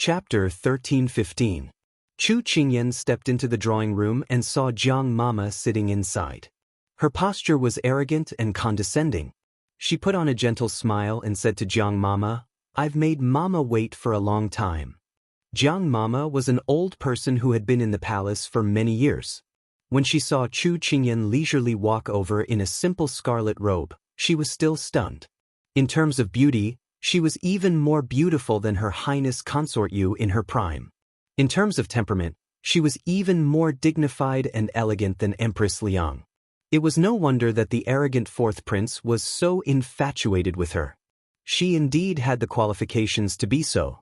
Chapter 13-15. Chu Qingyan stepped into the drawing room and saw Jiang Mama sitting inside. Her posture was arrogant and condescending. She put on a gentle smile and said to Jiang Mama, "I've made Mama wait for a long time." Jiang Mama was an old person who had been in the palace for many years. When she saw Chu Qingyan leisurely walk over in a simple scarlet robe, she was still stunned. In terms of beauty, she was even more beautiful than Her Highness Consort Yu in her prime. In terms of temperament, she was even more dignified and elegant than Empress Liang. It was no wonder that the arrogant fourth prince was so infatuated with her. She indeed had the qualifications to be so.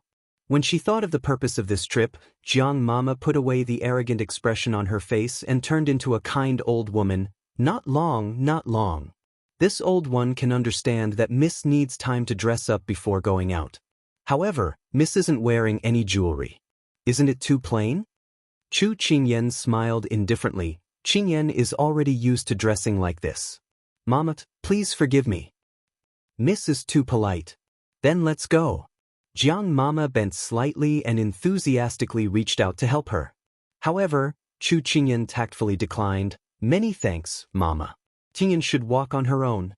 When she thought of the purpose of this trip, Jiang Mama put away the arrogant expression on her face and turned into a kind old woman. "Not long, not long. This old one can understand that Miss needs time to dress up before going out. However, Miss isn't wearing any jewelry. Isn't it too plain?" Chu Qingyan smiled indifferently. "Qingyan is already used to dressing like this. Mama, please forgive me. Miss is too polite. Then let's go." Jiang Mama bent slightly and enthusiastically reached out to help her. However, Chu Qingyan tactfully declined. "Many thanks, Mama. Qingyan should walk on her own."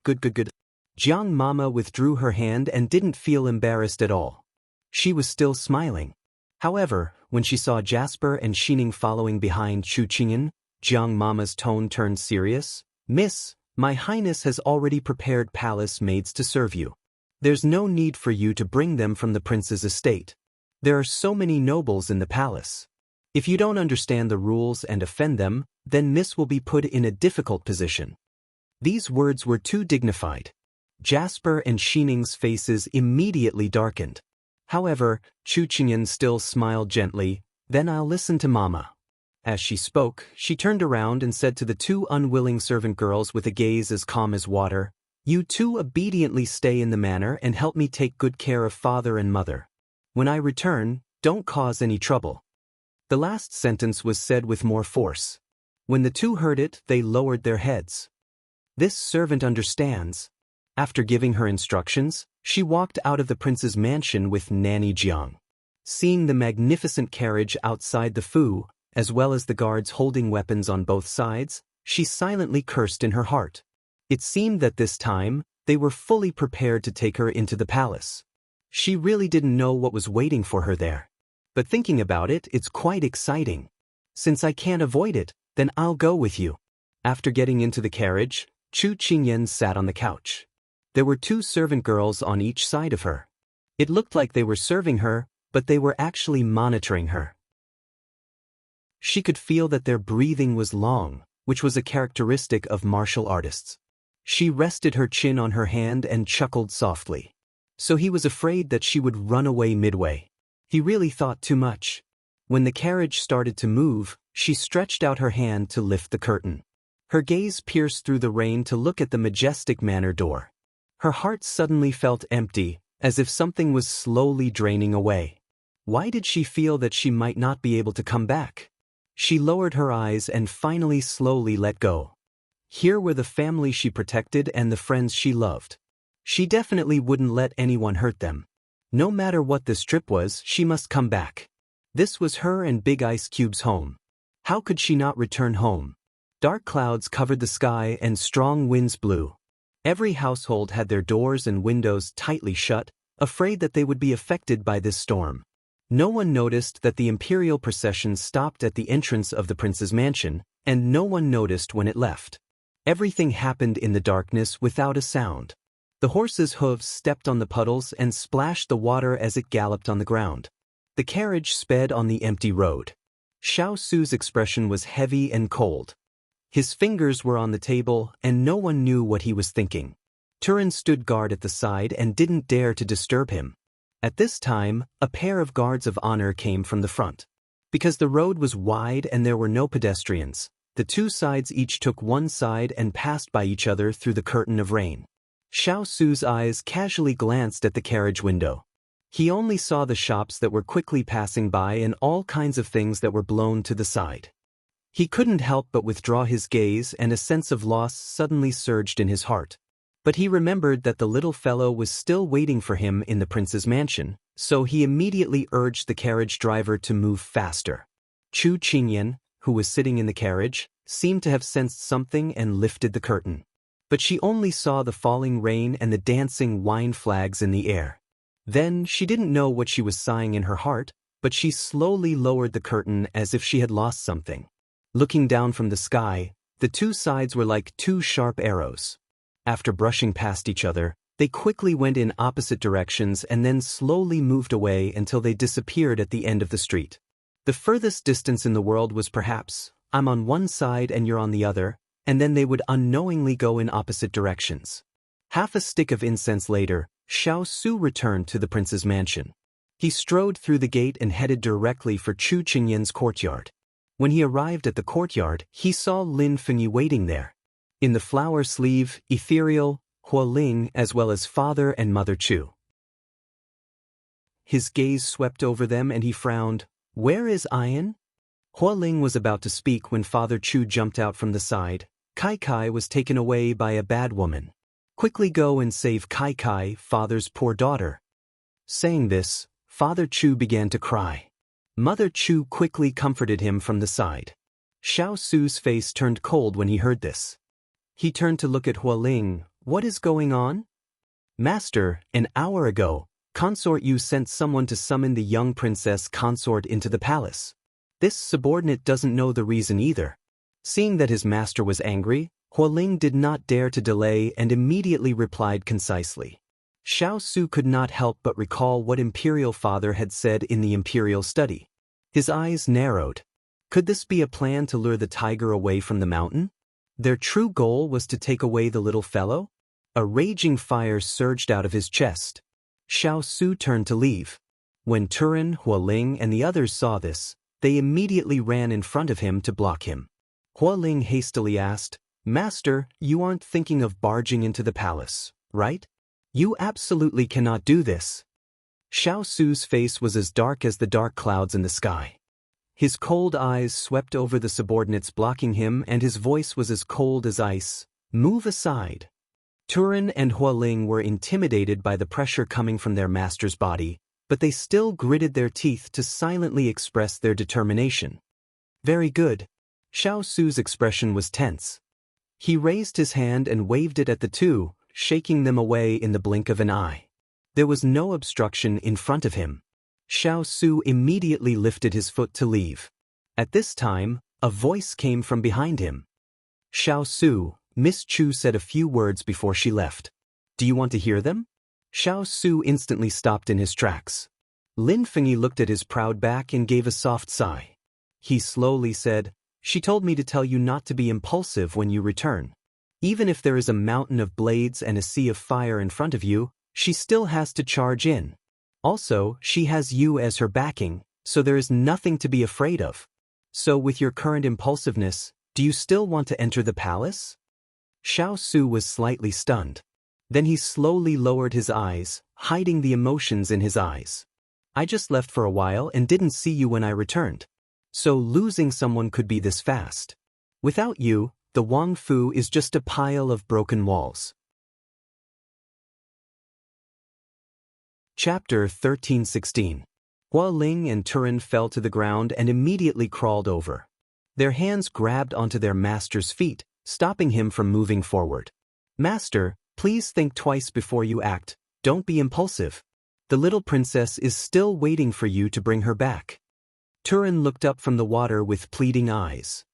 Good. Jiang Mama withdrew her hand and didn't feel embarrassed at all. She was still smiling. However, when she saw Jasper and Xining following behind Chu Qingyan, Jiang Mama's tone turned serious. "Miss, my Highness has already prepared palace maids to serve you. There's no need for you to bring them from the prince's estate. There are so many nobles in the palace. If you don't understand the rules and offend them, then Miss will be put in a difficult position." These words were too dignified. Jasper and Xining's faces immediately darkened. However, Chu Qingyan still smiled gently. "Then I'll listen to Mama." As she spoke, she turned around and said to the two unwilling servant girls with a gaze as calm as water, "You two obediently stay in the manor and help me take good care of father and mother. When I return, don't cause any trouble." The last sentence was said with more force. When the two heard it, they lowered their heads. This servant understands. After giving her instructions, she walked out of the prince's mansion with Nanny Jiang. Seeing the magnificent carriage outside the fu, as well as the guards holding weapons on both sides, she silently cursed in her heart. It seemed that this time, they were fully prepared to take her into the palace. She really didn't know what was waiting for her there. But thinking about it, it's quite exciting. Since I can't avoid it, then I'll go with you. After getting into the carriage, Chu Qingyan sat on the couch. There were two servant girls on each side of her. It looked like they were serving her, but they were actually monitoring her. She could feel that their breathing was long, which was a characteristic of martial artists. She rested her chin on her hand and chuckled softly. So he was afraid that she would run away midway. He really thought too much. When the carriage started to move, she stretched out her hand to lift the curtain. Her gaze pierced through the rain to look at the majestic manor door. Her heart suddenly felt empty, as if something was slowly draining away. Why did she feel that she might not be able to come back? She lowered her eyes and finally slowly let go. Here were the family she protected and the friends she loved. She definitely wouldn't let anyone hurt them. No matter what this trip was, she must come back. This was her and Big Ice Cube's home. How could she not return home? Dark clouds covered the sky and strong winds blew. Every household had their doors and windows tightly shut, afraid that they would be affected by this storm. No one noticed that the imperial procession stopped at the entrance of the prince's mansion, and no one noticed when it left. Everything happened in the darkness without a sound. The horse's hooves stepped on the puddles and splashed the water as it galloped on the ground. The carriage sped on the empty road. Xiao Su's expression was heavy and cold. His fingers were on the table, and no one knew what he was thinking. Turin stood guard at the side and didn't dare to disturb him. At this time, a pair of guards of honor came from the front. Because the road was wide and there were no pedestrians, the two sides each took one side and passed by each other through the curtain of rain. Xiao Su's eyes casually glanced at the carriage window. He only saw the shops that were quickly passing by and all kinds of things that were blown to the side. He couldn't help but withdraw his gaze, and a sense of loss suddenly surged in his heart. But he remembered that the little fellow was still waiting for him in the prince's mansion, so he immediately urged the carriage driver to move faster. Chu Qingyan, who was sitting in the carriage, seemed to have sensed something and lifted the curtain. But she only saw the falling rain and the dancing wine flags in the air. Then she didn't know what she was sighing in her heart, but she slowly lowered the curtain as if she had lost something. Looking down from the sky, the two sides were like two sharp arrows. After brushing past each other, they quickly went in opposite directions and then slowly moved away until they disappeared at the end of the street. The furthest distance in the world was perhaps, I'm on one side and you're on the other, and then they would unknowingly go in opposite directions. Half a stick of incense later, Xiao Su returned to the prince's mansion. He strode through the gate and headed directly for Chu Qingyan's courtyard. When he arrived at the courtyard, he saw Lin Fengyi waiting there. In the flower sleeve, ethereal, Hualing as well as Father and Mother Chu. His gaze swept over them and he frowned. Where is Ian? Hualing was about to speak when Father Chu jumped out from the side. Kai Kai was taken away by a bad woman. Quickly go and save Kai Kai, Father's poor daughter. Saying this, Father Chu began to cry. Mother Chu quickly comforted him from the side. Xiao Su's face turned cold when he heard this. He turned to look at Hualing. What is going on? Master, an hour ago, Consort Yu sent someone to summon the young princess consort into the palace. This subordinate doesn't know the reason either. Seeing that his master was angry, Hualing did not dare to delay and immediately replied concisely. Xiao Su could not help but recall what Imperial Father had said in the Imperial Study. His eyes narrowed. Could this be a plan to lure the tiger away from the mountain? Their true goal was to take away the little fellow? A raging fire surged out of his chest. Xiao Su turned to leave. When Turin, Hualing and the others saw this, they immediately ran in front of him to block him. Hualing hastily asked, Master, you aren't thinking of barging into the palace, right? You absolutely cannot do this. Xiao Su's face was as dark as the dark clouds in the sky. His cold eyes swept over the subordinates blocking him and his voice was as cold as ice. Move aside. Turin and Hualing were intimidated by the pressure coming from their master's body, but they still gritted their teeth to silently express their determination. Very good. Xiao Su's expression was tense. He raised his hand and waved it at the two, shaking them away in the blink of an eye. There was no obstruction in front of him. Xiao Su immediately lifted his foot to leave. At this time, a voice came from behind him. Xiao Su, Miss Chu said a few words before she left. Do you want to hear them? Xiao Su instantly stopped in his tracks. Lin Fengyi looked at his proud back and gave a soft sigh. He slowly said, She told me to tell you not to be impulsive when you return. Even if there is a mountain of blades and a sea of fire in front of you, she still has to charge in. Also, she has you as her backing, so there is nothing to be afraid of. So with your current impulsiveness, do you still want to enter the palace? Xiao Su was slightly stunned. Then he slowly lowered his eyes, hiding the emotions in his eyes. I just left for a while and didn't see you when I returned. So losing someone could be this fast. Without you, the Wang Fu is just a pile of broken walls. Chapter 13:16. Hualing and Turin fell to the ground and immediately crawled over. Their hands grabbed onto their master's feet, stopping him from moving forward. Master, please think twice before you act, don't be impulsive. The little princess is still waiting for you to bring her back. Turin looked up from the water with pleading eyes.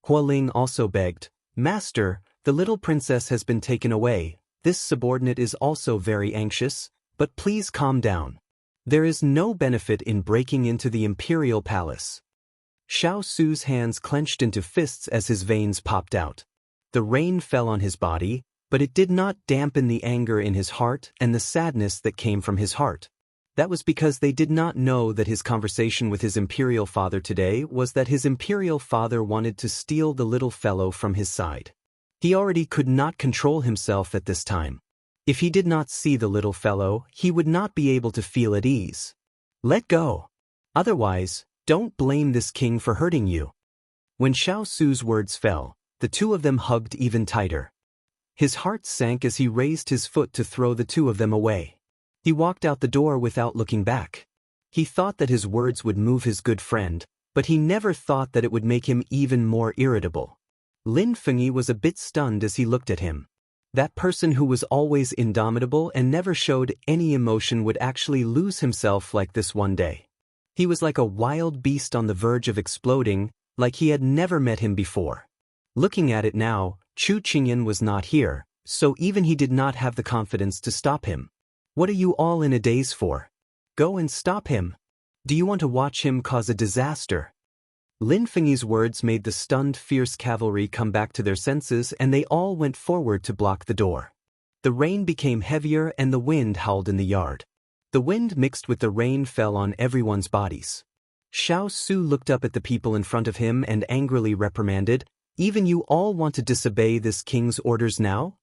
Hualing also begged, Master, the little princess has been taken away. This subordinate is also very anxious, but please calm down. There is no benefit in breaking into the imperial palace. Xiao Su's hands clenched into fists as his veins popped out. The rain fell on his body, but it did not dampen the anger in his heart and the sadness that came from his heart. That was because they did not know that his conversation with his imperial father today was that his imperial father wanted to steal the little fellow from his side. He already could not control himself at this time. If he did not see the little fellow, he would not be able to feel at ease. Let go. Otherwise, don't blame this king for hurting you. When Xiao Su's words fell, the two of them hugged even tighter. His heart sank as he raised his foot to throw the two of them away. He walked out the door without looking back. He thought that his words would move his good friend, but he never thought that it would make him even more irritable. Lin Fengyi was a bit stunned as he looked at him. That person who was always indomitable and never showed any emotion would actually lose himself like this one day. He was like a wild beast on the verge of exploding, like he had never met him before. Looking at it now, Chu Qingyan was not here, so even he did not have the confidence to stop him. What are you all in a daze for? Go and stop him. Do you want to watch him cause a disaster? Lin Fengyi's words made the stunned fierce cavalry come back to their senses, and they all went forward to block the door. The rain became heavier and the wind howled in the yard. The wind mixed with the rain fell on everyone's bodies. Xiao Su looked up at the people in front of him and angrily reprimanded, "Even you all want to disobey this king's orders now?"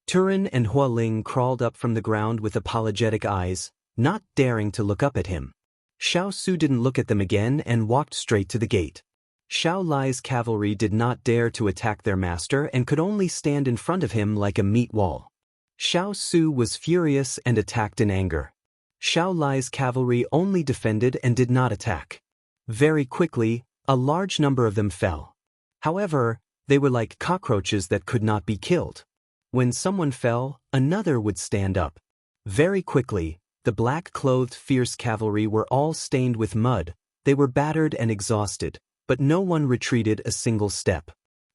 Turin and Hua Ling crawled up from the ground with apologetic eyes, not daring to look up at him. Xiao Su didn't look at them again and walked straight to the gate. Xiao Lai's cavalry did not dare to attack their master and could only stand in front of him like a meat wall. Xiao Su was furious and attacked in anger. Xiao Lai's cavalry only defended and did not attack. Very quickly, a large number of them fell. However, they were like cockroaches that could not be killed. When someone fell, another would stand up. Very quickly, the black-clothed fierce cavalry were all stained with mud. They were battered and exhausted, but no one retreated a single step.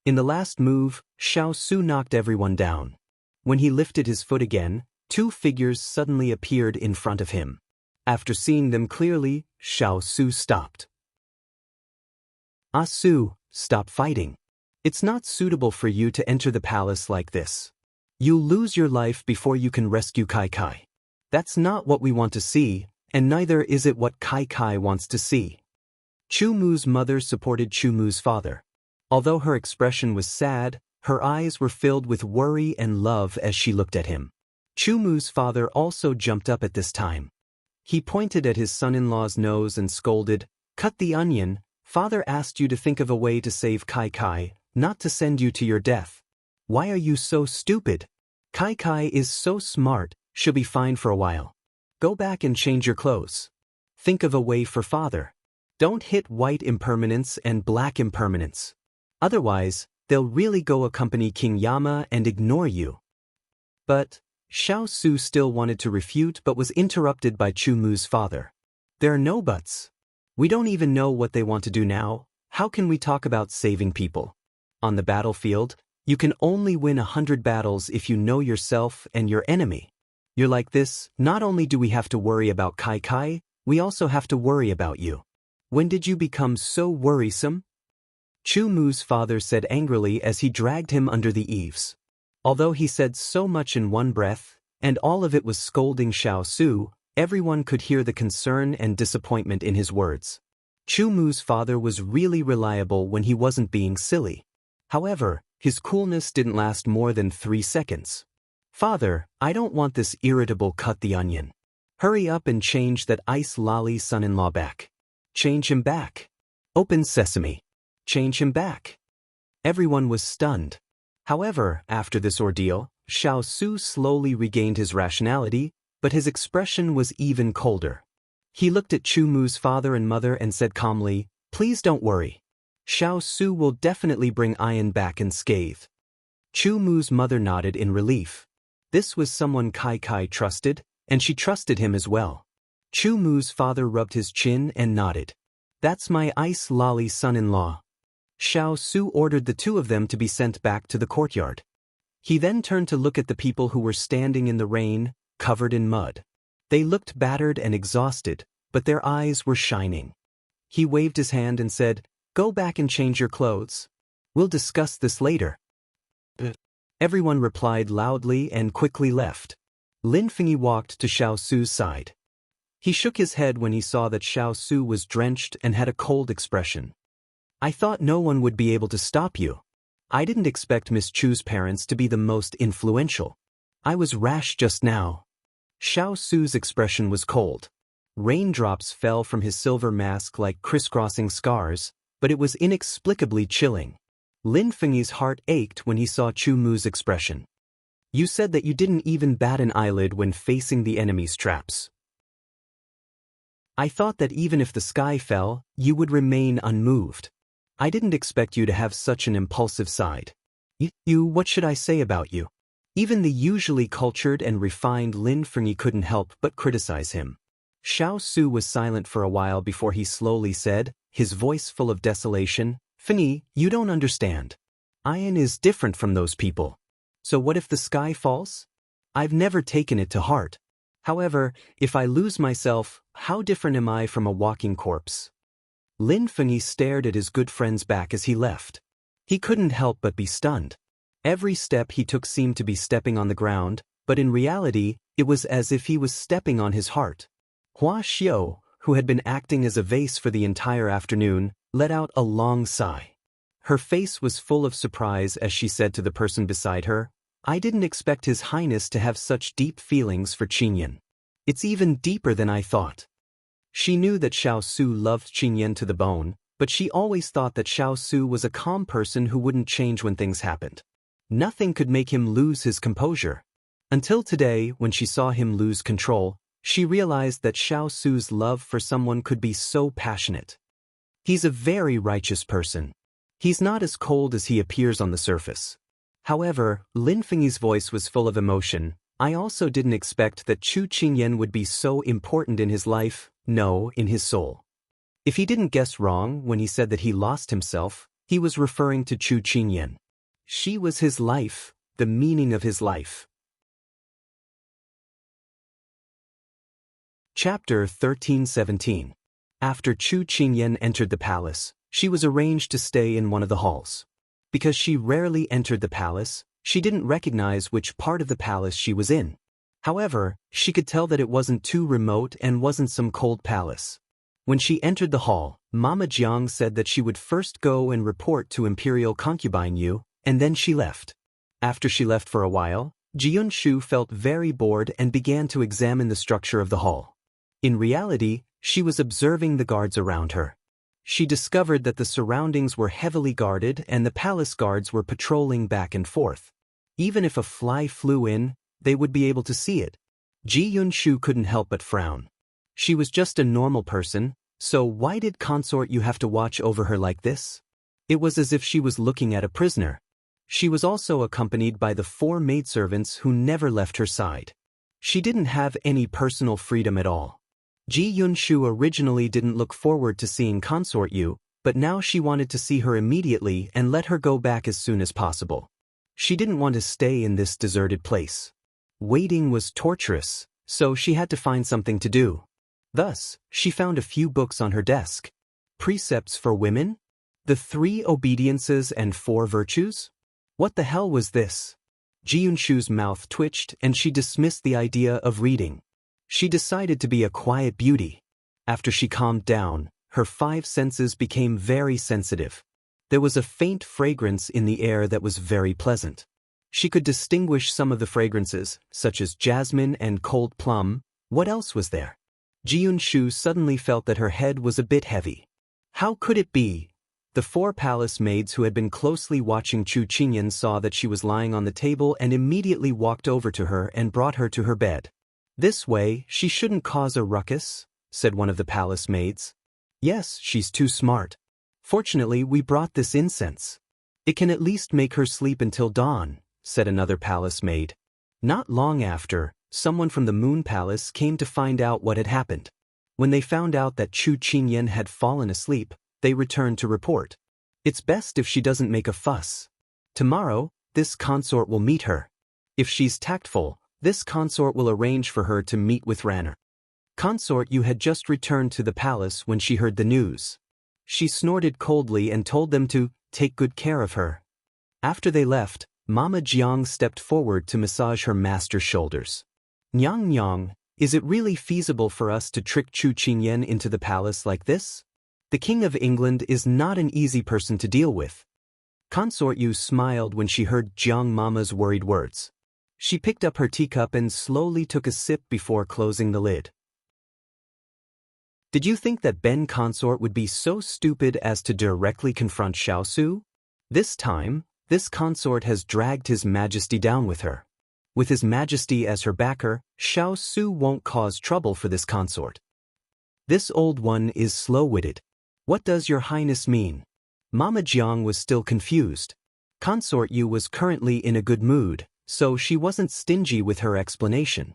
In the last move, Xiao Su knocked everyone down. When he lifted his foot again, two figures suddenly appeared in front of him. After seeing them clearly, Xiao Su stopped. "Ah Su, stop fighting. It's not suitable for you to enter the palace like this. You'll lose your life before you can rescue Kai Kai. That's not what we want to see, and neither is it what Kai Kai wants to see." Chu Mu's mother supported Chu Mu's father. Although her expression was sad, her eyes were filled with worry and love as she looked at him. Chu Mu's father also jumped up at this time. He pointed at his son-in-law's nose and scolded, "Cut the onion. Father asked you to think of a way to save Kai Kai, not to send you to your death. Why are you so stupid? Kai Kai is so smart, she'll be fine for a while. Go back and change your clothes. Think of a way for father. Don't hit white impermanence and black impermanence. Otherwise, they'll really go accompany King Yama and ignore you." But Xiao Su still wanted to refute but was interrupted by Chu Mu's father. "There are no buts. We don't even know what they want to do now. How can we talk about saving people? On the battlefield, you can only win 100 battles if you know yourself and your enemy. You're like this, not only do we have to worry about Kai Kai, we also have to worry about you. When did you become so worrisome?" Chu Mu's father said angrily as he dragged him under the eaves. Although he said so much in one breath, and all of it was scolding Xiao Su, everyone could hear the concern and disappointment in his words. Chu Mu's father was really reliable when he wasn't being silly. However, his coolness didn't last more than 3 seconds. "Father, I don't want this irritable cut the onion. Hurry up and change that ice lolly son-in-law back. Change him back. Open sesame. Change him back." Everyone was stunned. However, after this ordeal, Xiao Su slowly regained his rationality, but his expression was even colder. He looked at Chu Mu's father and mother and said calmly, "Please don't worry. Xiao Su will definitely bring Ian back unscathed." Chu Mu's mother nodded in relief. This was someone Kai Kai trusted, and she trusted him as well. Chu Mu's father rubbed his chin and nodded. "That's my ice lolly son-in-law." Xiao Su ordered the two of them to be sent back to the courtyard. He then turned to look at the people who were standing in the rain, covered in mud. They looked battered and exhausted, but their eyes were shining. He waved his hand and said, "Go back and change your clothes. We'll discuss this later." Everyone replied loudly and quickly left. Lin Fengyi walked to Xiao Su's side. He shook his head when he saw that Xiao Su was drenched and had a cold expression. "I thought no one would be able to stop you. I didn't expect Miss Chu's parents to be the most influential. I was rash just now." Xiao Su's expression was cold. Raindrops fell from his silver mask like crisscrossing scars, but it was inexplicably chilling. Lin Fengyi's heart ached when he saw Chu Mu's expression. You said that you didn't even bat an eyelid when facing the enemy's traps. I thought that even if the sky fell, you would remain unmoved. I didn't expect you to have such an impulsive side. What should I say about you? Even the usually cultured and refined Lin Fengyi couldn't help but criticize him. Xiao Su was silent for a while before he slowly said, his voice full of desolation, Fengyi, you don't understand. Ian is different from those people. So what if the sky falls? I've never taken it to heart. However, if I lose myself, how different am I from a walking corpse? Lin Fengyi stared at his good friend's back as he left. He couldn't help but be stunned. Every step he took seemed to be stepping on the ground, but in reality, it was as if he was stepping on his heart. Hua Xiao, who had been acting as a vase for the entire afternoon, let out a long sigh. Her face was full of surprise as she said to the person beside her, I didn't expect His Highness to have such deep feelings for Qingyan. It's even deeper than I thought. She knew that Xiao Su loved Qingyan to the bone, but she always thought that Xiao Su was a calm person who wouldn't change when things happened. Nothing could make him lose his composure. Until today, when she saw him lose control, she realized that Xiao Su's love for someone could be so passionate. He's a very righteous person. He's not as cold as he appears on the surface. However, Lin Fengyi's voice was full of emotion. I also didn't expect that Chu Qingyan would be so important in his life, no, in his soul. If he didn't guess wrong when he said that he lost himself, he was referring to Chu Qingyan. She was his life, the meaning of his life. Chapter 13-17. After Chu Qingyan entered the palace, she was arranged to stay in one of the halls. Because she rarely entered the palace, she didn't recognize which part of the palace she was in. However, she could tell that it wasn't too remote and wasn't some cold palace. When she entered the hall, Mama Jiang said that she would first go and report to Imperial Concubine Yu, and then she left. After she left for a while, Jiyun Shu felt very bored and began to examine the structure of the hall. In reality, she was observing the guards around her. She discovered that the surroundings were heavily guarded and the palace guards were patrolling back and forth. Even if a fly flew in, they would be able to see it. Jiyun Shu couldn't help but frown. She was just a normal person, so why did Consort Yu have to watch over her like this? It was as if she was looking at a prisoner. She was also accompanied by the 4 maidservants who never left her side. She didn't have any personal freedom at all. Jiyun Shu originally didn't look forward to seeing Consort Yu, but now she wanted to see her immediately and let her go back as soon as possible. She didn't want to stay in this deserted place. Waiting was torturous, so she had to find something to do. Thus, she found a few books on her desk. Precepts for Women? The 3 Obediences and 4 Virtues? What the hell was this? Jiyun Shu's mouth twitched and she dismissed the idea of reading. She decided to be a quiet beauty. After she calmed down, her 5 senses became very sensitive. There was a faint fragrance in the air that was very pleasant. She could distinguish some of the fragrances, such as jasmine and cold plum. What else was there? Jiyun Shu suddenly felt that her head was a bit heavy. How could it be? The 4 palace maids who had been closely watching Chu Qingyan saw that she was lying on the table and immediately walked over to her and brought her to her bed. This way, she shouldn't cause a ruckus, said one of the palace maids. Yes, she's too smart. Fortunately, we brought this incense. It can at least make her sleep until dawn, said another palace maid. Not long after, someone from the Moon Palace came to find out what had happened. When they found out that Chu Qingyan had fallen asleep, they returned to report. It's best if she doesn't make a fuss. Tomorrow, this consort will meet her. If she's tactful, this consort will arrange for her to meet with Ranner. Consort Yu had just returned to the palace when she heard the news. She snorted coldly and told them to take good care of her. After they left, Mama Jiang stepped forward to massage her master's shoulders. Nyang Nyang, is it really feasible for us to trick Chu Qingyan into the palace like this? The King of England is not an easy person to deal with. Consort Yu smiled when she heard Jiang Mama's worried words. She picked up her teacup and slowly took a sip before closing the lid. Did you think that Ben Consort would be so stupid as to directly confront Xiao Su? This time, this consort has dragged His Majesty down with her. With His Majesty as her backer, Xiao Su won't cause trouble for this consort. This old one is slow-witted. What does your highness mean? Mama Jiang was still confused. Consort Yu was currently in a good mood, so she wasn't stingy with her explanation.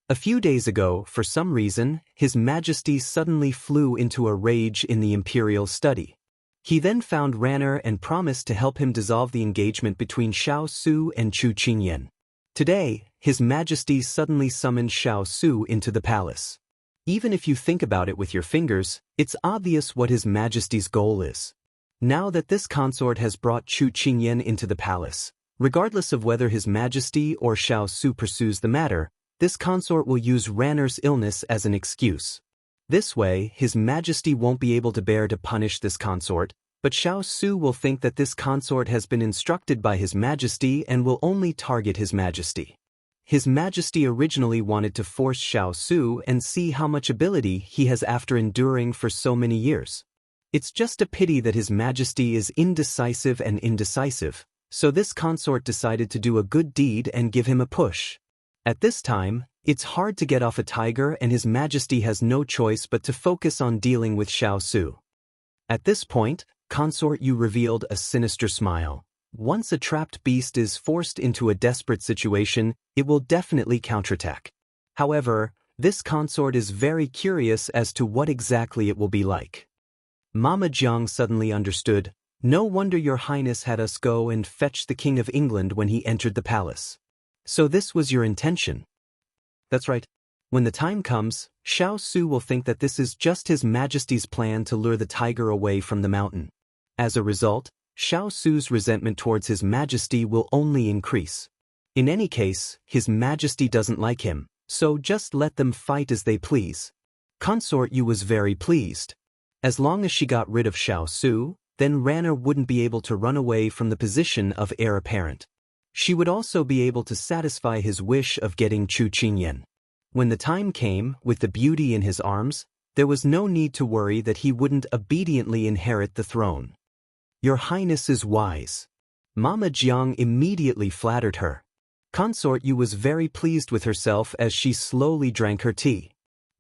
A few days ago, for some reason, His Majesty suddenly flew into a rage in the imperial study. He then found Ranner and promised to help him dissolve the engagement between Xiao Su and Chu Qingyan. Today, His Majesty suddenly summoned Xiao Su into the palace. Even if you think about it with your fingers, it's obvious what His Majesty's goal is. Now that this consort has brought Chu Qingyan into the palace, regardless of whether His Majesty or Xiao Su pursues the matter, this consort will use Ranner's illness as an excuse. This way, His Majesty won't be able to bear to punish this consort, but Xiao Su will think that this consort has been instructed by His Majesty and will only target His Majesty. His Majesty originally wanted to force Xiao Su and see how much ability he has after enduring for so many years. It's just a pity that His Majesty is indecisive, so this consort decided to do a good deed and give him a push. At this time, it's hard to get off a tiger and His Majesty has no choice but to focus on dealing with Xiao Su. At this point, Consort Yu revealed a sinister smile. Once a trapped beast is forced into a desperate situation, it will definitely counterattack. However, this consort is very curious as to what exactly it will be like. Mama Jiang suddenly understood. No wonder your highness had us go and fetch the King of England when he entered the palace. So this was your intention. That's right. When the time comes, Xiao Su will think that this is just His Majesty's plan to lure the tiger away from the mountain. As a result, Xiao Su's resentment towards His Majesty will only increase. In any case, His Majesty doesn't like him, so just let them fight as they please. Consort Yu was very pleased. As long as she got rid of Xiao Su, then Ranner wouldn't be able to run away from the position of heir apparent. She would also be able to satisfy his wish of getting Chu Qingyan. When the time came, with the beauty in his arms, there was no need to worry that he wouldn't obediently inherit the throne. Your Highness is wise. Mama Jiang immediately flattered her. Consort Yu was very pleased with herself as she slowly drank her tea.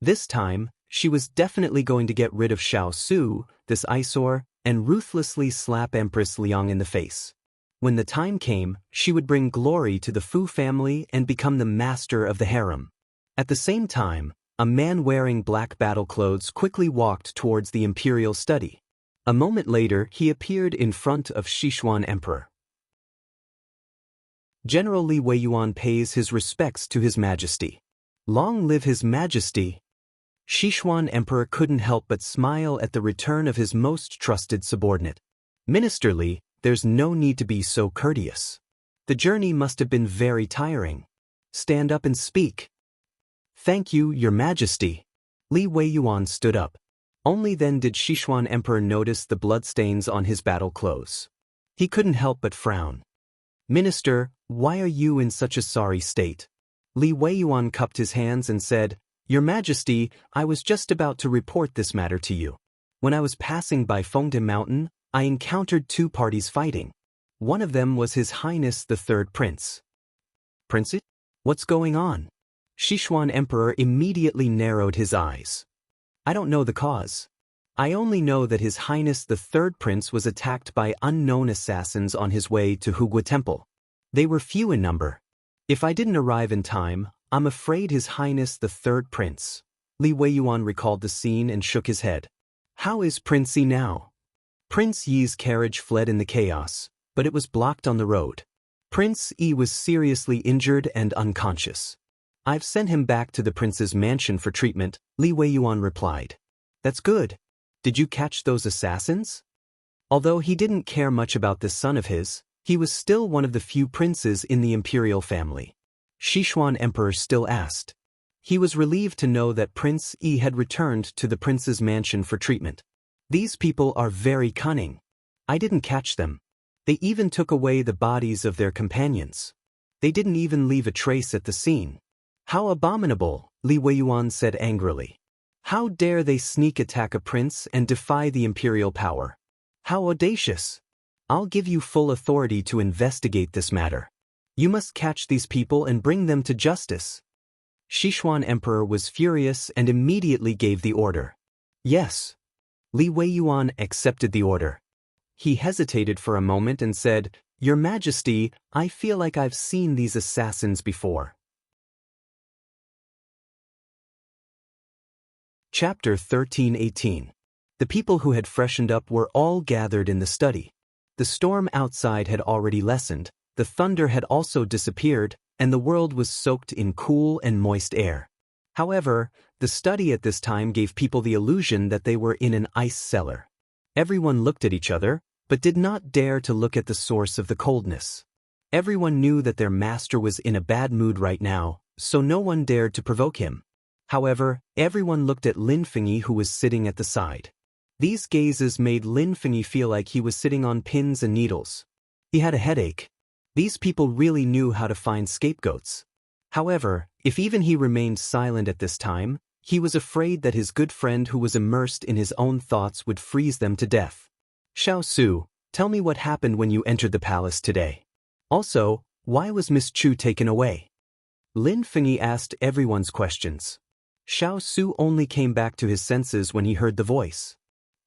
This time, she was definitely going to get rid of Xiao Su, this eyesore, and ruthlessly slap Empress Liang in the face. When the time came, she would bring glory to the Fu family and become the master of the harem. At the same time, a man wearing black battle clothes quickly walked towards the imperial study. A moment later, he appeared in front of Sichuan Emperor. General Li Weiyuan pays his respects to His Majesty. Long live His Majesty! Sichuan Emperor couldn't help but smile at the return of his most trusted subordinate. Minister Li, there's no need to be so courteous. The journey must have been very tiring. Stand up and speak. Thank you, Your Majesty. Li Weiyuan stood up. Only then did Sichuan Emperor notice the bloodstains on his battle clothes. He couldn't help but frown. Minister, why are you in such a sorry state? Li Weiyuan cupped his hands and said, Your Majesty, I was just about to report this matter to you. When I was passing by Fengde Mountain, I encountered two parties fighting. One of them was His Highness the Third Prince. Prince? What's going on? Sichuan Emperor immediately narrowed his eyes. I don't know the cause. I only know that His Highness the Third Prince was attacked by unknown assassins on his way to Hugua Temple. They were few in number. If I didn't arrive in time, I'm afraid His Highness the Third Prince. Li Weiyuan recalled the scene and shook his head. How is Prince Yi now? Prince Yi's carriage fled in the chaos, but it was blocked on the road. Prince Yi was seriously injured and unconscious. I've sent him back to the prince's mansion for treatment, Li Weiyuan replied. That's good. Did you catch those assassins? Although he didn't care much about this son of his, he was still one of the few princes in the imperial family. Sichuan Emperor still asked. He was relieved to know that Prince Yi had returned to the prince's mansion for treatment. These people are very cunning. I didn't catch them. They even took away the bodies of their companions. They didn't even leave a trace at the scene. How abominable, Li Weiyuan said angrily. How dare they sneak attack a prince and defy the imperial power? How audacious! I'll give you full authority to investigate this matter. You must catch these people and bring them to justice. Sichuan Emperor was furious and immediately gave the order. Yes. Li Weiyuan accepted the order. He hesitated for a moment and said, Your Majesty, I feel like I've seen these assassins before. Chapter 13:18. The people who had freshened up were all gathered in the study. The storm outside had already lessened, the thunder had also disappeared, and the world was soaked in cool and moist air. However, the study at this time gave people the illusion that they were in an ice cellar. Everyone looked at each other, but did not dare to look at the source of the coldness. Everyone knew that their master was in a bad mood right now, so no one dared to provoke him. However, everyone looked at Lin Fengyi, who was sitting at the side. These gazes made Lin Fengyi feel like he was sitting on pins and needles. He had a headache. These people really knew how to find scapegoats. However, if even he remained silent at this time, he was afraid that his good friend who was immersed in his own thoughts would freeze them to death. Xiao Su, tell me what happened when you entered the palace today. Also, why was Miss Chu taken away? Lin Fengyi asked everyone's questions. Xiao Su only came back to his senses when he heard the voice.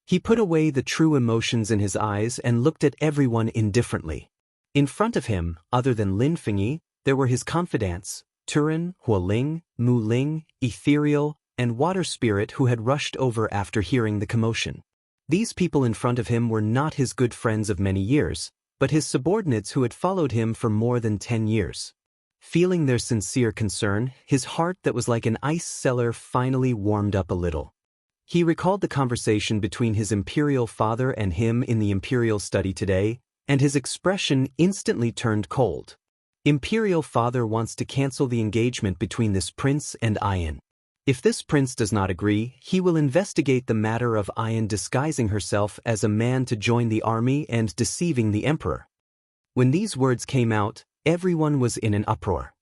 He put away the true emotions in his eyes and looked at everyone indifferently. In front of him, other than Lin Fengyi, there were his confidants, Turin, Hualing, Mu Ling, Ethereal, and Water Spirit, who had rushed over after hearing the commotion. These people in front of him were not his good friends of many years, but his subordinates who had followed him for more than 10 years. Feeling their sincere concern, his heart that was like an ice cellar finally warmed up a little. He recalled the conversation between his imperial father and him in the imperial study today, and his expression instantly turned cold. Imperial father wants to cancel the engagement between this prince and Ayan. If this prince does not agree, he will investigate the matter of Ayan disguising herself as a man to join the army and deceiving the emperor. When these words came out, everyone was in an uproar.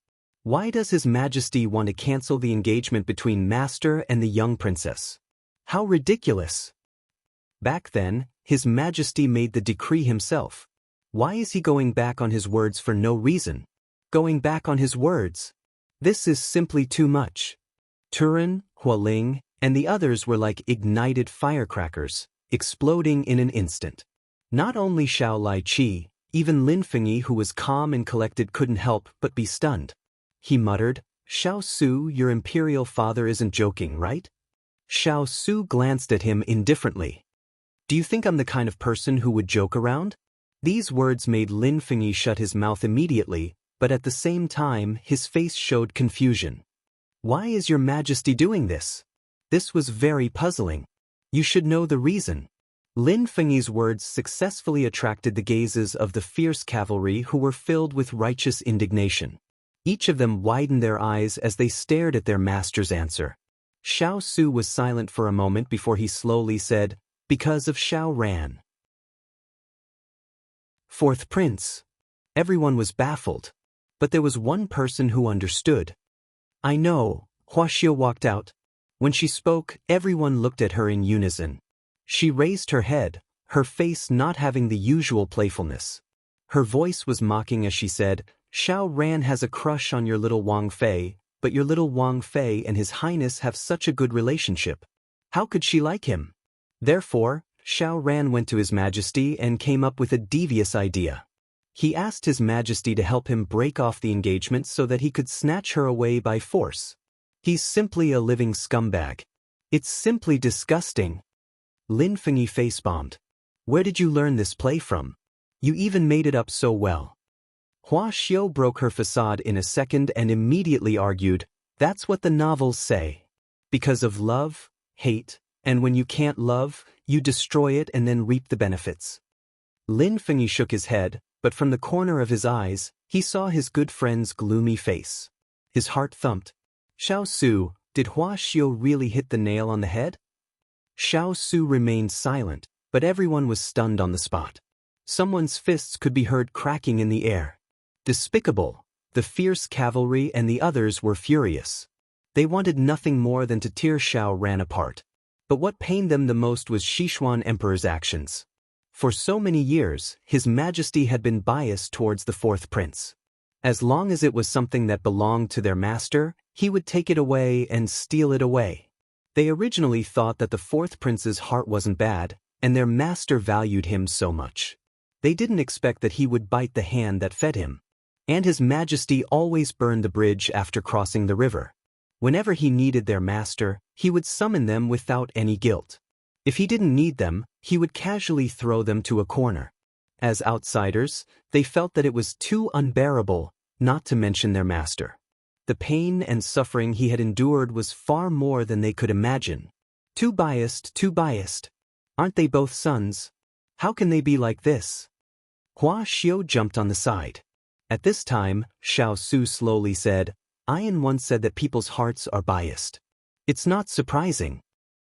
Why does His Majesty want to cancel the engagement between Master and the young princess? How ridiculous! Back then, His Majesty made the decree himself. Why is he going back on his words for no reason? Going back on his words? This is simply too much. Turin, Hualing, and the others were like ignited firecrackers, exploding in an instant. Not only Xiao Lai-Chi, even Lin Fengyi, who was calm and collected, couldn't help but be stunned. He muttered, Xiao Su, your imperial father isn't joking, right? Xiao Su glanced at him indifferently. Do you think I'm the kind of person who would joke around? These words made Lin Fengyi shut his mouth immediately, but at the same time his face showed confusion. Why is your Majesty doing this? This was very puzzling. You should know the reason. Lin Fengyi's words successfully attracted the gazes of the fierce cavalry, who were filled with righteous indignation. Each of them widened their eyes as they stared at their master's answer. Xiao Su was silent for a moment before he slowly said, Because of Xiao Ran. Fourth Prince. Everyone was baffled. But there was one person who understood. I know, Hua Xiao walked out. When she spoke, everyone looked at her in unison. She raised her head, her face not having the usual playfulness. Her voice was mocking as she said, Xiao Ran has a crush on your little Wang Fei, but your little Wang Fei and His Highness have such a good relationship. How could she like him? Therefore, Xiao Ran went to His Majesty and came up with a devious idea. He asked His Majesty to help him break off the engagement so that he could snatch her away by force. He's simply a living scumbag. It's simply disgusting. Lin Fengyi face-bombed. Where did you learn this play from? You even made it up so well. Hua Xiao broke her facade in a second and immediately argued, That's what the novels say. Because of love, hate, and when you can't love, you destroy it and then reap the benefits. Lin Fengyi shook his head, but from the corner of his eyes, he saw his good friend's gloomy face. His heart thumped. Xiao Su, did Hua Xiao really hit the nail on the head? Xiao Su remained silent, but everyone was stunned on the spot. Someone's fists could be heard cracking in the air. Despicable. The fierce cavalry and the others were furious. They wanted nothing more than to tear Xiao Ran apart. But what pained them the most was Sichuan Emperor's actions. For so many years, His Majesty had been biased towards the fourth prince. As long as it was something that belonged to their master, he would take it away and steal it away. They originally thought that the fourth prince's heart wasn't bad, and their master valued him so much. They didn't expect that he would bite the hand that fed him. And His Majesty always burned the bridge after crossing the river. Whenever he needed their master, he would summon them without any guilt. If he didn't need them, he would casually throw them to a corner. As outsiders, they felt that it was too unbearable, not to mention their master. The pain and suffering he had endured was far more than they could imagine. Too biased, too biased. Aren't they both sons? How can they be like this? Xiao jumped on the side. At this time, Xiao Su slowly said, Ian once said that people's hearts are biased. It's not surprising.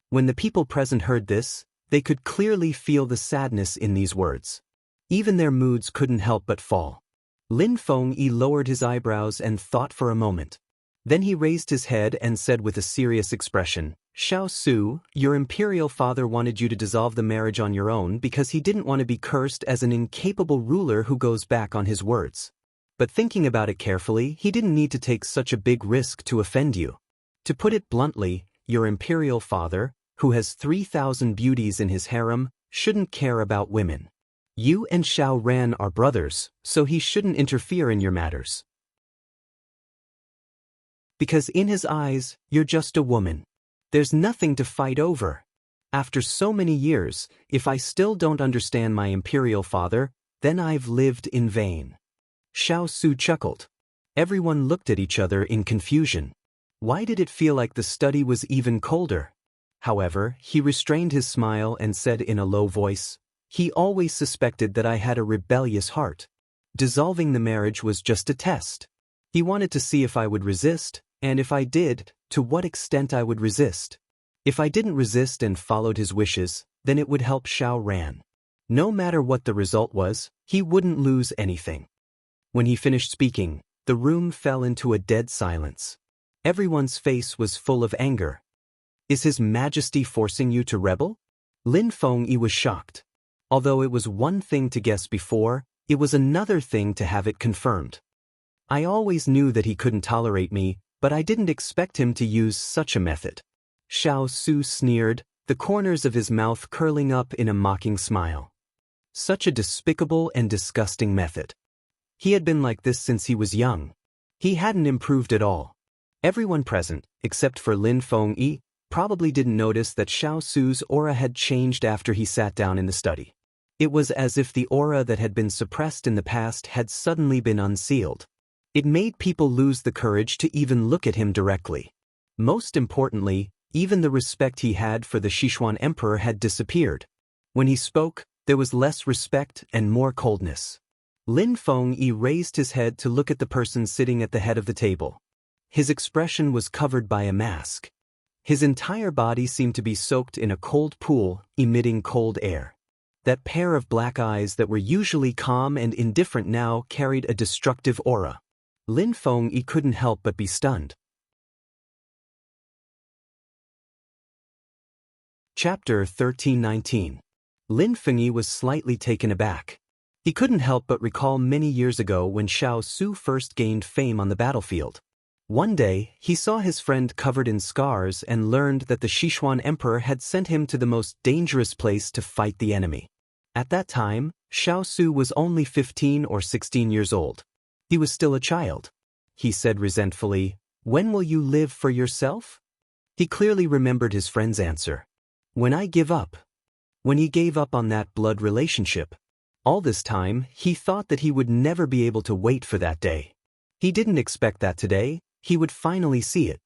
When the people present heard this, they could clearly feel the sadness in these words. Even their moods couldn't help but fall. Lin Fengyi lowered his eyebrows and thought for a moment. Then he raised his head and said with a serious expression, Xiao Su, your imperial father wanted you to dissolve the marriage on your own because he didn't want to be cursed as an incapable ruler who goes back on his words. But thinking about it carefully, he didn't need to take such a big risk to offend you. To put it bluntly, your imperial father, who has 3,000 beauties in his harem, shouldn't care about women. You and Xiao Ran are brothers, so he shouldn't interfere in your matters. Because in his eyes, you're just a woman. There's nothing to fight over. After so many years, if I still don't understand my imperial father, then I've lived in vain. Xiao Su chuckled. Everyone looked at each other in confusion. Why did it feel like the study was even colder? However, he restrained his smile and said in a low voice, he always suspected that I had a rebellious heart. Dissolving the marriage was just a test. He wanted to see if I would resist, and if I did, to what extent I would resist. If I didn't resist and followed his wishes, then it would help Xiao Ran. No matter what the result was, he wouldn't lose anything. When he finished speaking, the room fell into a dead silence. Everyone's face was full of anger. Is His Majesty forcing you to rebel? Lin Fengyi was shocked. Although it was one thing to guess before, it was another thing to have it confirmed. I always knew that he couldn't tolerate me, but I didn't expect him to use such a method. Xiao Su sneered, the corners of his mouth curling up in a mocking smile. Such a despicable and disgusting method. He had been like this since he was young. He hadn't improved at all. Everyone present, except for Lin Fengyi, probably didn't notice that Xiao Su's aura had changed after he sat down in the study. It was as if the aura that had been suppressed in the past had suddenly been unsealed. It made people lose the courage to even look at him directly. Most importantly, even the respect he had for the Sichuan emperor had disappeared. When he spoke, there was less respect and more coldness. Lin Fengyi raised his head to look at the person sitting at the head of the table. His expression was covered by a mask. His entire body seemed to be soaked in a cold pool, emitting cold air. That pair of black eyes that were usually calm and indifferent now carried a destructive aura. Lin Fengyi couldn't help but be stunned. Chapter 1319. Lin Fengyi was slightly taken aback. He couldn't help but recall many years ago when Xiao Su first gained fame on the battlefield. One day, he saw his friend covered in scars and learned that the Sichuan emperor had sent him to the most dangerous place to fight the enemy. At that time, Xiao Su was only 15 or 16 years old. He was still a child. He said resentfully, "When will you live for yourself?" He clearly remembered his friend's answer. "When I give up." When he gave up on that blood relationship. All this time, he thought that he would never be able to wait for that day. He didn't expect that today, he would finally see it.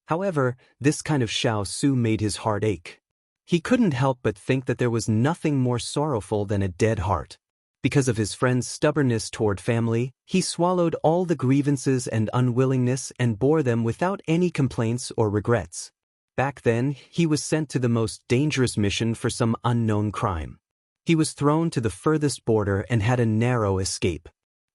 However, this kind of Xiao Su made his heart ache. He couldn't help but think that there was nothing more sorrowful than a dead heart. Because of his friend's stubbornness toward family, he swallowed all the grievances and unwillingness and bore them without any complaints or regrets. Back then, he was sent to the most dangerous mission for some unknown crime. He was thrown to the furthest border and had a narrow escape.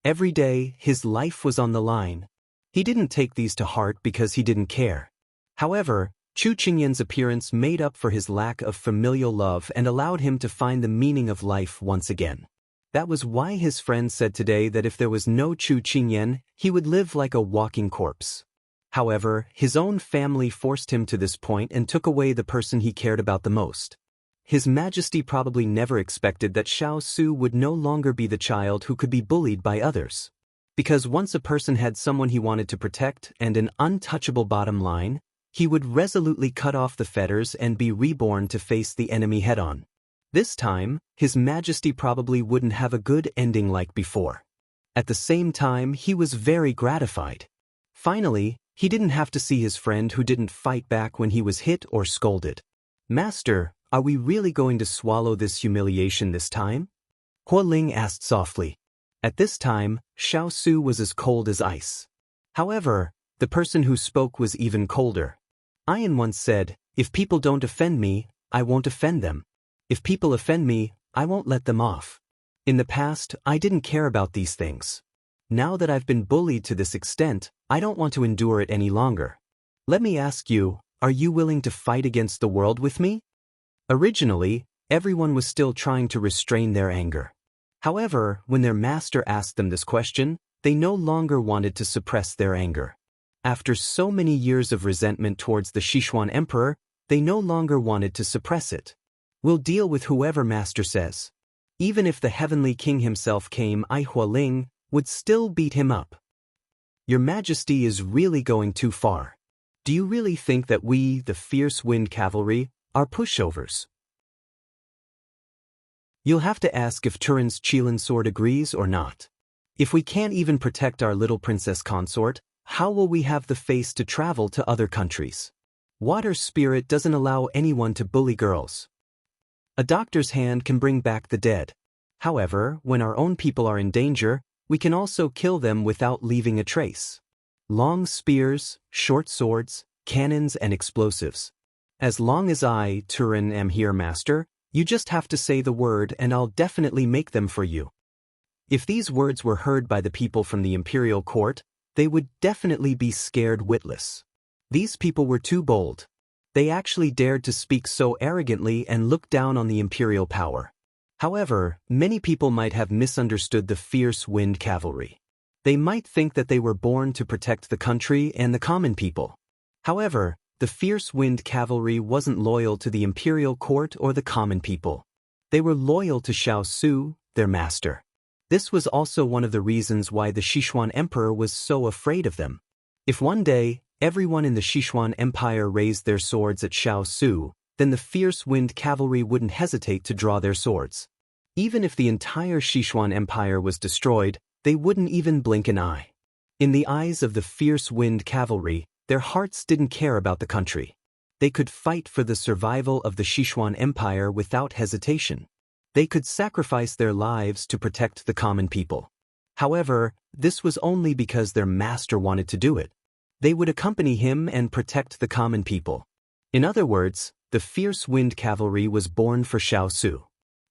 Every day, his life was on the line. He didn't take these to heart because he didn't care. However, Chu Qingyan's appearance made up for his lack of familial love and allowed him to find the meaning of life once again. That was why his friend said today that if there was no Chu Qingyan, he would live like a walking corpse. However, his own family forced him to this point and took away the person he cared about the most. His Majesty probably never expected that Xiao Su would no longer be the child who could be bullied by others. Because once a person had someone he wanted to protect and an untouchable bottom line, he would resolutely cut off the fetters and be reborn to face the enemy head-on. This time, His Majesty probably wouldn't have a good ending like before. At the same time, he was very gratified. Finally, he didn't have to see his friend who didn't fight back when he was hit or scolded. "Master, are we really going to swallow this humiliation this time?" Hua Ling asked softly. At this time, Xiao Su was as cold as ice. However, the person who spoke was even colder. Ian once said, "If people don't offend me, I won't offend them. If people offend me, I won't let them off." In the past, I didn't care about these things. Now that I've been bullied to this extent, I don't want to endure it any longer. Let me ask you, are you willing to fight against the world with me? Originally, everyone was still trying to restrain their anger. However, when their master asked them this question, they no longer wanted to suppress their anger. After so many years of resentment towards the Sichuan emperor, they no longer wanted to suppress it. "We'll deal with whoever master says." Even if the heavenly king himself came, Hua Ling would still beat him up. "Your Majesty is really going too far. Do you really think that we, the fierce wind cavalry, are pushovers?" You'll have to ask if Turin's Qilin sword agrees or not. If we can't even protect our little princess consort, how will we have the face to travel to other countries? Water spirit doesn't allow anyone to bully girls. A doctor's hand can bring back the dead. However, when our own people are in danger, we can also kill them without leaving a trace. Long spears, short swords, cannons and explosives. As long as I, Turin, am here, master, you just have to say the word and I'll definitely make them for you. If these words were heard by the people from the imperial court, they would definitely be scared witless. These people were too bold. They actually dared to speak so arrogantly and look down on the imperial power. However, many people might have misunderstood the fierce wind cavalry. They might think that they were born to protect the country and the common people. However, the fierce wind cavalry wasn't loyal to the imperial court or the common people. They were loyal to Xiao Su, their master. This was also one of the reasons why the Sichuan emperor was so afraid of them. If one day, everyone in the Sichuan Empire raised their swords at Xiao Su, then the fierce wind cavalry wouldn't hesitate to draw their swords. Even if the entire Sichuan Empire was destroyed, they wouldn't even blink an eye. In the eyes of the fierce wind cavalry, their hearts didn't care about the country. They could fight for the survival of the Sichuan Empire without hesitation. They could sacrifice their lives to protect the common people. However, this was only because their master wanted to do it. They would accompany him and protect the common people. In other words, the fierce wind cavalry was born for Xiao Su.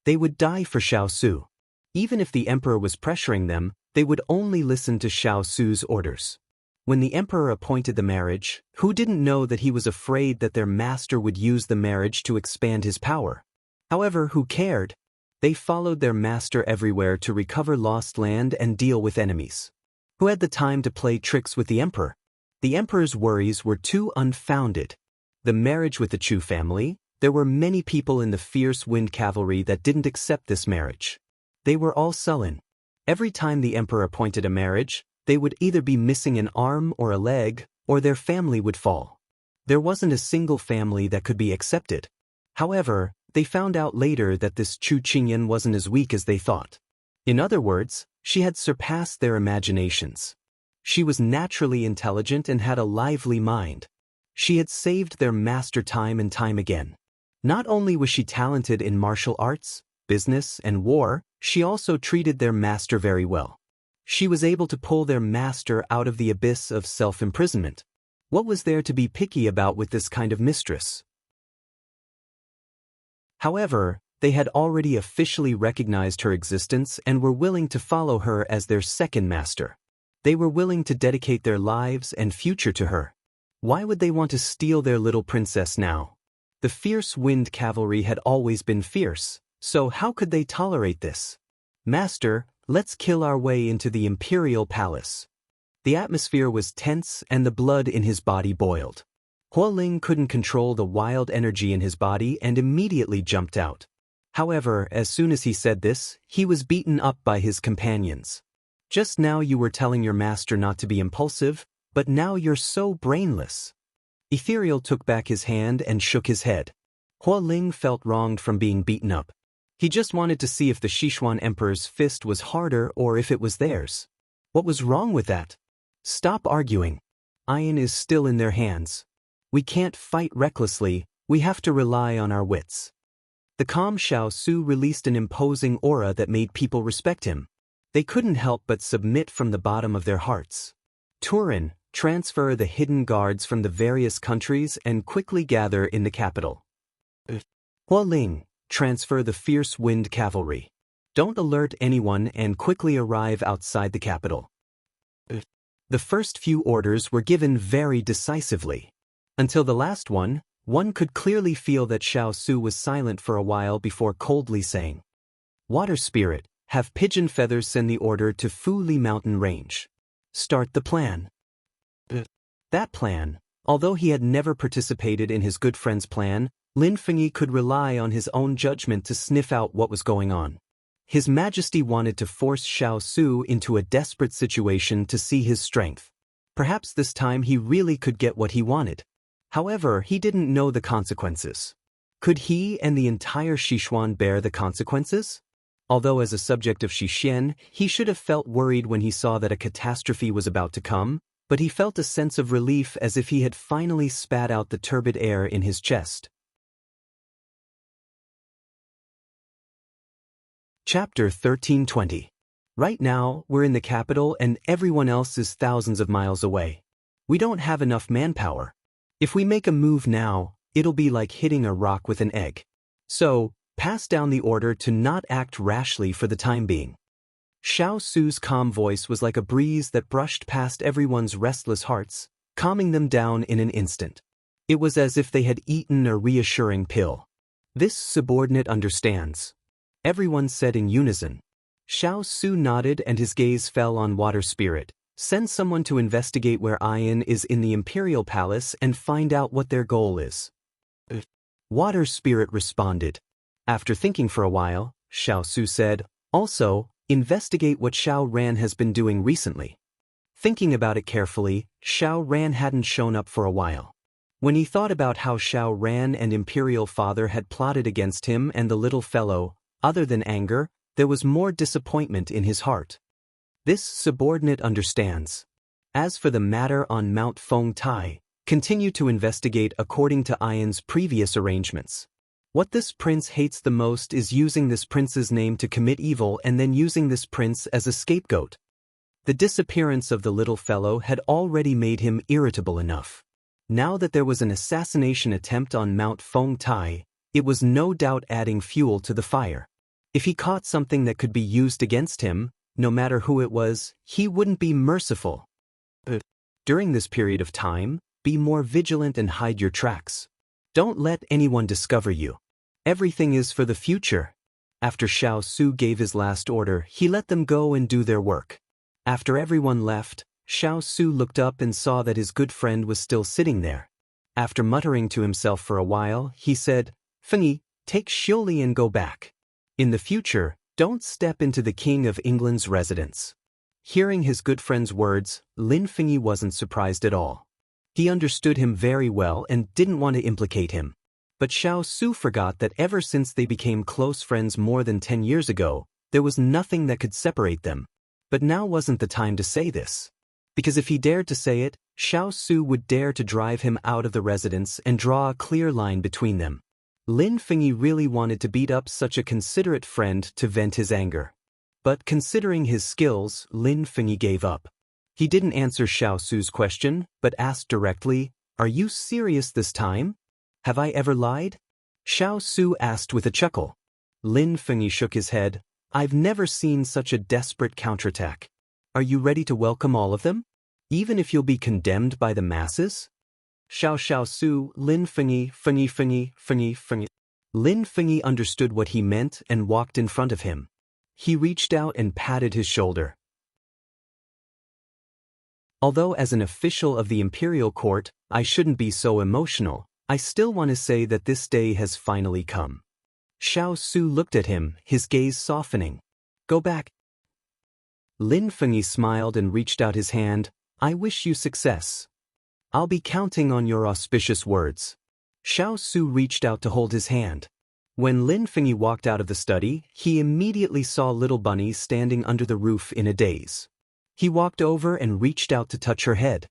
They would die for Xiao Su. Even if the emperor was pressuring them, they would only listen to Xiao Su's orders. When the emperor appointed the marriage, who didn't know that he was afraid that their master would use the marriage to expand his power? However, who cared? They followed their master everywhere to recover lost land and deal with enemies. Who had the time to play tricks with the emperor? The emperor's worries were too unfounded. The marriage with the Chu family, there were many people in the fierce wind cavalry that didn't accept this marriage. They were all sullen. Every time the emperor appointed a marriage, they would either be missing an arm or a leg, or their family would fall. There wasn't a single family that could be accepted. However, they found out later that this Chu Qingyan wasn't as weak as they thought. In other words, she had surpassed their imaginations. She was naturally intelligent and had a lively mind. She had saved their master time and time again. Not only was she talented in martial arts, business, and war, she also treated their master very well. She was able to pull their master out of the abyss of self-imprisonment. What was there to be picky about with this kind of mistress? However, they had already officially recognized her existence and were willing to follow her as their second master. They were willing to dedicate their lives and future to her. Why would they want to steal their little princess now? The fierce wind cavalry had always been fierce, so how could they tolerate this? "Master, let's kill our way into the imperial palace." The atmosphere was tense and the blood in his body boiled. Hualing couldn't control the wild energy in his body and immediately jumped out. However, as soon as he said this, he was beaten up by his companions. "Just now you were telling your master not to be impulsive, but now you're so brainless." Ethereal took back his hand and shook his head. Hualing felt wronged from being beaten up. He just wanted to see if the Sichuan Emperor's fist was harder or if it was theirs. What was wrong with that? "Stop arguing. Iron is still in their hands. We can't fight recklessly, we have to rely on our wits." The calm Xiao Su released an imposing aura that made people respect him. They couldn't help but submit from the bottom of their hearts. "Turin, transfer the hidden guards from the various countries and quickly gather in the capital." "Hualing, transfer the fierce wind cavalry. Don't alert anyone and quickly arrive outside the capital." The first few orders were given very decisively. Until the last one could clearly feel that Xiao Su was silent for a while before coldly saying, "Water Spirit, have Pigeon Feathers send the order to Fu Li Mountain Range. Start the plan." That plan, although he had never participated in his good friend's plan, Lin Fengyi could rely on his own judgment to sniff out what was going on. His Majesty wanted to force Xiao Su into a desperate situation to see his strength. Perhaps this time he really could get what he wanted. However, he didn't know the consequences. Could he and the entire Sichuan bear the consequences? Although as a subject of Xixin, he should have felt worried when he saw that a catastrophe was about to come, but he felt a sense of relief as if he had finally spat out the turbid air in his chest. Chapter 1320. Right now, we're in the capital and everyone else is thousands of miles away. We don't have enough manpower. If we make a move now, it'll be like hitting a rock with an egg. So, pass down the order to not act rashly for the time being. Xiao Su's calm voice was like a breeze that brushed past everyone's restless hearts, calming them down in an instant. It was as if they had eaten a reassuring pill. "This subordinate understands," everyone said in unison. Xiao Su nodded and his gaze fell on Water Spirit. "Send someone to investigate where Ian is in the Imperial Palace and find out what their goal is." Water Spirit responded. After thinking for a while, Xiao Su said, "Also, investigate what Xiao Ran has been doing recently." Thinking about it carefully, Xiao Ran hadn't shown up for a while. When he thought about how Xiao Ran and Imperial Father had plotted against him and the little fellow, other than anger, there was more disappointment in his heart. This subordinate understands. As for the matter on Mount Feng Tai, continue to investigate according to Ian's previous arrangements. What this prince hates the most is using this prince's name to commit evil and then using this prince as a scapegoat. The disappearance of the little fellow had already made him irritable enough. Now that there was an assassination attempt on Mount Feng Tai, it was no doubt adding fuel to the fire. If he caught something that could be used against him, no matter who it was, he wouldn't be merciful. During this period of time, be more vigilant and hide your tracks. Don't let anyone discover you. Everything is for the future. After Xiao Su gave his last order, he let them go and do their work. After everyone left, Xiao Su looked up and saw that his good friend was still sitting there. After muttering to himself for a while, he said, "Fengyi, take Xiuli and go back. In the future, don't step into the King of England's residence." Hearing his good friend's words, Lin Fengyi wasn't surprised at all. He understood him very well and didn't want to implicate him. But Xiao Su forgot that ever since they became close friends more than 10 years ago, there was nothing that could separate them. But now wasn't the time to say this. Because if he dared to say it, Xiao Su would dare to drive him out of the residence and draw a clear line between them. Lin Fengyi really wanted to beat up such a considerate friend to vent his anger. But considering his skills, Lin Fengyi gave up. He didn't answer Xiao Su's question, but asked directly, "Are you serious this time? Have I ever lied?" Xiao Su asked with a chuckle. Lin Fengyi shook his head. "I've never seen such a desperate counterattack. Are you ready to welcome all of them? Even if you'll be condemned by the masses?" Xiao Su, Lin Fengyi, Fengyi. Lin Fengyi understood what he meant and walked in front of him. he reached out and patted his shoulder. Although as an official of the imperial court, I shouldn't be so emotional, I still want to say that this day has finally come. Xiao Su looked at him, his gaze softening. Go back. Lin Fengyi smiled and reached out his hand. I wish you success. I'll be counting on your auspicious words. Xiao Su reached out to hold his hand. When Lin Fengyi walked out of the study, he immediately saw little Bunny standing under the roof in a daze. He walked over and reached out to touch her head.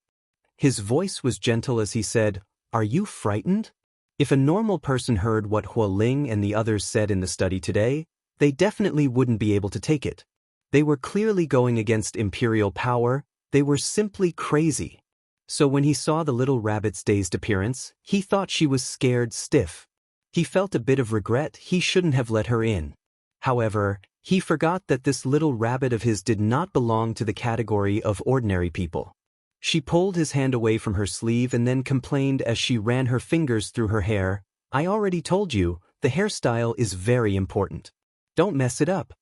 His voice was gentle as he said, Are you frightened? If a normal person heard what Hua Ling and the others said in the study today, they definitely wouldn't be able to take it. They were clearly going against imperial power, they were simply crazy. So when he saw the little rabbit's dazed appearance, he thought she was scared stiff. He felt a bit of regret he shouldn't have let her in. However, he forgot that this little rabbit of his did not belong to the category of ordinary people. She pulled his hand away from her sleeve and then complained as she ran her fingers through her hair, I already told you, the hairstyle is very important. Don't mess it up.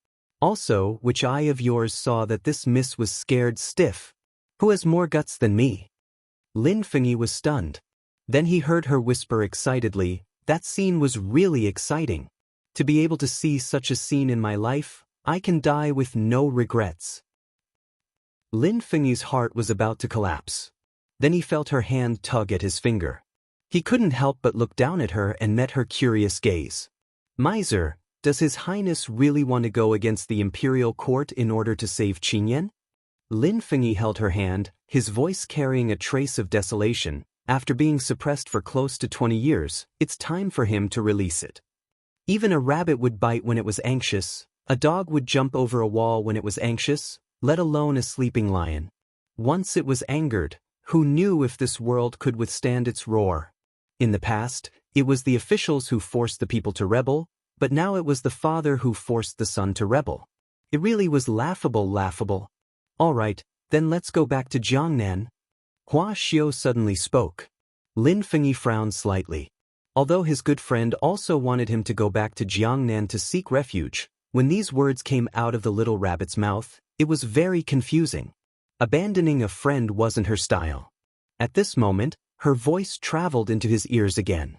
Also, which eye of yours saw that this miss was scared stiff? Who has more guts than me? Lin Fengyi was stunned. Then he heard her whisper excitedly, that scene was really exciting. To be able to see such a scene in my life, I can die with no regrets. Lin Fengyi's heart was about to collapse. Then he felt her hand tug at his finger. He couldn't help but look down at her and met her curious gaze. Miser, does His Highness really want to go against the imperial court in order to save Qingyan? Lin Fengyi held her hand, his voice carrying a trace of desolation. After being suppressed for close to 20 years, it's time for him to release it. Even a rabbit would bite when it was anxious, a dog would jump over a wall when it was anxious, let alone a sleeping lion. Once it was angered, who knew if this world could withstand its roar? In the past, it was the officials who forced the people to rebel, but now it was the father who forced the son to rebel. It really was laughable. All right, then let's go back to Jiangnan. Hua Xiao suddenly spoke. Lin Fengyi frowned slightly. Although his good friend also wanted him to go back to Jiangnan to seek refuge, when these words came out of the little rabbit's mouth, it was very confusing. Abandoning a friend wasn't her style. At this moment, her voice traveled into his ears again.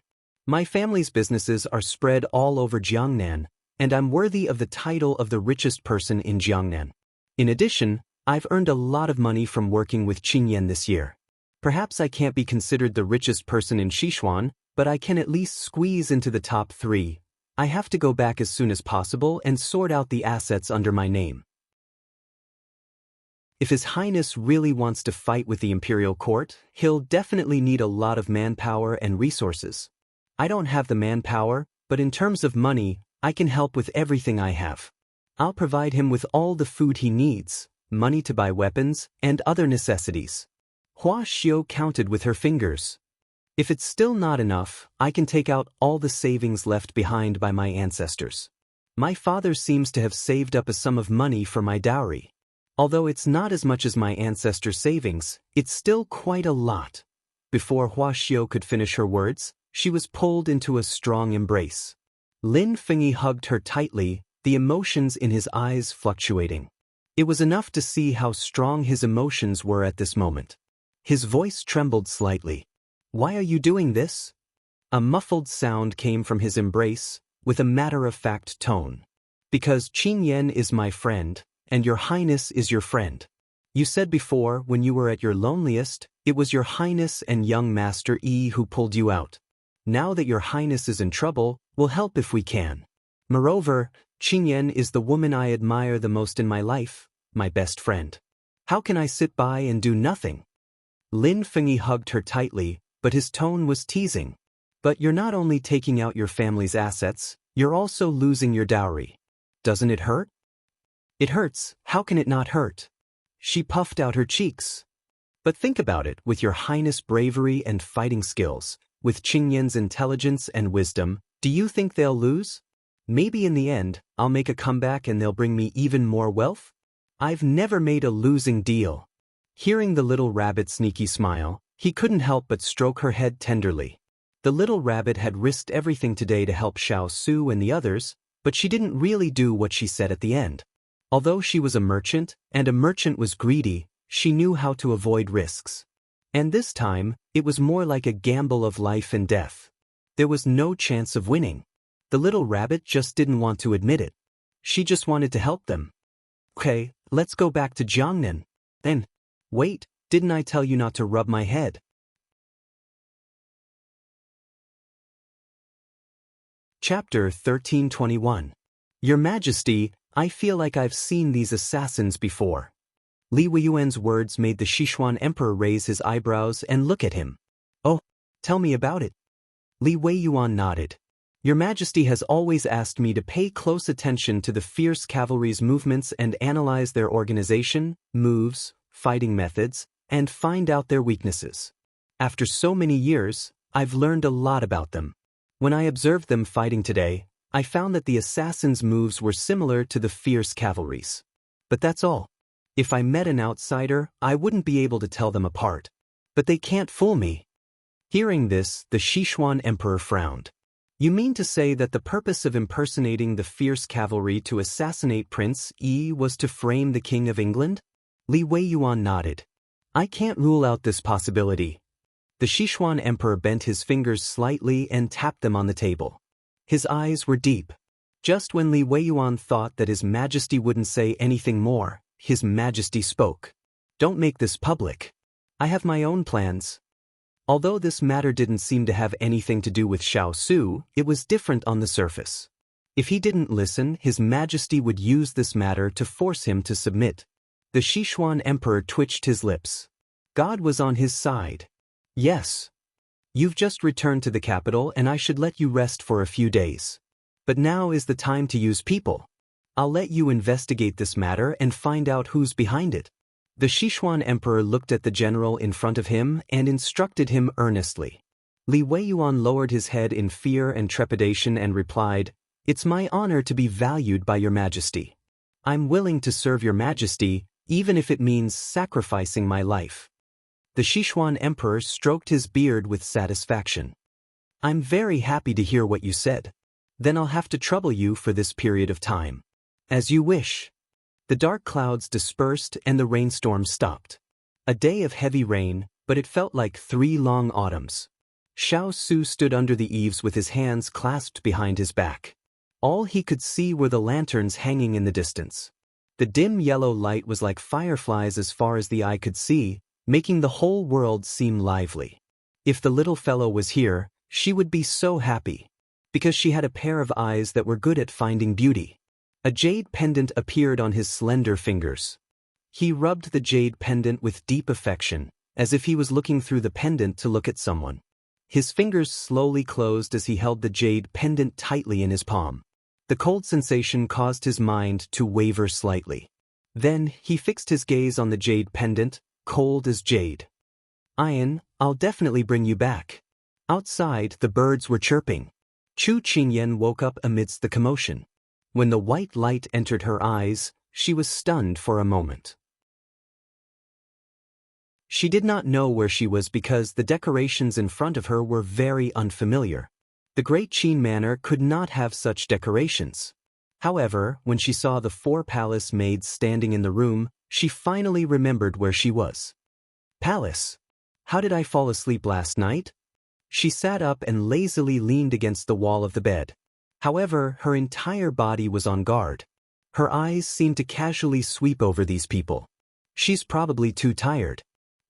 My family's businesses are spread all over Jiangnan, and I'm worthy of the title of the richest person in Jiangnan. In addition, I've earned a lot of money from working with Qingyan this year. Perhaps I can't be considered the richest person in Sichuan, but I can at least squeeze into the top 3. I have to go back as soon as possible and sort out the assets under my name. If His Highness really wants to fight with the imperial court, he'll definitely need a lot of manpower and resources. I don't have the manpower, but in terms of money, I can help with everything I have. I'll provide him with all the food he needs, money to buy weapons, and other necessities. Hua Xiao counted with her fingers. If it's still not enough, I can take out all the savings left behind by my ancestors. My father seems to have saved up a sum of money for my dowry. Although it's not as much as my ancestors' savings, it's still quite a lot. Before Hua Xiao could finish her words, she was pulled into a strong embrace. Lin Fengyi hugged her tightly, the emotions in his eyes fluctuating. It was enough to see how strong his emotions were at this moment. His voice trembled slightly. Why are you doing this? A muffled sound came from his embrace, with a matter-of-fact tone. Because Qingyan is my friend, and your highness is your friend. You said before, when you were at your loneliest, it was your highness and young master Yi who pulled you out. Now that your highness is in trouble, we'll help if we can. Moreover, Qingyan is the woman I admire the most in my life, my best friend. How can I sit by and do nothing? Lin Fengyi hugged her tightly, but his tone was teasing. But you're not only taking out your family's assets, you're also losing your dowry. Doesn't it hurt? It hurts, how can it not hurt? She puffed out her cheeks. But think about it, with your highness' bravery and fighting skills, with Qingyan's intelligence and wisdom, do you think they'll lose? Maybe in the end, I'll make a comeback and they'll bring me even more wealth? I've never made a losing deal. Hearing the little rabbit's sneaky smile, he couldn't help but stroke her head tenderly. The little rabbit had risked everything today to help Xiao Su and the others, but she didn't really do what she said at the end. Although she was a merchant, and a merchant was greedy, she knew how to avoid risks. And this time, it was more like a gamble of life and death. There was no chance of winning. The little rabbit just didn't want to admit it. She just wanted to help them. Okay, let's go back to Jiangnan. Then, wait, didn't I tell you not to rub my head? Chapter 1321. Your Majesty, I feel like I've seen these assassins before. Li Weiyuan's words made the Sichuan emperor raise his eyebrows and look at him. Oh, tell me about it. Li Weiyuan nodded. Your Majesty has always asked me to pay close attention to the fierce cavalry's movements and analyze their organization, moves, fighting methods, and find out their weaknesses. After so many years, I've learned a lot about them. When I observed them fighting today, I found that the assassins' moves were similar to the fierce cavalry's. But that's all. If I met an outsider, I wouldn't be able to tell them apart. But they can't fool me. Hearing this, the Sichuan emperor frowned. You mean to say that the purpose of impersonating the fierce cavalry to assassinate Prince Yi was to frame the King of England? Li Weiyuan nodded. I can't rule out this possibility. The Sichuan emperor bent his fingers slightly and tapped them on the table. His eyes were deep. Just when Li Weiyuan thought that His Majesty wouldn't say anything more, His Majesty spoke. Don't make this public. I have my own plans. Although this matter didn't seem to have anything to do with Xiao Su, it was different on the surface. If he didn't listen, His Majesty would use this matter to force him to submit. The Sichuan emperor twitched his lips. God was on his side. Yes. You've just returned to the capital and I should let you rest for a few days. But now is the time to use people. I'll let you investigate this matter and find out who's behind it. The Sichuan emperor looked at the general in front of him and instructed him earnestly. Li Weiyuan lowered his head in fear and trepidation and replied, It's my honor to be valued by your Majesty. I'm willing to serve your Majesty, even if it means sacrificing my life. The Sichuan emperor stroked his beard with satisfaction. I'm very happy to hear what you said. Then I'll have to trouble you for this period of time. As you wish. The dark clouds dispersed and the rainstorm stopped. A day of heavy rain, but it felt like 3 long autumns. Xiao Su stood under the eaves with his hands clasped behind his back. All he could see were the lanterns hanging in the distance. The dim yellow light was like fireflies as far as the eye could see, making the whole world seem lively. If the little fellow was here, she would be so happy. Because she had a pair of eyes that were good at finding beauty. A jade pendant appeared on his slender fingers. He rubbed the jade pendant with deep affection, as if he was looking through the pendant to look at someone. His fingers slowly closed as he held the jade pendant tightly in his palm. The cold sensation caused his mind to waver slightly. Then, he fixed his gaze on the jade pendant, cold as jade. Ian, I'll definitely bring you back. Outside, the birds were chirping. Chu Qingyan woke up amidst the commotion. When the white light entered her eyes, she was stunned for a moment. She did not know where she was because the decorations in front of her were very unfamiliar. The Great Qin Manor could not have such decorations. However, when she saw the 4 palace maids standing in the room, she finally remembered where she was. Palace. How did I fall asleep last night? She sat up and lazily leaned against the wall of the bed. However, her entire body was on guard. Her eyes seemed to casually sweep over these people. She's probably too tired.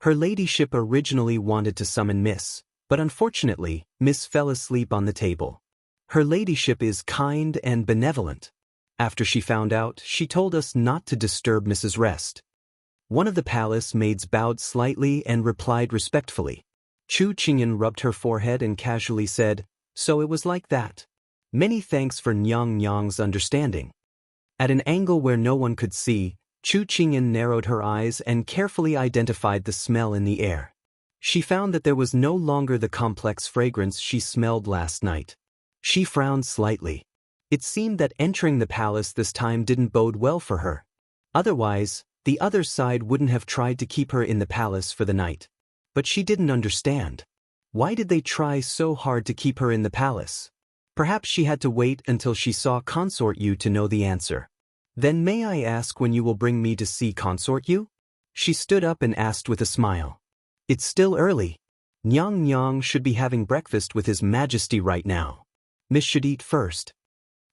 Her ladyship originally wanted to summon Miss, but unfortunately, Miss fell asleep on the table. Her ladyship is kind and benevolent. After she found out, she told us not to disturb Mrs. Rest. One of the palace maids bowed slightly and replied respectfully. Chu Qingyan rubbed her forehead and casually said, So it was like that. Many thanks for Nyang Nyang's understanding. At an angle where no one could see, Chu Qingyan narrowed her eyes and carefully identified the smell in the air. She found that there was no longer the complex fragrance she smelled last night. She frowned slightly. It seemed that entering the palace this time didn't bode well for her. Otherwise, the other side wouldn't have tried to keep her in the palace for the night. But she didn't understand. Why did they try so hard to keep her in the palace? Perhaps she had to wait until she saw Consort Yu to know the answer. Then may I ask when you will bring me to see Consort Yu? She stood up and asked with a smile. It's still early. Nyang Nyang should be having breakfast with His Majesty right now. Miss should eat first.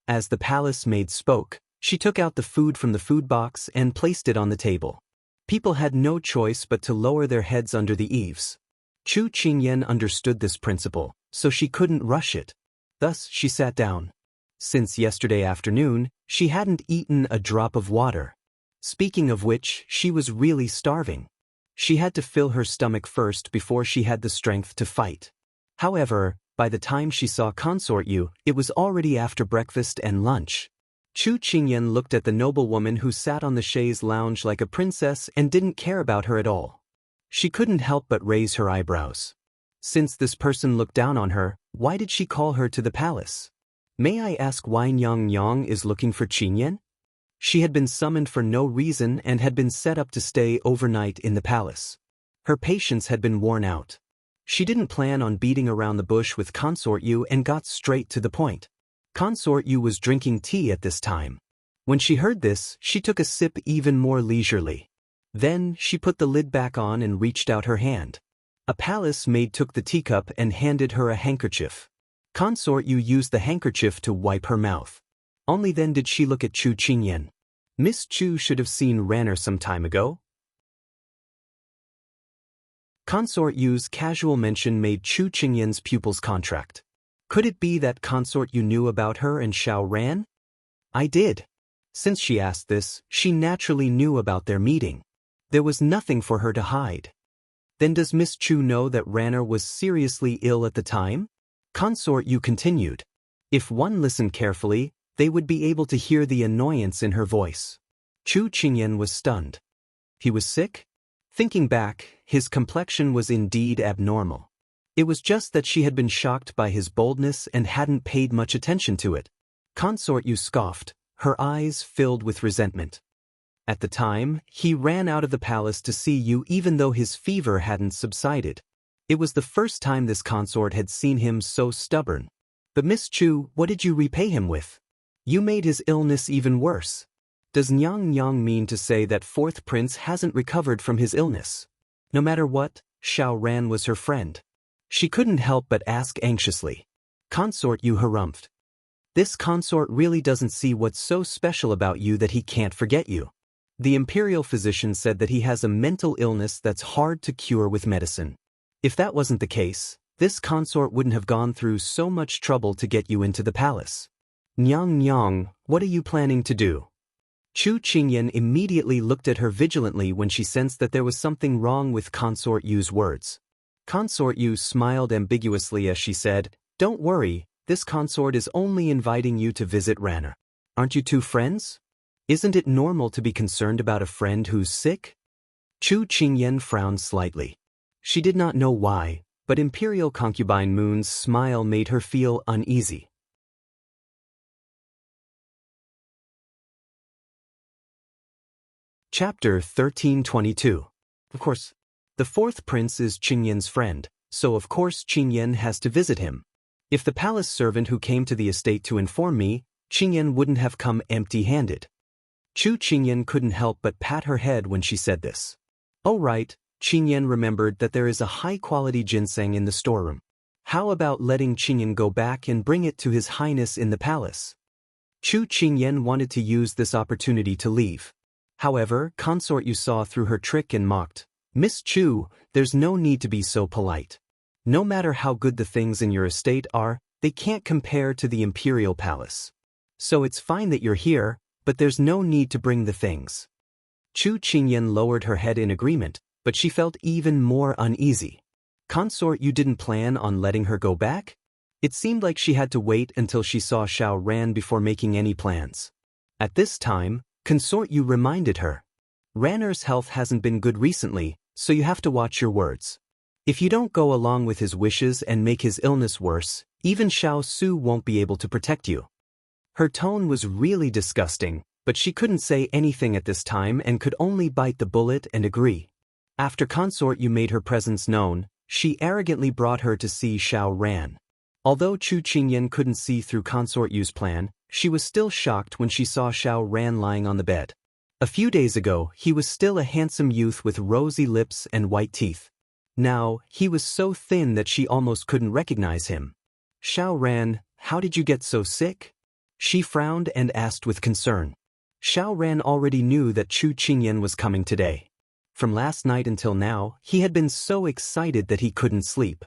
As the palace maid spoke, she took out the food from the food box and placed it on the table. People had no choice but to lower their heads under the eaves. Chu Qingyan understood this principle, so she couldn't rush it. Thus she sat down. Since yesterday afternoon, she hadn't eaten a drop of water. Speaking of which, she was really starving. She had to fill her stomach first before she had the strength to fight. However, by the time she saw Consort Yu, it was already after breakfast and lunch. Chu Qingyan looked at the noblewoman who sat on the chaise lounge like a princess and didn't care about her at all. She couldn't help but raise her eyebrows. Since this person looked down on her, why did she call her to the palace? May I ask why Nyang Nyang is looking for Qingyan? She had been summoned for no reason and had been set up to stay overnight in the palace. Her patience had been worn out. She didn't plan on beating around the bush with Consort Yu and got straight to the point. Consort Yu was drinking tea at this time. When she heard this, she took a sip even more leisurely. Then, she put the lid back on and reached out her hand. A palace maid took the teacup and handed her a handkerchief. Consort Yu used the handkerchief to wipe her mouth. Only then did she look at Chu Qingyan. Miss Chu should have seen Ranner some time ago. Consort Yu's casual mention made Chu Qingyan's pupils contract. Could it be that Consort Yu knew about her and Xiao Ran? I did. Since she asked this, she naturally knew about their meeting. There was nothing for her to hide. Then does Miss Chu know that Ranner was seriously ill at the time? Consort Yu continued. If one listened carefully, they would be able to hear the annoyance in her voice. Chu Qingyan was stunned. He was sick? Thinking back, his complexion was indeed abnormal. It was just that she had been shocked by his boldness and hadn't paid much attention to it. Consort Yu scoffed, her eyes filled with resentment. At the time, he ran out of the palace to see you even though his fever hadn't subsided. It was the first time this consort had seen him so stubborn. But Miss Chu, what did you repay him with? You made his illness even worse. Does Nyang Nyang mean to say that fourth prince hasn't recovered from his illness? No matter what, Xiao Ran was her friend. She couldn't help but ask anxiously. Consort Yu harumphed. This consort really doesn't see what's so special about you that he can't forget you. The imperial physician said that he has a mental illness that's hard to cure with medicine. If that wasn't the case, this consort wouldn't have gone through so much trouble to get you into the palace. Nyang Nyang, what are you planning to do? Chu Qingyan immediately looked at her vigilantly when she sensed that there was something wrong with Consort Yu's words. Consort Yu smiled ambiguously as she said, Don't worry, this consort is only inviting you to visit Ranner. Aren't you two friends? Isn't it normal to be concerned about a friend who's sick? Chu Qingyan frowned slightly. She did not know why, but Imperial Concubine Moon's smile made her feel uneasy. Chapter 1322. Of course, the fourth prince is Qingyan's friend, so of course Qingyan has to visit him. If the palace servant who came to the estate to inform me, Qingyan wouldn't have come empty-handed. Chu Qingyan couldn't help but pat her head when she said this. Oh right, Qingyan remembered that there is a high-quality ginseng in the storeroom. How about letting Qingyan go back and bring it to His Highness in the palace? Chu Qingyan wanted to use this opportunity to leave. However, Consort Yu saw through her trick and mocked. Miss Chu, there's no need to be so polite. No matter how good the things in your estate are, they can't compare to the imperial palace. So it's fine that you're here, but there's no need to bring the things. Chu Qingyan lowered her head in agreement, but she felt even more uneasy. Consort Yu didn't plan on letting her go back? It seemed like she had to wait until she saw Xiao Ran before making any plans. At this time, Consort Yu reminded her. Ranner's health hasn't been good recently, so you have to watch your words. If you don't go along with his wishes and make his illness worse, even Xiao Su won't be able to protect you. Her tone was really disgusting, but she couldn't say anything at this time and could only bite the bullet and agree. After Consort Yu made her presence known, she arrogantly brought her to see Xiao Ran. Although Chu Qingyan couldn't see through Consort Yu's plan, She was still shocked when she saw Xiao Ran lying on the bed. A few days ago, he was still a handsome youth with rosy lips and white teeth. Now, he was so thin that she almost couldn't recognize him. Xiao Ran, how did you get so sick? She frowned and asked with concern. Xiao Ran already knew that Chu Qingyan was coming today. From last night until now, he had been so excited that he couldn't sleep.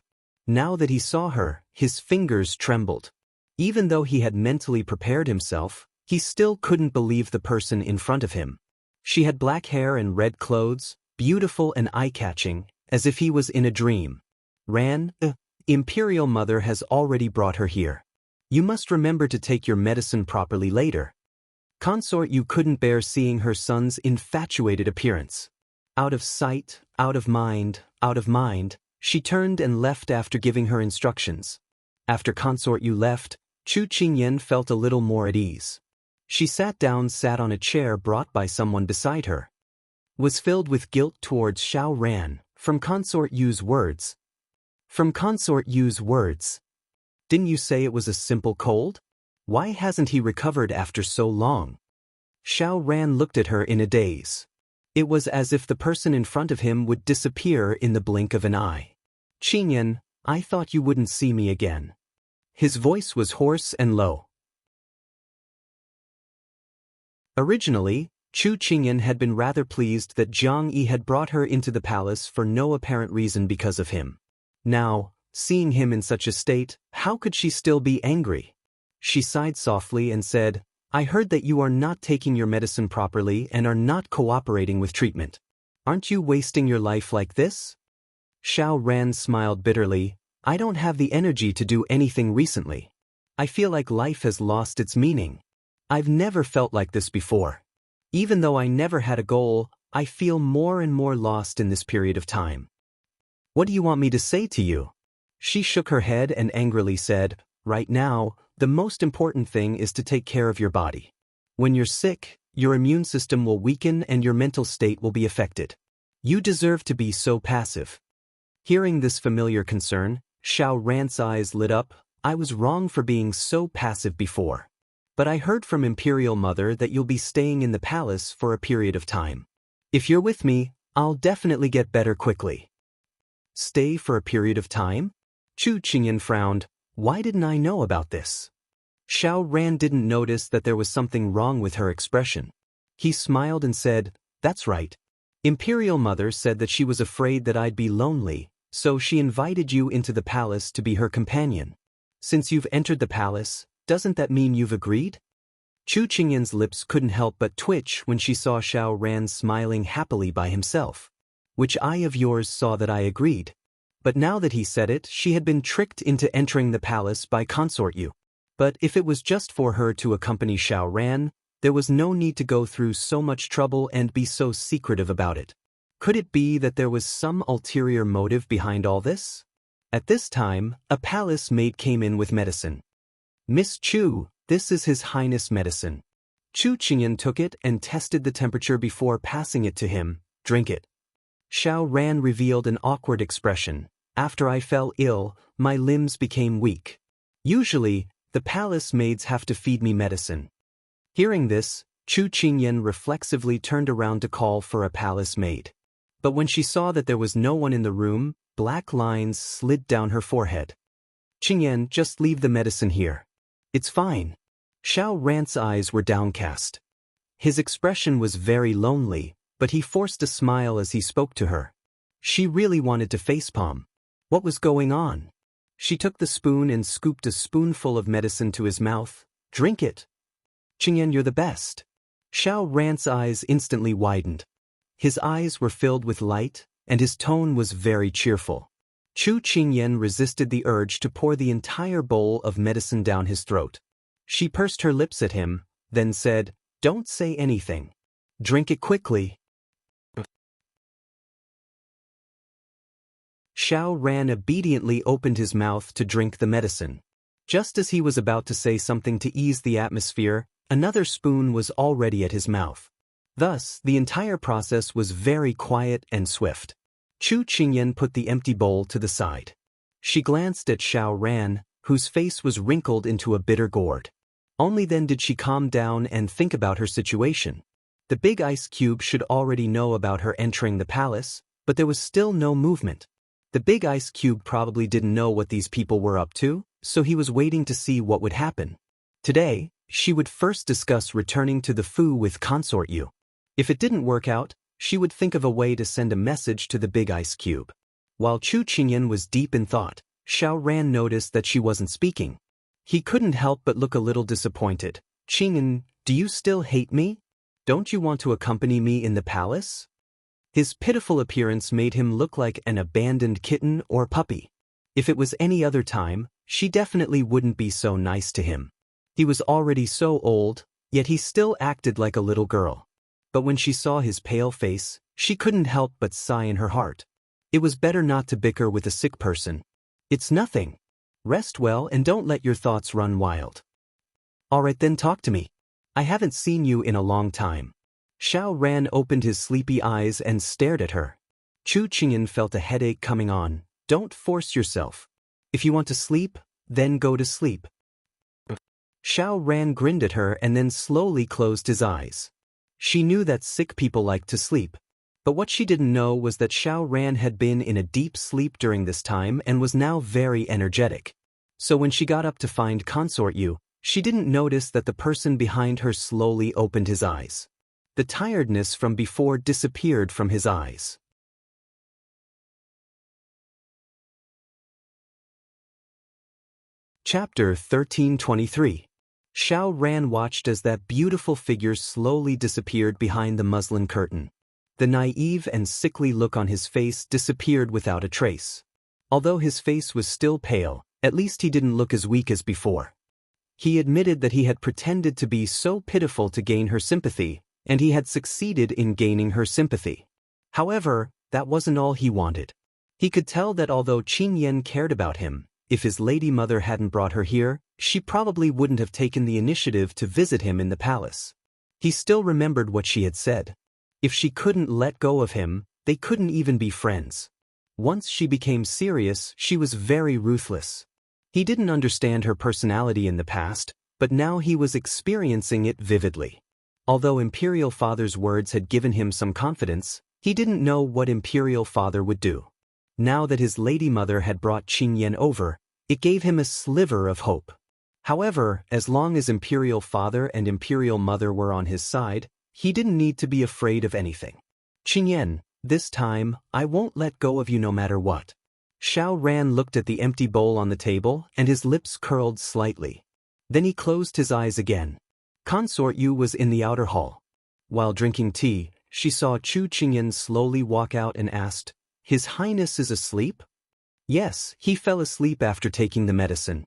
Now that he saw her, his fingers trembled. Even though he had mentally prepared himself, he still couldn't believe the person in front of him. She had black hair and red clothes, beautiful and eye-catching, as if he was in a dream. Ran, Imperial Mother has already brought her here. You must remember to take your medicine properly later. Consort Yu couldn't bear seeing her son's infatuated appearance. Out of sight, out of mind, she turned and left after giving her instructions. After Consort Yu left, Chu Qingyan felt a little more at ease. She sat on a chair brought by someone beside her. Was filled with guilt towards Xiao Ran, from Consort Yu's words. Didn't you say it was a simple cold? Why hasn't he recovered after so long? Xiao Ran looked at her in a daze. It was as if the person in front of him would disappear in the blink of an eye. Qingyan, I thought you wouldn't see me again. His voice was hoarse and low. Originally, Chu Qingyan had been rather pleased that Jiang Yi had brought her into the palace for no apparent reason because of him. Now, seeing him in such a state, how could she still be angry? She sighed softly and said, I heard that you are not taking your medicine properly and are not cooperating with treatment. Aren't you wasting your life like this? Xiao Ran smiled bitterly. I don't have the energy to do anything recently. I feel like life has lost its meaning. I've never felt like this before. Even though I never had a goal, I feel more and more lost in this period of time. What do you want me to say to you? She shook her head and angrily said, Right now, the most important thing is to take care of your body. When you're sick, your immune system will weaken and your mental state will be affected. You deserve to be so passive. Hearing this familiar concern, Xiao Ran's eyes lit up. I was wrong for being so passive before. But I heard from Imperial Mother that you'll be staying in the palace for a period of time. If you're with me, I'll definitely get better quickly. Stay for a period of time? Chu Qingyan frowned. Why didn't I know about this? Xiao Ran didn't notice that there was something wrong with her expression. He smiled and said, That's right. Imperial Mother said that she was afraid that I'd be lonely, so she invited you into the palace to be her companion. Since you've entered the palace, doesn't that mean you've agreed? Chu Qingyan's lips couldn't help but twitch when she saw Xiao Ran smiling happily by himself. Which eye of yours saw that I agreed? But now that he said it, she had been tricked into entering the palace by Consort Yu. But if it was just for her to accompany Xiao Ran, there was no need to go through so much trouble and be so secretive about it. Could it be that there was some ulterior motive behind all this? At this time, a palace maid came in with medicine. Miss Chu, this is His Highness medicine. Chu Qingyan took it and tested the temperature before passing it to him. Drink it. Xiao Ran revealed an awkward expression. After I fell ill, my limbs became weak. Usually, the palace maids have to feed me medicine. Hearing this, Chu Qingyan reflexively turned around to call for a palace maid. But when she saw that there was no one in the room, black lines slid down her forehead. Qingyan, just leave the medicine here. It's fine. Xiao Ran's eyes were downcast. His expression was very lonely, but he forced a smile as he spoke to her. She really wanted to facepalm. What was going on? She took the spoon and scooped a spoonful of medicine to his mouth. Drink it. Qingyan, you're the best. Xiao Ran's eyes instantly widened. His eyes were filled with light, and his tone was very cheerful. Chu Qingyan resisted the urge to pour the entire bowl of medicine down his throat. She pursed her lips at him, then said, Don't say anything. Drink it quickly. Xiao Ran obediently opened his mouth to drink the medicine. Just as he was about to say something to ease the atmosphere, another spoon was already at his mouth. Thus, the entire process was very quiet and swift. Chu Qingyan put the empty bowl to the side. She glanced at Xiao Ran, whose face was wrinkled into a bitter gourd. Only then did she calm down and think about her situation. The big ice cube should already know about her entering the palace, but there was still no movement. The big ice cube probably didn't know what these people were up to, so he was waiting to see what would happen. Today, she would first discuss returning to the Fu with Consort Yu. If it didn't work out, she would think of a way to send a message to the big ice cube. While Chu Qingyan was deep in thought, Xiao Ran noticed that she wasn't speaking. He couldn't help but look a little disappointed. "Qingyan, do you still hate me? Don't you want to accompany me in the palace?" His pitiful appearance made him look like an abandoned kitten or puppy. If it was any other time, she definitely wouldn't be so nice to him. He was already so old, yet he still acted like a little girl. But when she saw his pale face, she couldn't help but sigh in her heart. It was better not to bicker with a sick person. "It's nothing. Rest well and don't let your thoughts run wild." "Alright then, talk to me. I haven't seen you in a long time." Xiao Ran opened his sleepy eyes and stared at her. Chu Qingyan felt a headache coming on. "Don't force yourself. If you want to sleep, then go to sleep." Xiao Ran grinned at her and then slowly closed his eyes. She knew that sick people like to sleep. But what she didn't know was that Xiao Ran had been in a deep sleep during this time and was now very energetic. So when she got up to find Consort Yu, she didn't notice that the person behind her slowly opened his eyes. The tiredness from before disappeared from his eyes. Chapter 1323. Xiao Ran watched as that beautiful figure slowly disappeared behind the muslin curtain. The naive and sickly look on his face disappeared without a trace. Although his face was still pale, at least he didn't look as weak as before. He admitted that he had pretended to be so pitiful to gain her sympathy, and he had succeeded in gaining her sympathy. However, that wasn't all he wanted. He could tell that although Qingyan cared about him, if his lady mother hadn't brought her here, she probably wouldn't have taken the initiative to visit him in the palace. He still remembered what she had said. If she couldn't let go of him, they couldn't even be friends. Once she became serious, she was very ruthless. He didn't understand her personality in the past, but now he was experiencing it vividly. Although Imperial Father's words had given him some confidence, he didn't know what Imperial Father would do. Now that his lady mother had brought Qingyan over, it gave him a sliver of hope. However, as long as Imperial Father and Imperial Mother were on his side, he didn't need to be afraid of anything. "Qingyan, this time, I won't let go of you no matter what." Xiao Ran looked at the empty bowl on the table and his lips curled slightly. Then he closed his eyes again. Consort Yu was in the outer hall. While drinking tea, she saw Chu Qingyan slowly walk out and asked, "His Highness is asleep?" "Yes, he fell asleep after taking the medicine."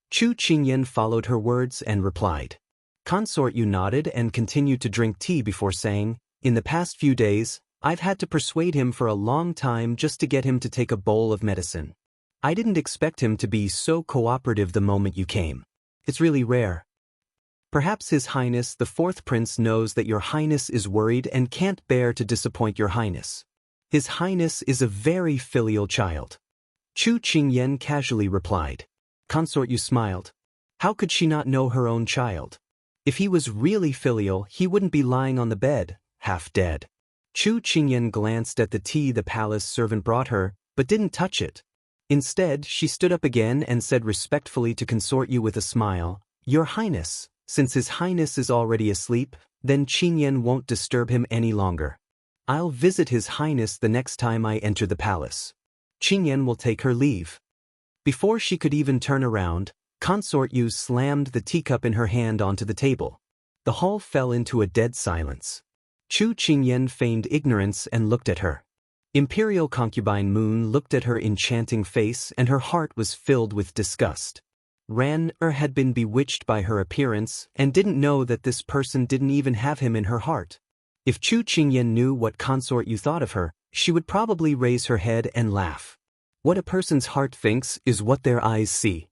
Chu Qingyan followed her words and replied. Consort Yu nodded and continued to drink tea before saying, "In the past few days, I've had to persuade him for a long time just to get him to take a bowl of medicine. I didn't expect him to be so cooperative the moment you came. It's really rare. Perhaps His Highness the Fourth Prince knows that Your Highness is worried and can't bear to disappoint Your Highness. His Highness is a very filial child." Chu Qingyan casually replied. Consort Yu smiled. How could she not know her own child? If he was really filial, he wouldn't be lying on the bed, half dead. Chu Qingyan glanced at the tea the palace servant brought her, but didn't touch it. Instead, she stood up again and said respectfully to Consort Yu with a smile, "Your Highness, since His Highness is already asleep, then Qingyan won't disturb him any longer. I'll visit His Highness the next time I enter the palace." Qingyan will take her leave. Before she could even turn around, Consort Yu slammed the teacup in her hand onto the table. The hall fell into a dead silence. Chu Qingyan feigned ignorance and looked at her. Imperial concubine Moon looked at her enchanting face and her heart was filled with disgust. Ran-er had been bewitched by her appearance and didn't know that this person didn't even have him in her heart. If Chu Qingyan knew what Consort Yu thought of her, she would probably raise her head and laugh. What a person's heart thinks is what their eyes see.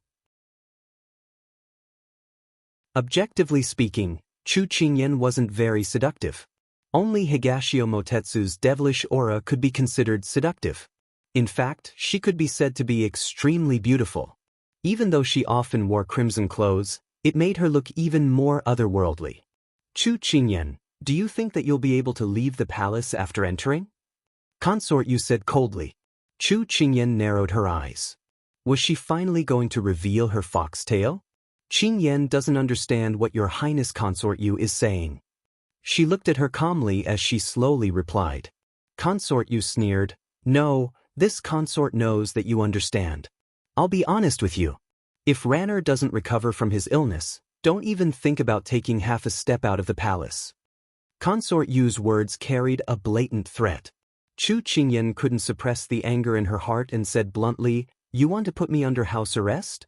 Objectively speaking, Chu Qingyan wasn't very seductive. Only Higashio Motetsu's devilish aura could be considered seductive. In fact, she could be said to be extremely beautiful. Even though she often wore crimson clothes, It made her look even more otherworldly. Chu Qingyan, do you think that you'll be able to leave the palace after entering? Consort Yu said coldly. Chu Qingyan narrowed her eyes. Was she finally going to reveal her foxtail? Qingyan doesn't understand what your highness Consort Yu is saying. She looked at her calmly as she slowly replied. Consort Yu sneered. No, this consort knows that you understand. I'll be honest with you. If Ranner doesn't recover from his illness, don't even think about taking half a step out of the palace. Consort Yu's words carried a blatant threat. Chu Qingyan couldn't suppress the anger in her heart and said bluntly, You want to put me under house arrest?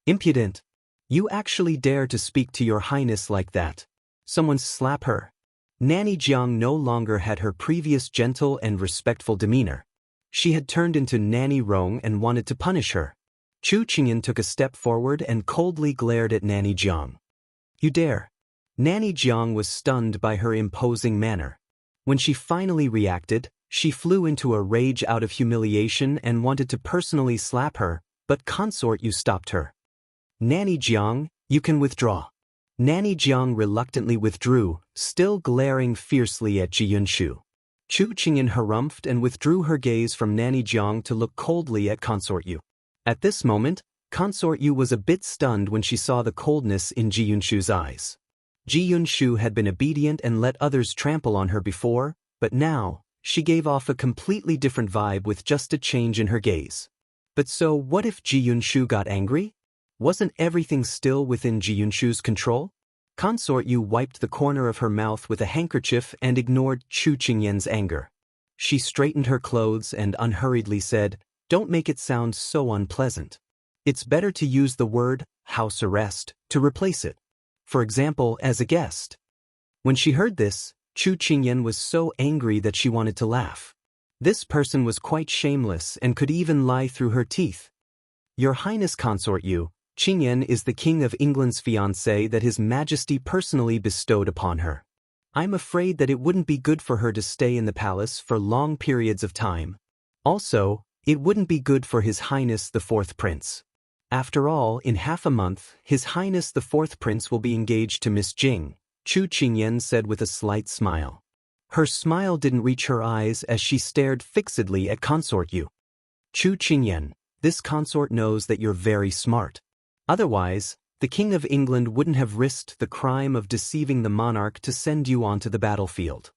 Impudent. You actually dare to speak to your highness like that. Someone slap her. Nanny Jiang no longer had her previous gentle and respectful demeanor. She had turned into Nanny Rong and wanted to punish her. Chu Qingyan took a step forward and coldly glared at Nanny Jiang. You dare. Nanny Jiang was stunned by her imposing manner. When she finally reacted, she flew into a rage out of humiliation and wanted to personally slap her, but Consort Yu stopped her. Nanny Jiang, you can withdraw. Nanny Jiang reluctantly withdrew, still glaring fiercely at Ji Yunshu. Chu Qingyan harumphed and withdrew her gaze from Nanny Jiang to look coldly at Consort Yu. At this moment, Consort Yu was a bit stunned when she saw the coldness in Ji Yunshu's eyes. Ji Yunshu had been obedient and let others trample on her before, but now, she gave off a completely different vibe with just a change in her gaze. But so what if Ji Yunshu got angry? Wasn't everything still within Ji Yunshu's control? Consort Yu wiped the corner of her mouth with a handkerchief and ignored Chu Qingyan's anger. She straightened her clothes and unhurriedly said, Don't make it sound so unpleasant. It's better to use the word house arrest to replace it. For example, as a guest. When she heard this, Chu Qingyan was so angry that she wanted to laugh. This person was quite shameless and could even lie through her teeth. Your Highness Consort Yu, Qingyan is the King of England's fiancée that His Majesty personally bestowed upon her. I'm afraid that it wouldn't be good for her to stay in the palace for long periods of time. Also, it wouldn't be good for His Highness the Fourth Prince. After all, in half a month, His Highness the Fourth Prince will be engaged to Miss Jing, Chu Qingyan said with a slight smile. Her smile didn't reach her eyes as she stared fixedly at Consort Yu. Chu Qingyan, this consort knows that you're very smart. Otherwise, the King of England wouldn't have risked the crime of deceiving the monarch to send you onto the battlefield.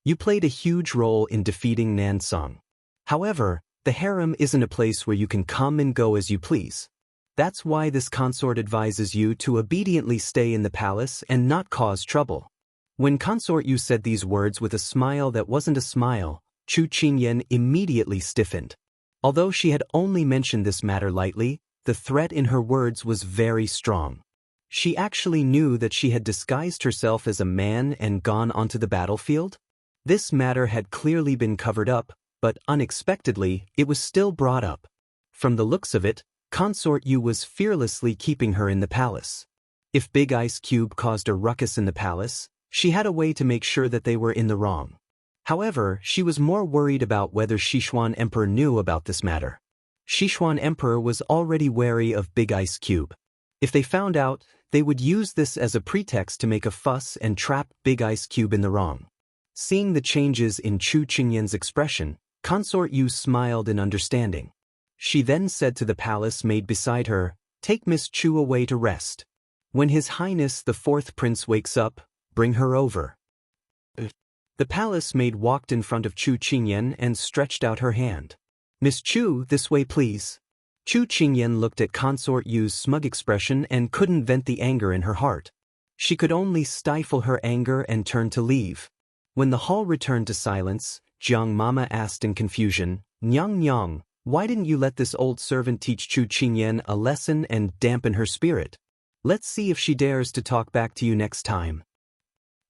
You played a huge role in defeating Nansong. However, the harem isn't a place where you can come and go as you please. That's why this consort advises you to obediently stay in the palace and not cause trouble. When Consort Yu said these words with a smile that wasn't a smile, Chu Qingyan immediately stiffened. Although she had only mentioned this matter lightly, the threat in her words was very strong. She actually knew that she had disguised herself as a man and gone onto the battlefield. This matter had clearly been covered up, but unexpectedly, it was still brought up. From the looks of it, Consort Yu was fearlessly keeping her in the palace. If Big Ice Cube caused a ruckus in the palace, she had a way to make sure that they were in the wrong. However, she was more worried about whether Sichuan Emperor knew about this matter. Sichuan Emperor was already wary of Big Ice Cube. If they found out, they would use this as a pretext to make a fuss and trap Big Ice Cube in the wrong. Seeing the changes in Chu Qingyan's expression, Consort Yu smiled in understanding. She then said to the palace maid beside her, Take Miss Chu away to rest. When His Highness the Fourth Prince wakes up, bring her over. The palace maid walked in front of Chu Qingyan and stretched out her hand. Miss Chu, this way please. Chu Qingyan looked at Consort Yu's smug expression and couldn't vent the anger in her heart. She could only stifle her anger and turn to leave. When the hall returned to silence, Jiang Mama asked in confusion, Nyang Nyang, why didn't you let this old servant teach Chu Qingyan a lesson and dampen her spirit? Let's see if she dares to talk back to you next time.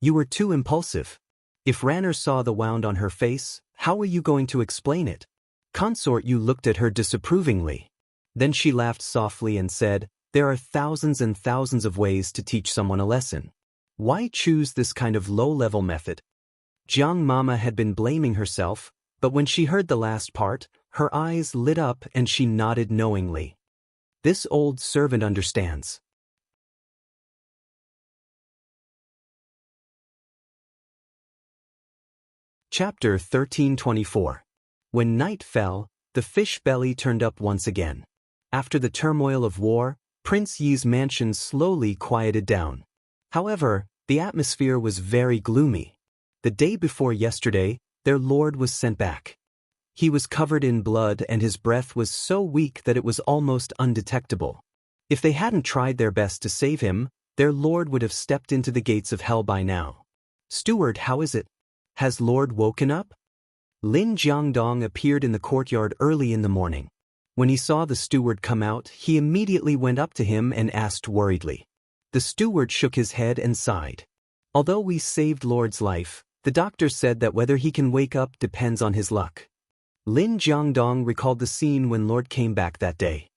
You were too impulsive. If Ranner saw the wound on her face, how were you going to explain it? Consort Yu looked at her disapprovingly. Then she laughed softly and said, There are thousands and thousands of ways to teach someone a lesson. Why choose this kind of low-level method? Jiang Mama had been blaming herself, but when she heard the last part, her eyes lit up and she nodded knowingly. This old servant understands. Chapter 1324. When night fell, the fish belly turned up once again. After the turmoil of war, Prince Yi's mansion slowly quieted down. However, the atmosphere was very gloomy. The day before yesterday, their lord was sent back. He was covered in blood and his breath was so weak that it was almost undetectable. If they hadn't tried their best to save him, their lord would have stepped into the gates of hell by now. "Steward, how is it? Has Lord woken up?" Lin Jiangdong appeared in the courtyard early in the morning. When he saw the steward come out, he immediately went up to him and asked worriedly. The steward shook his head and sighed. "Although we saved Lord's life, the doctor said that whether he can wake up depends on his luck." Lin Jiangdong recalled the scene when Lord came back that day.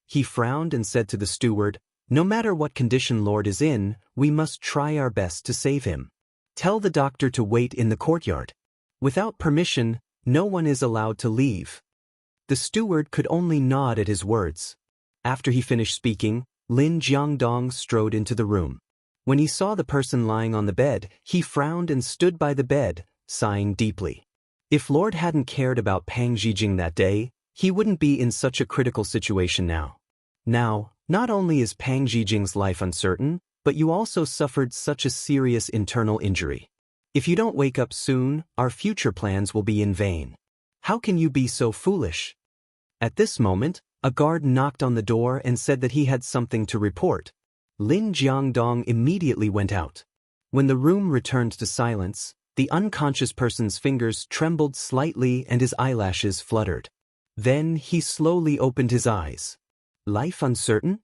He frowned and said to the steward, "No matter what condition Lord is in, we must try our best to save him. Tell the doctor to wait in the courtyard. Without permission, no one is allowed to leave." The steward could only nod at his words. After he finished speaking, Lin Jiangdong strode into the room. When he saw the person lying on the bed, he frowned and stood by the bed, sighing deeply. If Lord hadn't cared about Pang Zhijing that day, he wouldn't be in such a critical situation now. Now, not only is Pang Zhijing's life uncertain, but you also suffered such a serious internal injury. If you don't wake up soon, our future plans will be in vain. How can you be so foolish? At this moment, a guard knocked on the door and said that he had something to report. Lin Jiangdong immediately went out. When the room returned to silence, the unconscious person's fingers trembled slightly and his eyelashes fluttered. Then he slowly opened his eyes. Life uncertain?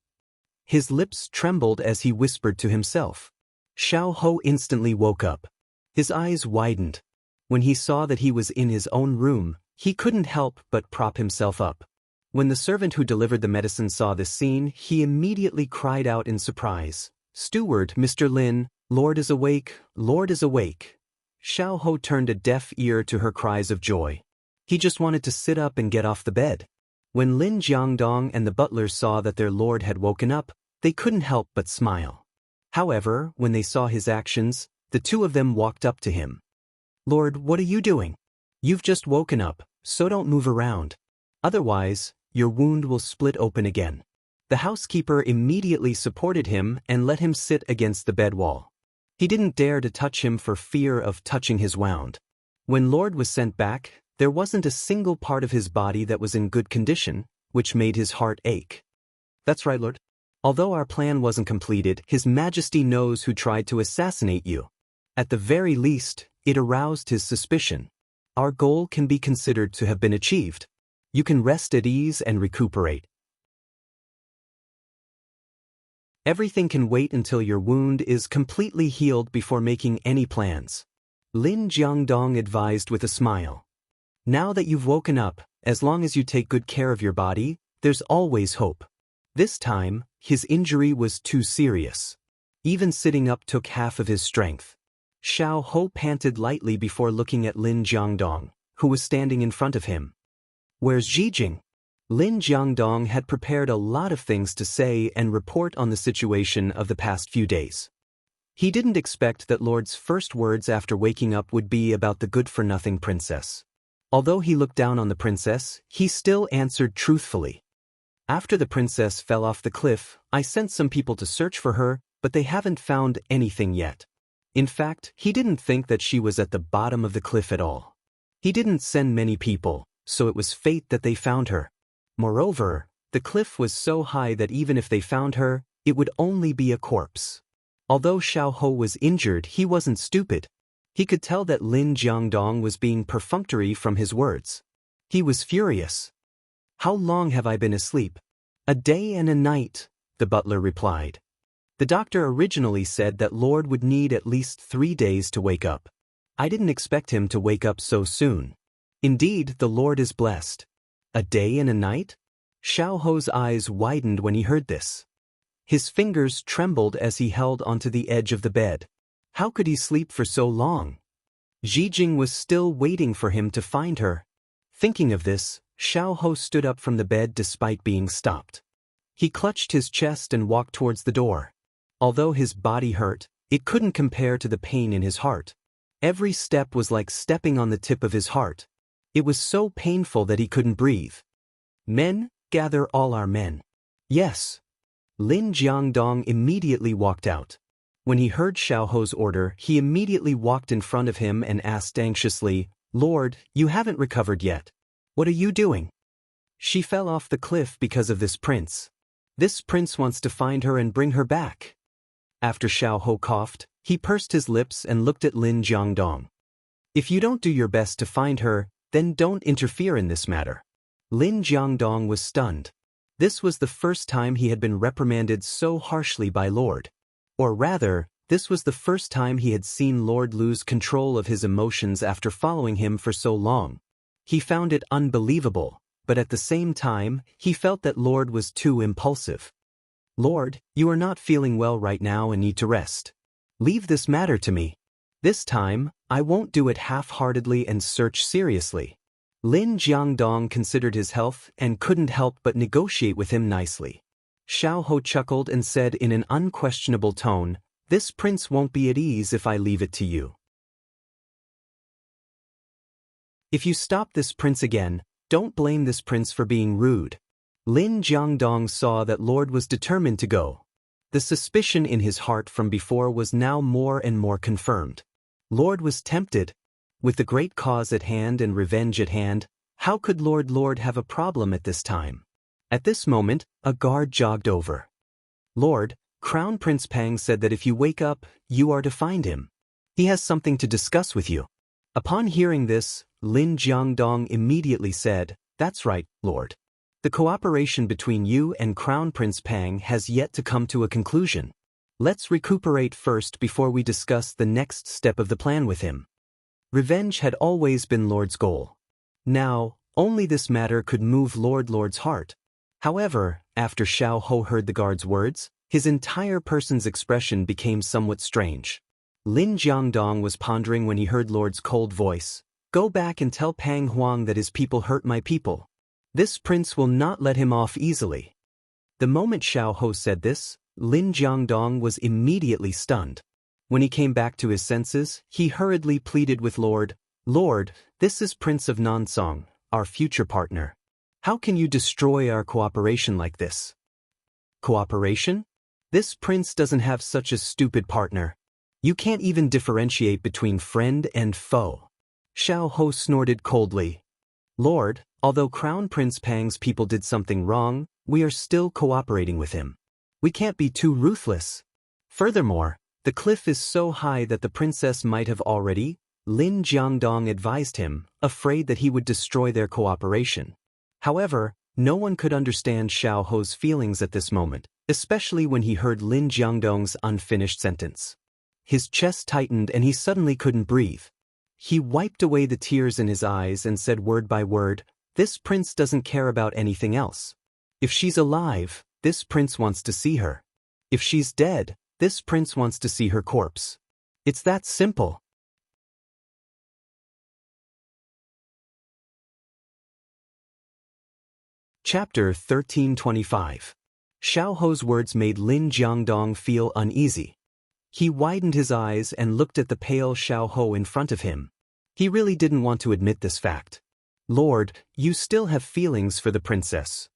His lips trembled as he whispered to himself. Xiao Ho instantly woke up. His eyes widened. When he saw that he was in his own room, he couldn't help but prop himself up. When the servant who delivered the medicine saw this scene, he immediately cried out in surprise. "Steward, Mr. Lin, Lord is awake, Lord is awake." Xiao Ho turned a deaf ear to her cries of joy. He just wanted to sit up and get off the bed. When Lin Jiangdong and the butler saw that their lord had woken up, they couldn't help but smile. However, when they saw his actions, the two of them walked up to him. "Lord, what are you doing? You've just woken up, so don't move around. Otherwise, your wound will split open again." The housekeeper immediately supported him and let him sit against the bed wall. He didn't dare to touch him for fear of touching his wound. When Lord was sent back, there wasn't a single part of his body that was in good condition, which made his heart ache. "That's right, Lord. Although our plan wasn't completed, His Majesty knows who tried to assassinate you. At the very least, it aroused his suspicion. Our goal can be considered to have been achieved. You can rest at ease and recuperate. Everything can wait until your wound is completely healed before making any plans," Lin Jiangdong advised with a smile. "Now that you've woken up, as long as you take good care of your body, there's always hope." This time, his injury was too serious. Even sitting up took half of his strength. Xiao Ho panted lightly before looking at Lin Jiangdong, who was standing in front of him. "Where's Zhijing?" Lin Jiangdong had prepared a lot of things to say and report on the situation of the past few days. He didn't expect that Lord's first words after waking up would be about the good-for-nothing princess. Although he looked down on the princess, he still answered truthfully. "After the princess fell off the cliff, I sent some people to search for her, but they haven't found anything yet." In fact, he didn't think that she was at the bottom of the cliff at all. He didn't send many people, so it was fate that they found her. Moreover, the cliff was so high that even if they found her, it would only be a corpse. Although Xiao Ho was injured, he wasn't stupid. He could tell that Lin Jiangdong was being perfunctory from his words. He was furious. "How long have I been asleep?" "A day and a night," the butler replied. "The doctor originally said that Lord would need at least 3 days to wake up. I didn't expect him to wake up so soon. Indeed, the Lord is blessed." "A day and a night?" Xiao Ho's eyes widened when he heard this. His fingers trembled as he held onto the edge of the bed. How could he sleep for so long? Zhijing was still waiting for him to find her. Thinking of this, Xiao Ho stood up from the bed despite being stopped. He clutched his chest and walked towards the door. Although his body hurt, it couldn't compare to the pain in his heart. Every step was like stepping on the tip of his heart. It was so painful that he couldn't breathe. Men, gather all our men. Yes. Lin Jiangdong immediately walked out. When he heard Xiaoho's order, he immediately walked in front of him and asked anxiously, "Lord, you haven't recovered yet. What are you doing?" "She fell off the cliff because of this prince. This prince wants to find her and bring her back." After Xiaoho coughed, he pursed his lips and looked at Lin Jiangdong. "If you don't do your best to find her, then don't interfere in this matter." Lin Jiangdong was stunned. This was the first time he had been reprimanded so harshly by Lord. Or rather, this was the first time he had seen Lord lose control of his emotions after following him for so long. He found it unbelievable, but at the same time, he felt that Lord was too impulsive. "Lord, you are not feeling well right now and need to rest. Leave this matter to me. This time, I won't do it half-heartedly and search seriously." Lin Jiangdong considered his health and couldn't help but negotiate with him nicely. Xiaoho chuckled and said in an unquestionable tone, "This prince won't be at ease if I leave it to you. If you stop this prince again, don't blame this prince for being rude." Lin Jiangdong saw that Lord was determined to go. The suspicion in his heart from before was now more and more confirmed. Lord was tempted. With the great cause at hand and revenge at hand, how could Lord have a problem at this time? At this moment, a guard jogged over. "Lord, Crown Prince Pang said that if you wake up, you are to find him. He has something to discuss with you." Upon hearing this, Lin Jiangdong immediately said, "That's right, Lord. The cooperation between you and Crown Prince Pang has yet to come to a conclusion. Let's recuperate first before we discuss the next step of the plan with him." Revenge had always been Lord's goal. Now, only this matter could move Lord's heart. However, after Xiaoho heard the guard's words, his entire person's expression became somewhat strange. Lin Jiangdong was pondering when he heard Lord's cold voice, "Go back and tell Pang Huang that his people hurt my people. This prince will not let him off easily." The moment Xiaoho said this, Lin Jiangdong was immediately stunned. When he came back to his senses, he hurriedly pleaded with Lord, "Lord, this is Prince of Nansong, our future partner. How can you destroy our cooperation like this?" "Cooperation? This prince doesn't have such a stupid partner. You can't even differentiate between friend and foe." Xiaoho snorted coldly. "Lord, although Crown Prince Pang's people did something wrong, we are still cooperating with him. We can't be too ruthless. Furthermore, the cliff is so high that the princess might have already," Lin Jiangdong advised him, afraid that he would destroy their cooperation. However, no one could understand Xiaoho's feelings at this moment, especially when he heard Lin Jiangdong's unfinished sentence. His chest tightened and he suddenly couldn't breathe. He wiped away the tears in his eyes and said word by word, "This prince doesn't care about anything else. If she's alive, this prince wants to see her. If she's dead, this prince wants to see her corpse. It's that simple." Chapter 1325. Xiaoho's words made Lin Jiangdong feel uneasy. He widened his eyes and looked at the pale Xiaoho in front of him. He really didn't want to admit this fact. "Lord, you still have feelings for the princess."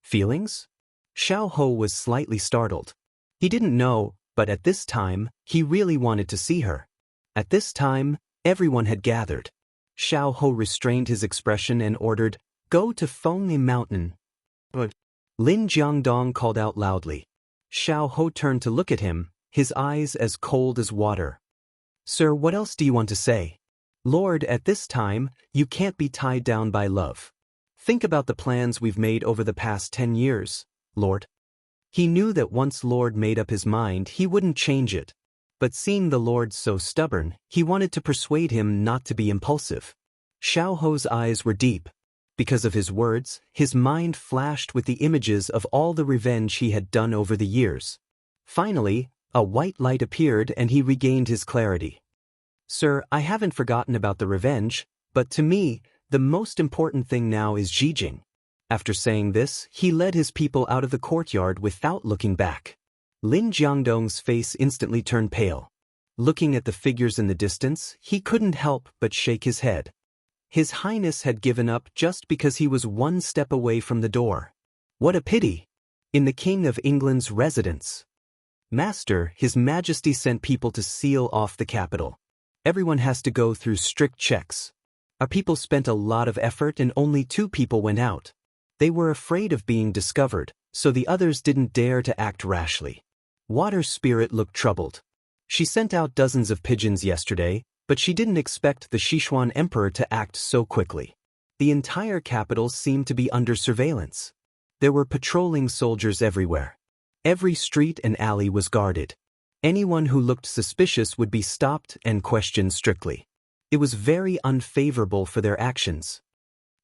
"Feelings?" Xiaoho was slightly startled. He didn't know, but at this time, he really wanted to see her. At this time, everyone had gathered. Xiaoho restrained his expression and ordered, "Go to Fengli Mountain." But Lin Jiangdong called out loudly. Xiaoho turned to look at him, his eyes as cold as water. "Sir, what else do you want to say?" "Lord, at this time, you can't be tied down by love. Think about the plans we've made over the past 10 years, Lord." He knew that once Lord made up his mind, he wouldn't change it. But seeing the Lord so stubborn, he wanted to persuade him not to be impulsive. Xiaoho's eyes were deep. Because of his words, his mind flashed with the images of all the revenge he had done over the years. Finally, a white light appeared and he regained his clarity. "Sir, I haven't forgotten about the revenge, but to me, the most important thing now is Jijing. After saying this, he led his people out of the courtyard without looking back. Lin Jiangdong's face instantly turned pale. Looking at the figures in the distance, he couldn't help but shake his head. His Highness had given up just because he was one step away from the door. What a pity! In the King of England's residence. Master, His Majesty sent people to seal off the capital. Everyone has to go through strict checks. Our people spent a lot of effort and only 2 people went out. They were afraid of being discovered, so the others didn't dare to act rashly. Water Spirit looked troubled. She sent out dozens of pigeons yesterday, but she didn't expect the Sichuan Emperor to act so quickly. The entire capital seemed to be under surveillance. There were patrolling soldiers everywhere. Every street and alley was guarded. Anyone who looked suspicious would be stopped and questioned strictly. It was very unfavorable for their actions.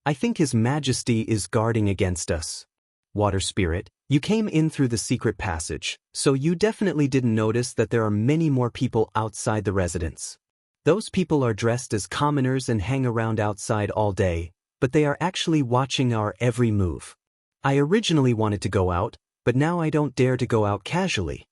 I think His Majesty is guarding against us. Water Spirit, you came in through the secret passage, so you definitely didn't notice that there are many more people outside the residence. Those people are dressed as commoners and hang around outside all day, but they are actually watching our every move. I originally wanted to go out, but now I don't dare to go out casually.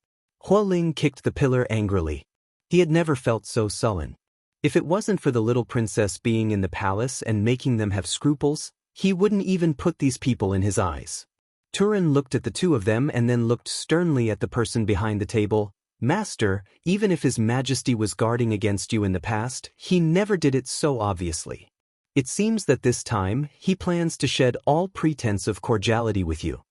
Hualing kicked the pillar angrily. He had never felt so sullen. If it wasn't for the little princess being in the palace and making them have scruples, he wouldn't even put these people in his eyes. Turin looked at the 2 of them and then looked sternly at the person behind the table. Master, even if His Majesty was guarding against you in the past, he never did it so obviously. It seems that this time, he plans to shed all pretense of cordiality with you.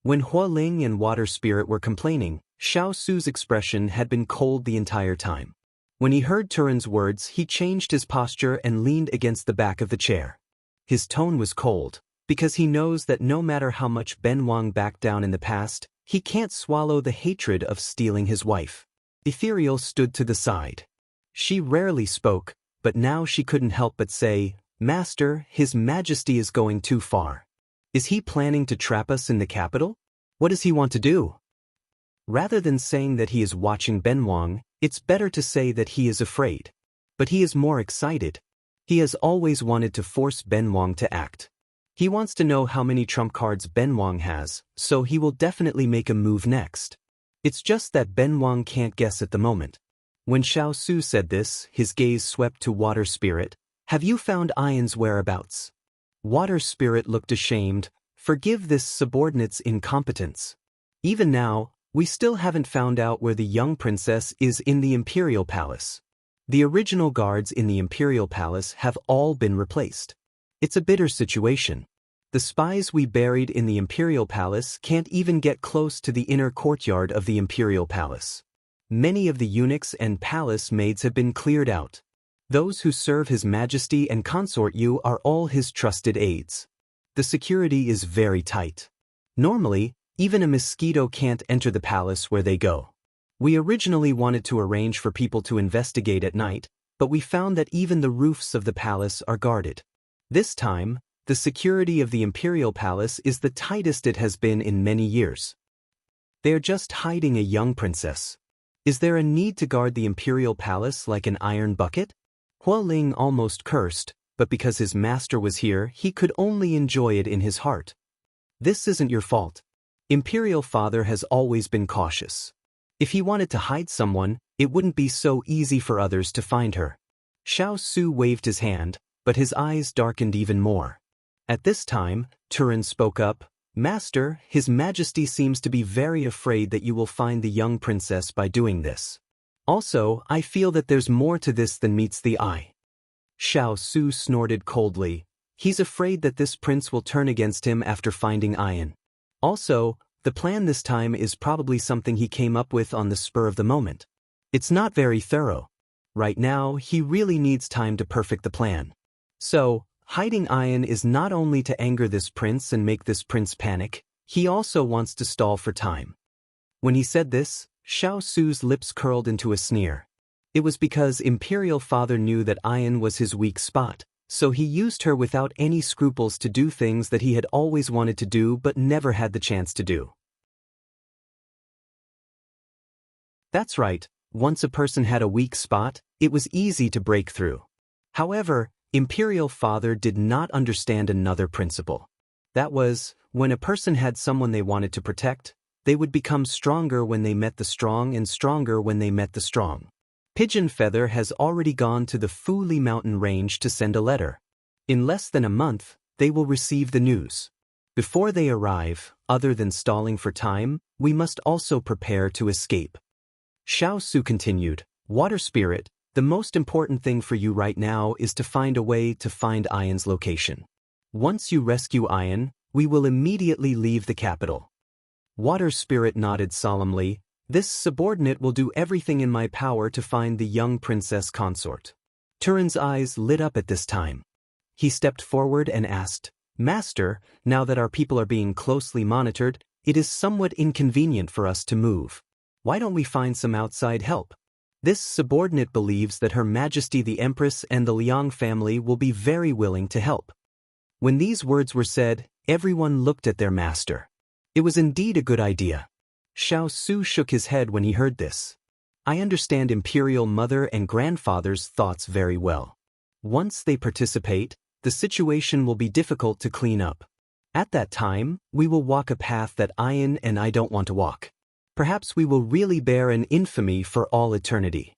When Hualing and Water Spirit were complaining, Xiao Su's expression had been cold the entire time. When he heard Turin's words, he changed his posture and leaned against the back of the chair. His tone was cold, because he knows that no matter how much Ben Wang backed down in the past, he can't swallow the hatred of stealing his wife. Ethereal stood to the side. She rarely spoke, but now she couldn't help but say, Master, His Majesty is going too far. Is he planning to trap us in the capital? What does he want to do? Rather than saying that he is watching Ben Wang, it's better to say that he is afraid. But he is more excited. He has always wanted to force Ben Wang to act. He wants to know how many trump cards Ben Wang has, so he will definitely make a move next. It's just that Ben Wang can't guess at the moment. When Xiao Su said this, his gaze swept to Water Spirit. Have you found Ian's whereabouts? Water Spirit looked ashamed. Forgive this subordinate's incompetence. Even now, we still haven't found out where the young princess is in the Imperial Palace. The original guards in the Imperial Palace have all been replaced. It's a bitter situation. The spies we buried in the Imperial Palace can't even get close to the inner courtyard of the Imperial Palace. Many of the eunuchs and palace maids have been cleared out. Those who serve His Majesty and consort you are all his trusted aides. The security is very tight. Normally, even a mosquito can't enter the palace where they go. We originally wanted to arrange for people to investigate at night, but we found that even the roofs of the palace are guarded. This time, the security of the Imperial Palace is the tightest it has been in many years. They are just hiding a young princess. Is there a need to guard the Imperial Palace like an iron bucket? Hualing almost cursed, but because his master was here, he could only enjoy it in his heart. This isn't your fault. Imperial Father has always been cautious. If he wanted to hide someone, it wouldn't be so easy for others to find her. Xiao Su waved his hand, but his eyes darkened even more. At this time, Turin spoke up. Master, His Majesty seems to be very afraid that you will find the young princess by doing this. Also, I feel that there's more to this than meets the eye. Xiao Su snorted coldly. He's afraid that this prince will turn against him after finding Ian. Also, the plan this time is probably something he came up with on the spur of the moment. It's not very thorough. Right now, he really needs time to perfect the plan. So, hiding Ian is not only to anger this prince and make this prince panic, he also wants to stall for time. When he said this, Xiao Su's lips curled into a sneer. It was because Imperial Father knew that Ian was his weak spot, so he used her without any scruples to do things that he had always wanted to do but never had the chance to do. That's right, once a person had a weak spot, it was easy to break through. However, Imperial Father did not understand another principle. That was, when a person had someone they wanted to protect, they would become stronger when they met the strong and stronger when they met the strong. Pigeon Feather has already gone to the Fuli mountain range to send a letter. In less than a month, they will receive the news. Before they arrive, other than stalling for time, we must also prepare to escape. Xiao Su continued, Water Spirit, the most important thing for you right now is to find a way to find Ian's location. Once you rescue Ian, we will immediately leave the capital. Water Spirit nodded solemnly, this subordinate will do everything in my power to find the young princess consort. Turin's eyes lit up at this time. He stepped forward and asked, Master, now that our people are being closely monitored, it is somewhat inconvenient for us to move. Why don't we find some outside help? This subordinate believes that Her Majesty the Empress and the Liang family will be very willing to help. When these words were said, everyone looked at their master. It was indeed a good idea. Xiao Su shook his head when he heard this. I understand Imperial Mother and Grandfather's thoughts very well. Once they participate, the situation will be difficult to clean up. At that time, we will walk a path that Ian and I don't want to walk. Perhaps we will really bear an infamy for all eternity.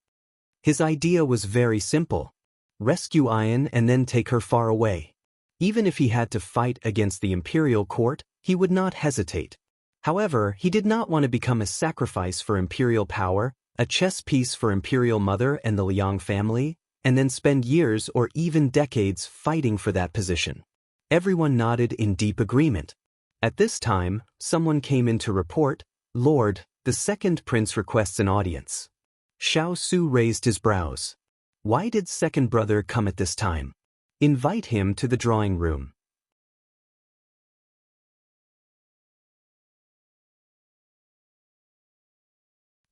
His idea was very simple. Rescue Ian and then take her far away. Even if he had to fight against the imperial court, he would not hesitate. However, he did not want to become a sacrifice for imperial power, a chess piece for Imperial Mother and the Liang family, and then spend years or even decades fighting for that position. Everyone nodded in deep agreement. At this time, someone came in to report, Lord, the second prince requests an audience. Xiao Su raised his brows. Why did second brother come at this time? Invite him to the drawing room.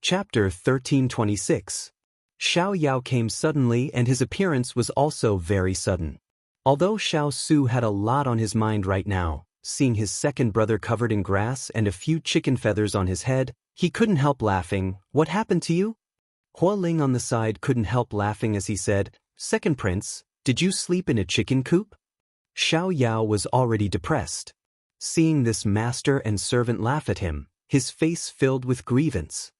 Chapter 1326. Xiao Yao came suddenly and his appearance was also very sudden. Although Xiao Su had a lot on his mind right now, seeing his second brother covered in grass and a few chicken feathers on his head, he couldn't help laughing. What happened to you? Hua Ling on the side couldn't help laughing as he said, Second prince, did you sleep in a chicken coop? Xiao Yao was already depressed. Seeing this master and servant laugh at him, his face filled with grievance.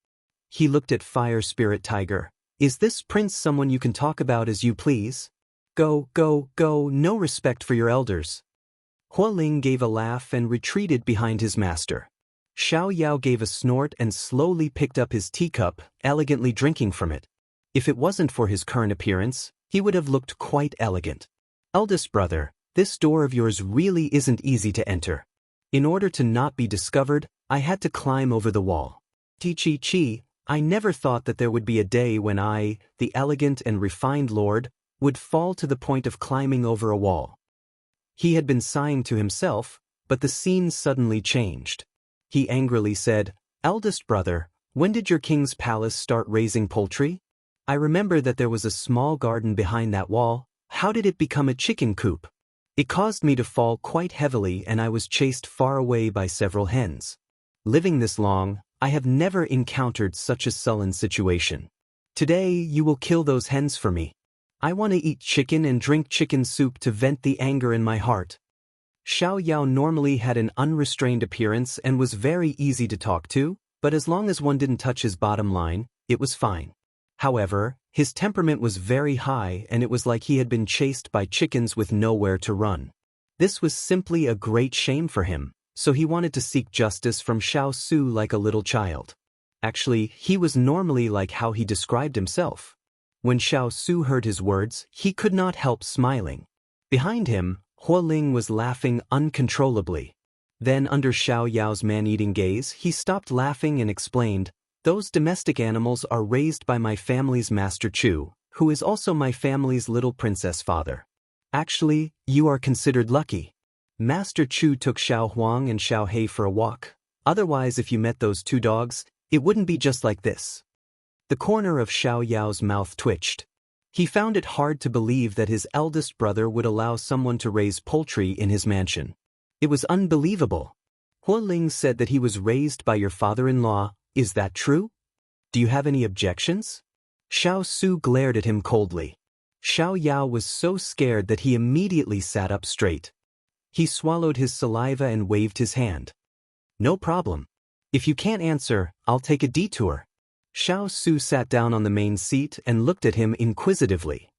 He looked at Fire Spirit Tiger. Is this prince someone you can talk about as you please? Go, go, go, no respect for your elders. Hua Ling gave a laugh and retreated behind his master. Xiao Yao gave a snort and slowly picked up his teacup, elegantly drinking from it. If it wasn't for his current appearance, he would have looked quite elegant. Eldest brother, this door of yours really isn't easy to enter. In order to not be discovered, I had to climb over the wall. Chi, I never thought that there would be a day when I, the elegant and refined lord, would fall to the point of climbing over a wall. He had been sighing to himself, but the scene suddenly changed. He angrily said, Eldest brother, when did your king's palace start raising poultry? I remember that there was a small garden behind that wall. How did it become a chicken coop? It caused me to fall quite heavily and I was chased far away by several hens. Living this long, I have never encountered such a sullen situation. Today you will kill those hens for me. I want to eat chicken and drink chicken soup to vent the anger in my heart. Xiao Yao normally had an unrestrained appearance and was very easy to talk to, but as long as one didn't touch his bottom line, it was fine. However, his temperament was very high and it was like he had been chased by chickens with nowhere to run. This was simply a great shame for him, so he wanted to seek justice from Xiao Su like a little child. Actually, he was normally like how he described himself. When Xiao Su heard his words, he could not help smiling. Behind him, Hua Ling was laughing uncontrollably. Then under Xiao Yao's man-eating gaze, he stopped laughing and explained, Those domestic animals are raised by my family's Master Chu, who is also my family's little princess father. Actually, you are considered lucky. Master Chu took Xiao Huang and Xiao He for a walk. Otherwise, if you met those two dogs, it wouldn't be just like this. The corner of Xiao Yao's mouth twitched. He found it hard to believe that his eldest brother would allow someone to raise poultry in his mansion. It was unbelievable. Hua Ling said that he was raised by your father-in-law. Is that true? Do you have any objections? Xiao Su glared at him coldly. Xiao Yao was so scared that he immediately sat up straight. He swallowed his saliva and waved his hand. No problem. If you can't answer, I'll take a detour. Xiao Su sat down on the main seat and looked at him inquisitively.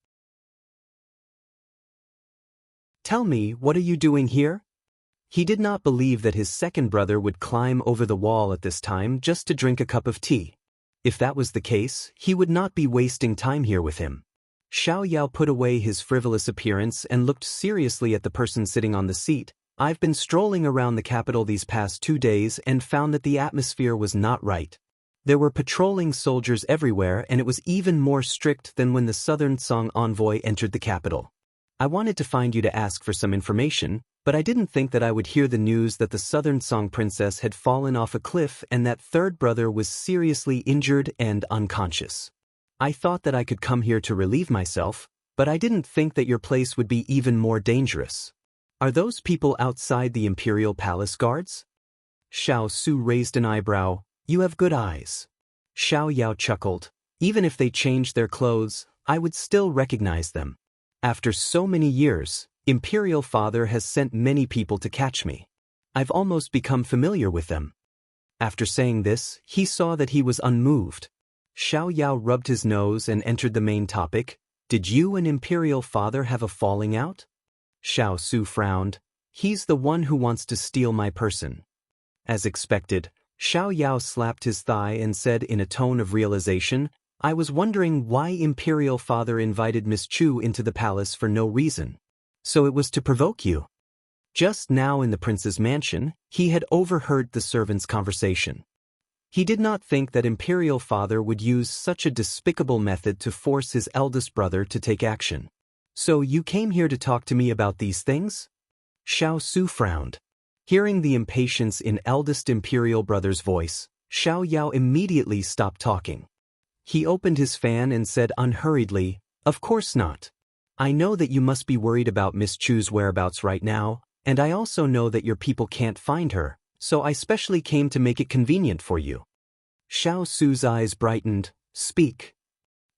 Tell me, what are you doing here? He did not believe that his second brother would climb over the wall at this time just to drink a cup of tea. If that was the case, he would not be wasting time here with him. Xiao Yao put away his frivolous appearance and looked seriously at the person sitting on the seat. I've been strolling around the capital these past 2 days and found that the atmosphere was not right. There were patrolling soldiers everywhere, and it was even more strict than when the Southern Song envoy entered the capital. I wanted to find you to ask for some information, but I didn't think that I would hear the news that the Southern Song princess had fallen off a cliff and that third brother was seriously injured and unconscious. I thought that I could come here to relieve myself, but I didn't think that your place would be even more dangerous. Are those people outside the Imperial Palace guards? Xiao Su raised an eyebrow. You have good eyes. Xiao Yao chuckled. Even if they changed their clothes, I would still recognize them. After so many years, Imperial Father has sent many people to catch me. I've almost become familiar with them. After saying this, he saw that he was unmoved. Xiao Yao rubbed his nose and entered the main topic. Did you and Imperial Father have a falling out? Xiao Su frowned. He's the one who wants to steal my person. As expected, Xiao Yao slapped his thigh and said in a tone of realization, I was wondering why Imperial Father invited Miss Chu into the palace for no reason. So it was to provoke you. Just now in the prince's mansion, he had overheard the servants' conversation. He did not think that Imperial Father would use such a despicable method to force his eldest brother to take action. So you came here to talk to me about these things? Xiao Su frowned. Hearing the impatience in eldest Imperial brother's voice, Xiao Yao immediately stopped talking. He opened his fan and said unhurriedly, Of course not. I know that you must be worried about Miss Chu's whereabouts right now, and I also know that your people can't find her, so I specially came to make it convenient for you. Xiao Su's eyes brightened. Speak.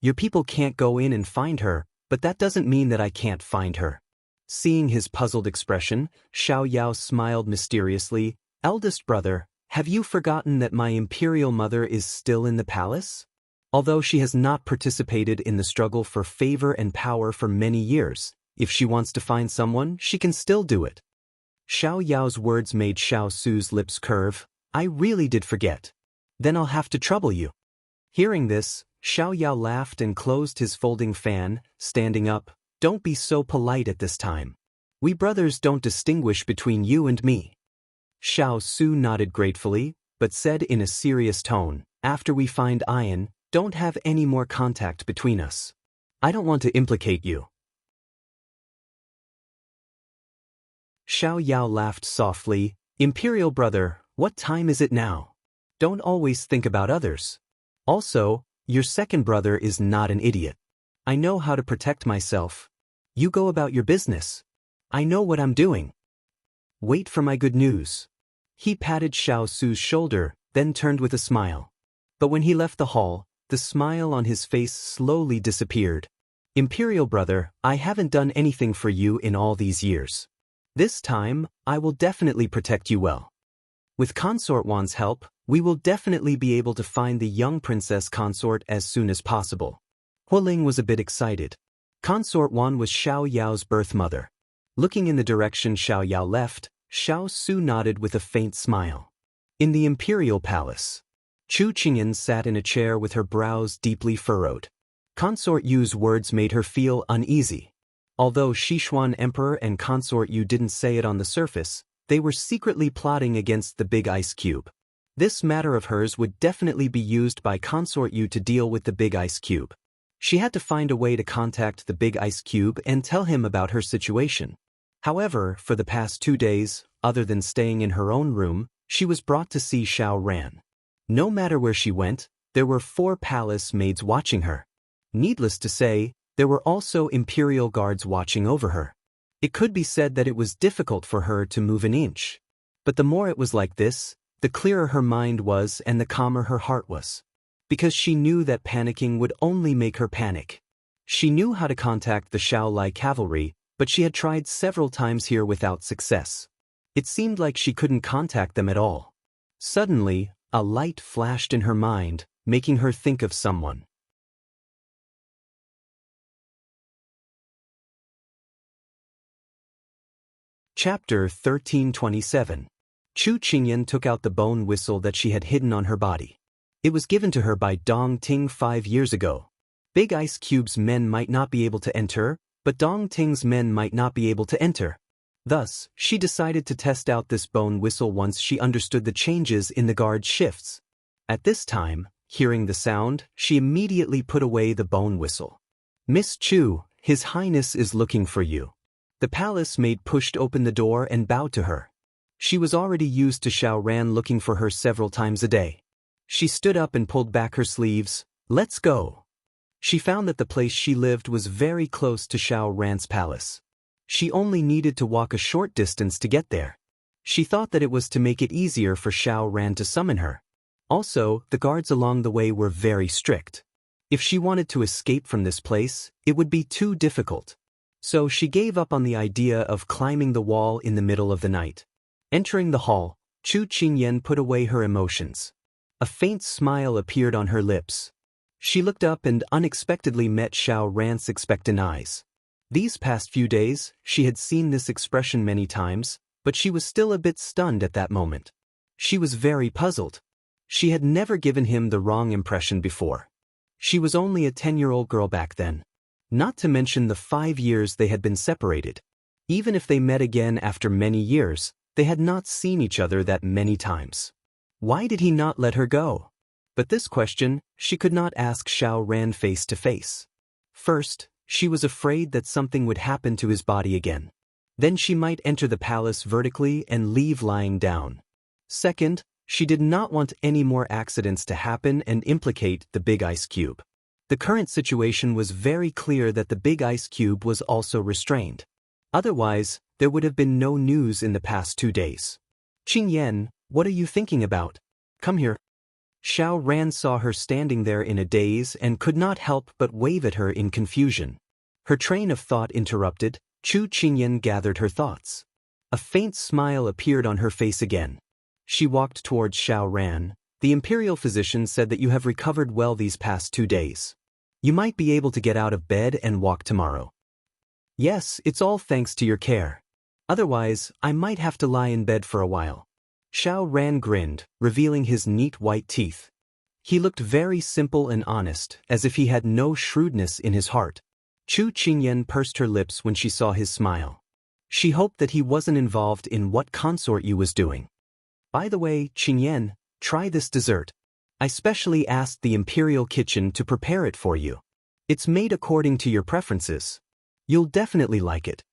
Your people can't go in and find her, but that doesn't mean that I can't find her. Seeing his puzzled expression, Xiao Yao smiled mysteriously. Eldest brother, have you forgotten that my imperial mother is still in the palace? Although she has not participated in the struggle for favor and power for many years, if she wants to find someone, she can still do it. Xiao Yao's words made Xiao Su's lips curve. I really did forget. Then I'll have to trouble you. Hearing this, Xiao Yao laughed and closed his folding fan, standing up. Don't be so polite at this time. We brothers don't distinguish between you and me. Xiao Su nodded gratefully, but said in a serious tone, after we find Ian, don't have any more contact between us. I don't want to implicate you. Xiao Yao laughed softly. Imperial brother, what time is it now? Don't always think about others. Also, your second brother is not an idiot. I know how to protect myself. You go about your business. I know what I'm doing. Wait for my good news. He patted Xiao Su's shoulder, then turned with a smile. But when he left the hall, the smile on his face slowly disappeared. Imperial brother, I haven't done anything for you in all these years. This time, I will definitely protect you well. With Consort Wan's help, we will definitely be able to find the young princess consort as soon as possible. Huling was a bit excited. Consort Wan was Xiao Yao's birth mother. Looking in the direction Xiao Yao left, Xiao Su nodded with a faint smile. In the Imperial Palace, Chu Qingyan sat in a chair with her brows deeply furrowed. Consort Yu's words made her feel uneasy. Although Shishuan Emperor and Consort Yu didn't say it on the surface, they were secretly plotting against the Big Ice Cube. This matter of hers would definitely be used by Consort Yu to deal with the Big Ice Cube. She had to find a way to contact the Big Ice Cube and tell him about her situation. However, for the past 2 days, other than staying in her own room, she was brought to see Xiao Ran. No matter where she went, there were 4 palace maids watching her. Needless to say, there were also imperial guards watching over her. It could be said that it was difficult for her to move an inch. But the more it was like this, the clearer her mind was and the calmer her heart was. Because she knew that panicking would only make her panic. She knew how to contact the Xiao cavalry, but she had tried several times here without success. It seemed like she couldn't contact them at all. Suddenly, a light flashed in her mind, making her think of someone. Chapter 1327. Chu Qingyan took out the bone whistle that she had hidden on her body. It was given to her by Dong Ting 5 years ago. Big Ice Cube's men might not be able to enter, but Dong Ting's men might not be able to enter. Thus, she decided to test out this bone whistle once she understood the changes in the guard shifts. At this time, hearing the sound, she immediately put away the bone whistle. "Miss Chu, His Highness is looking for you." The palace maid pushed open the door and bowed to her. She was already used to Xiao Ran looking for her several times a day. She stood up and pulled back her sleeves. "Let's go." She found that the place she lived was very close to Xiao Ran's palace. She only needed to walk a short distance to get there. She thought that it was to make it easier for Xiao Ran to summon her. Also, the guards along the way were very strict. If she wanted to escape from this place, it would be too difficult. So she gave up on the idea of climbing the wall in the middle of the night. Entering the hall, Chu Qingyan put away her emotions. A faint smile appeared on her lips. She looked up and unexpectedly met Xiao Ran's expectant eyes. These past few days, she had seen this expression many times, but she was still a bit stunned at that moment. She was very puzzled. She had never given him the wrong impression before. She was only a 10-year-old girl back then. Not to mention the 5 years they had been separated. Even if they met again after many years, they had not seen each other that many times. Why did he not let her go? But this question, she could not ask Xiao Ran face to face. First, she was afraid that something would happen to his body again. Then she might enter the palace vertically and leave lying down. Second, she did not want any more accidents to happen and implicate the Big Ice Cube. The current situation was very clear that the Big Ice Cube was also restrained. Otherwise, there would have been no news in the past 2 days. "Qingyan, what are you thinking about? Come here." Xiao Ran saw her standing there in a daze and could not help but wave at her in confusion. Her train of thought interrupted. Chu Qingyan gathered her thoughts. A faint smile appeared on her face again. She walked towards Xiao Ran. "The imperial physician said that you have recovered well these past 2 days. You might be able to get out of bed and walk tomorrow." "Yes, it's all thanks to your care. Otherwise, I might have to lie in bed for a while." Xiao Ran grinned, revealing his neat white teeth. He looked very simple and honest, as if he had no shrewdness in his heart. Chu Qingyan pursed her lips when she saw his smile. She hoped that he wasn't involved in what Consort Yu was doing. "By the way, Qingyan, try this dessert. I specially asked the Imperial Kitchen to prepare it for you. It's made according to your preferences. You'll definitely like it."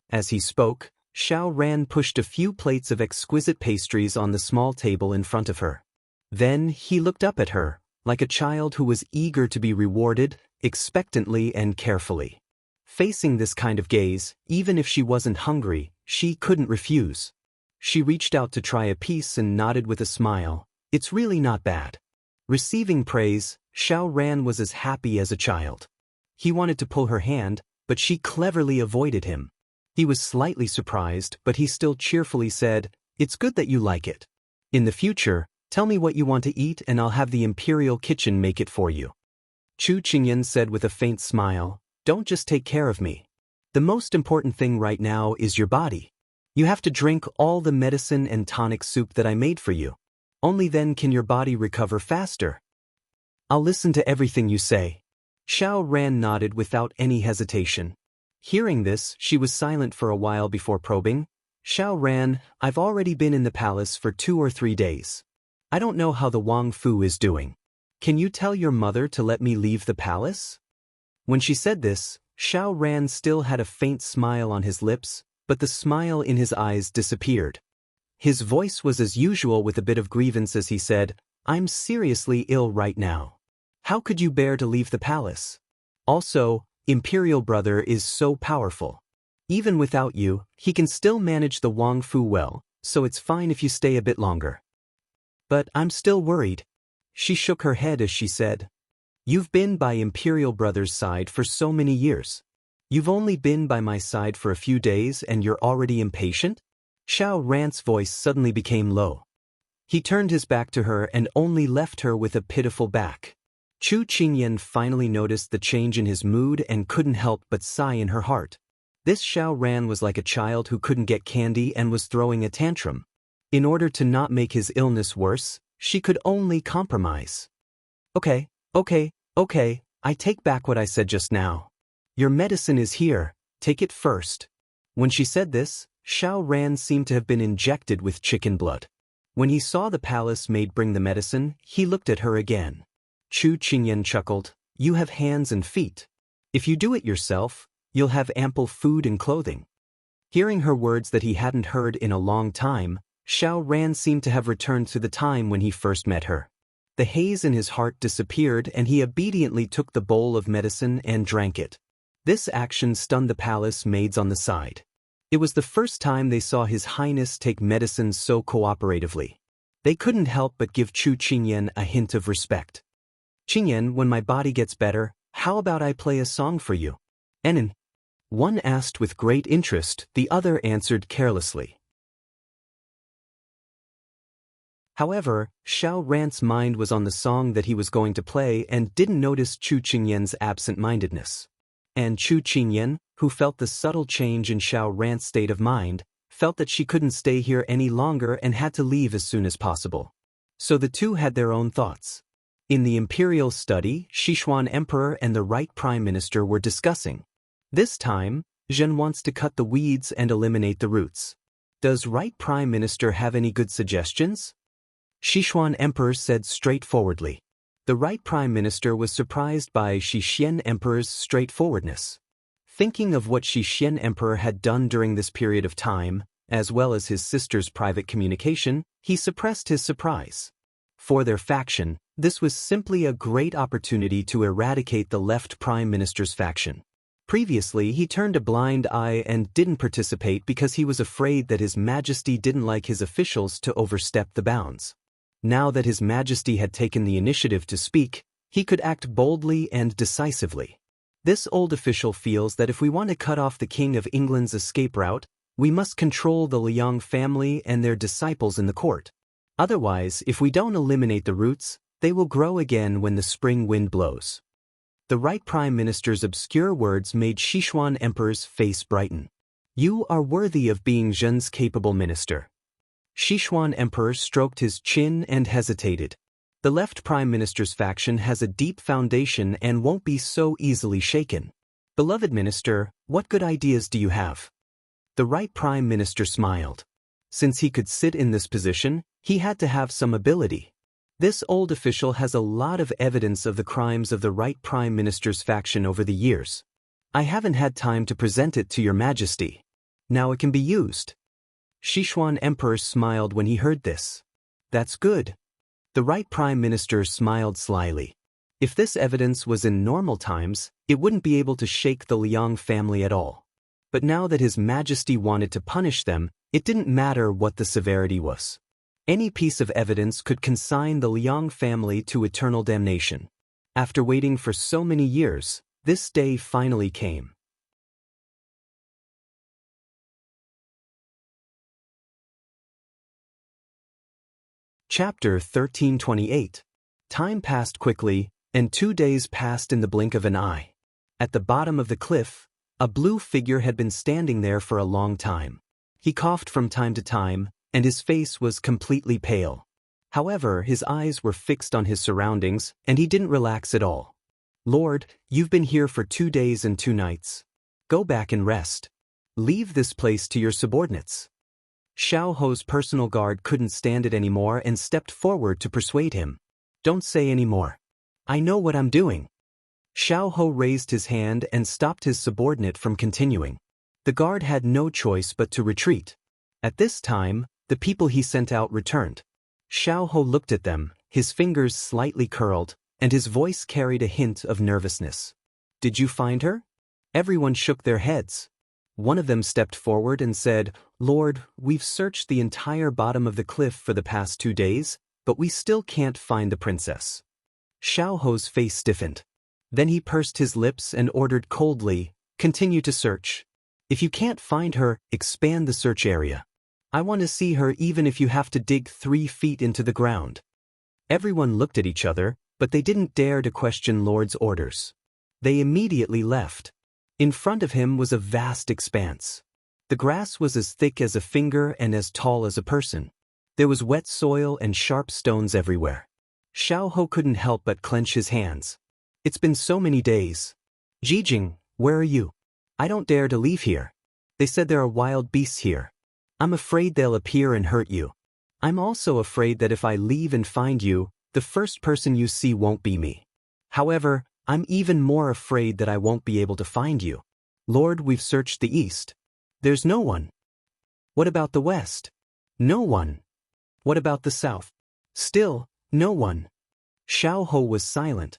As he spoke, Xiao Ran pushed a few plates of exquisite pastries on the small table in front of her. Then he looked up at her, like a child who was eager to be rewarded, expectantly and carefully. Facing this kind of gaze, even if she wasn't hungry, she couldn't refuse. She reached out to try a piece and nodded with a smile. "It's really not bad." Receiving praise, Xiao Ran was as happy as a child. He wanted to pull her hand, but she cleverly avoided him. He was slightly surprised, but he still cheerfully said, "It's good that you like it. In the future, tell me what you want to eat and I'll have the Imperial Kitchen make it for you." Chu Qingyan said with a faint smile, "Don't just take care of me. The most important thing right now is your body. You have to drink all the medicine and tonic soup that I made for you. Only then can your body recover faster." "I'll listen to everything you say." Xiao Ran nodded without any hesitation. Hearing this, she was silent for a while before probing. "Xiao Ran, I've already been in the palace for 2 or 3 days. I don't know how the Wang Fu is doing. Can you tell your mother to let me leave the palace?" When she said this, Xiao Ran still had a faint smile on his lips, but the smile in his eyes disappeared. His voice was as usual with a bit of grievance as he said, "I'm seriously ill right now. How could you bear to leave the palace? Also, Imperial Brother is so powerful. Even without you, he can still manage the Wang Fu well, so it's fine if you stay a bit longer." "But I'm still worried." She shook her head as she said, You've been by Imperial Brother's side for so many years. You've only been by my side for a few days and you're already impatient? Xiao Ran's voice suddenly became low. He turned his back to her and only left her with a pitiful back. Chu Qingyan finally noticed the change in his mood and couldn't help but sigh in her heart. This Xiao Ran was like a child who couldn't get candy and was throwing a tantrum. In order to not make his illness worse, she could only compromise. Okay, I take back what I said just now. Your medicine is here, take it first. When she said this, Xiao Ran seemed to have been injected with chicken blood. When he saw the palace maid bring the medicine, he looked at her again. Chu Qingyan chuckled, you have hands and feet. If you do it yourself, you'll have ample food and clothing. Hearing her words that he hadn't heard in a long time, Xiao Ran seemed to have returned to the time when he first met her. The haze in his heart disappeared and he obediently took the bowl of medicine and drank it. This action stunned the palace maids on the side. It was the first time they saw His Highness take medicine so cooperatively. They couldn't help but give Chu Qingyan a hint of respect. Qingyan, when my body gets better, how about I play a song for you? Enin. One asked with great interest, the other answered carelessly. However, Xiao Ran's mind was on the song that he was going to play and didn't notice Chu Qingyan's absent-mindedness. And Chu Qingyan, who felt the subtle change in Xiao Ran's state of mind, felt that she couldn't stay here any longer and had to leave as soon as possible. So the two had their own thoughts. In the imperial study, Sichuan Emperor and the right Prime Minister were discussing. This time, Zhen wants to cut the weeds and eliminate the roots. Does right Prime Minister have any good suggestions? Sichuan Emperor said straightforwardly. The right Prime Minister was surprised by Xixian Emperor's straightforwardness. Thinking of what Xixian Emperor had done during this period of time, as well as his sister's private communication, he suppressed his surprise. For their faction, this was simply a great opportunity to eradicate the left Prime Minister's faction. Previously, he turned a blind eye and didn't participate because he was afraid that His Majesty didn't like his officials to overstep the bounds. Now that His Majesty had taken the initiative to speak, he could act boldly and decisively. This old official feels that if we want to cut off the King of England's escape route, we must control the Liang family and their disciples in the court. Otherwise, if we don't eliminate the roots, they will grow again when the spring wind blows. The right Prime Minister's obscure words made Sichuan Emperor's face brighten. You are worthy of being Zhen's capable minister. Sichuan Emperor stroked his chin and hesitated. The left Prime Minister's faction has a deep foundation and won't be so easily shaken. Beloved Minister, what good ideas do you have? The right Prime Minister smiled. Since he could sit in this position, he had to have some ability. This old official has a lot of evidence of the crimes of the right Prime Minister's faction over the years. I haven't had time to present it to Your Majesty. Now it can be used. Sichuan Emperor smiled when he heard this. That's good. The right Prime Minister smiled slyly. If this evidence was in normal times, it wouldn't be able to shake the Liang family at all. But now that His Majesty wanted to punish them, it didn't matter what the severity was. Any piece of evidence could consign the Liang family to eternal damnation. After waiting for so many years, this day finally came. Chapter 1328. Time passed quickly, and 2 days passed in the blink of an eye. At the bottom of the cliff, a blue figure had been standing there for a long time. He coughed from time to time, and his face was completely pale. However, his eyes were fixed on his surroundings, and he didn't relax at all. Lord, you've been here for 2 days and 2 nights. Go back and rest. Leave this place to your subordinates. Xiao Ho's personal guard couldn't stand it anymore and stepped forward to persuade him. Don't say any more. I know what I'm doing. Xiao Ho raised his hand and stopped his subordinate from continuing. The guard had no choice but to retreat. At this time, the people he sent out returned. Xiao Ho looked at them, his fingers slightly curled, and his voice carried a hint of nervousness. Did you find her? Everyone shook their heads. One of them stepped forward and said, Lord, we've searched the entire bottom of the cliff for the past 2 days, but we still can't find the princess. Xiao Ho's face stiffened. Then he pursed his lips and ordered coldly, "Continue to search. If you can't find her, expand the search area. I want to see her even if you have to dig 3 feet into the ground." Everyone looked at each other, but they didn't dare to question Lord's orders. They immediately left. In front of him was a vast expanse. The grass was as thick as a finger and as tall as a person. There was wet soil and sharp stones everywhere. Xiao Ho couldn't help but clench his hands. "It's been so many days. Jijing, where are you? I don't dare to leave here. They said there are wild beasts here. I'm afraid they'll appear and hurt you. I'm also afraid that if I leave and find you, the first person you see won't be me. However, I'm even more afraid that I won't be able to find you. Lord, we've searched the east. There's no one. What about the west? No one. What about the south? Still, no one." Xiao Ho was silent.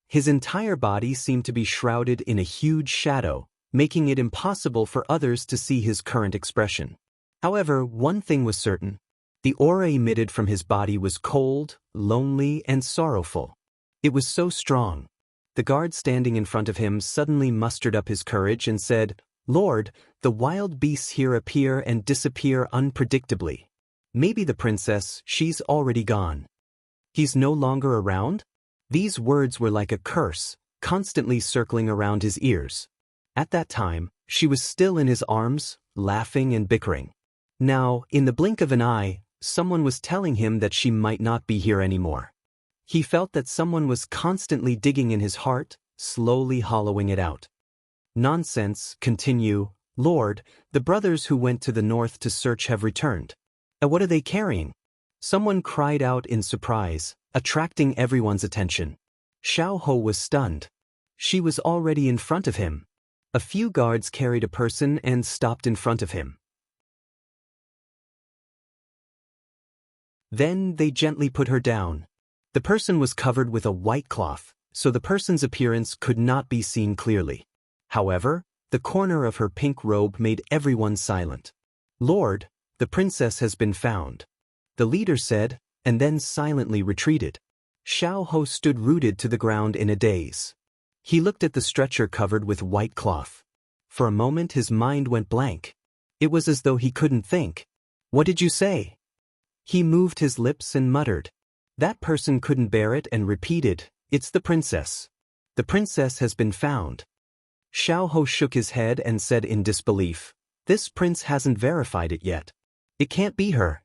His entire body seemed to be shrouded in a huge shadow, making it impossible for others to see his current expression. However, one thing was certain. The aura emitted from his body was cold, lonely, and sorrowful. It was so strong. The guard standing in front of him suddenly mustered up his courage and said, "Lord, the wild beasts here appear and disappear unpredictably. Maybe the princess, she's already gone. He's no longer around?" These words were like a curse, constantly circling around his ears. At that time, she was still in his arms, laughing and bickering. Now, in the blink of an eye, someone was telling him that she might not be here anymore. He felt that someone was constantly digging in his heart, slowly hollowing it out. "Nonsense, continue. Lord, the brothers who went to the north to search have returned. And what are they carrying?" Someone cried out in surprise, attracting everyone's attention. Xiao Ho was stunned. She was already in front of him. A few guards carried a person and stopped in front of him. Then they gently put her down. The person was covered with a white cloth, so the person's appearance could not be seen clearly. However, the corner of her pink robe made everyone silent. "Lord, the princess has been found," the leader said, and then silently retreated. Xiao Ho stood rooted to the ground in a daze. He looked at the stretcher covered with white cloth. For a moment his mind went blank. It was as though he couldn't think. "What did you say?" He moved his lips and muttered. That person couldn't bear it and repeated, "It's the princess. The princess has been found." Xiao Ho shook his head and said in disbelief, "This prince hasn't verified it yet. It can't be her."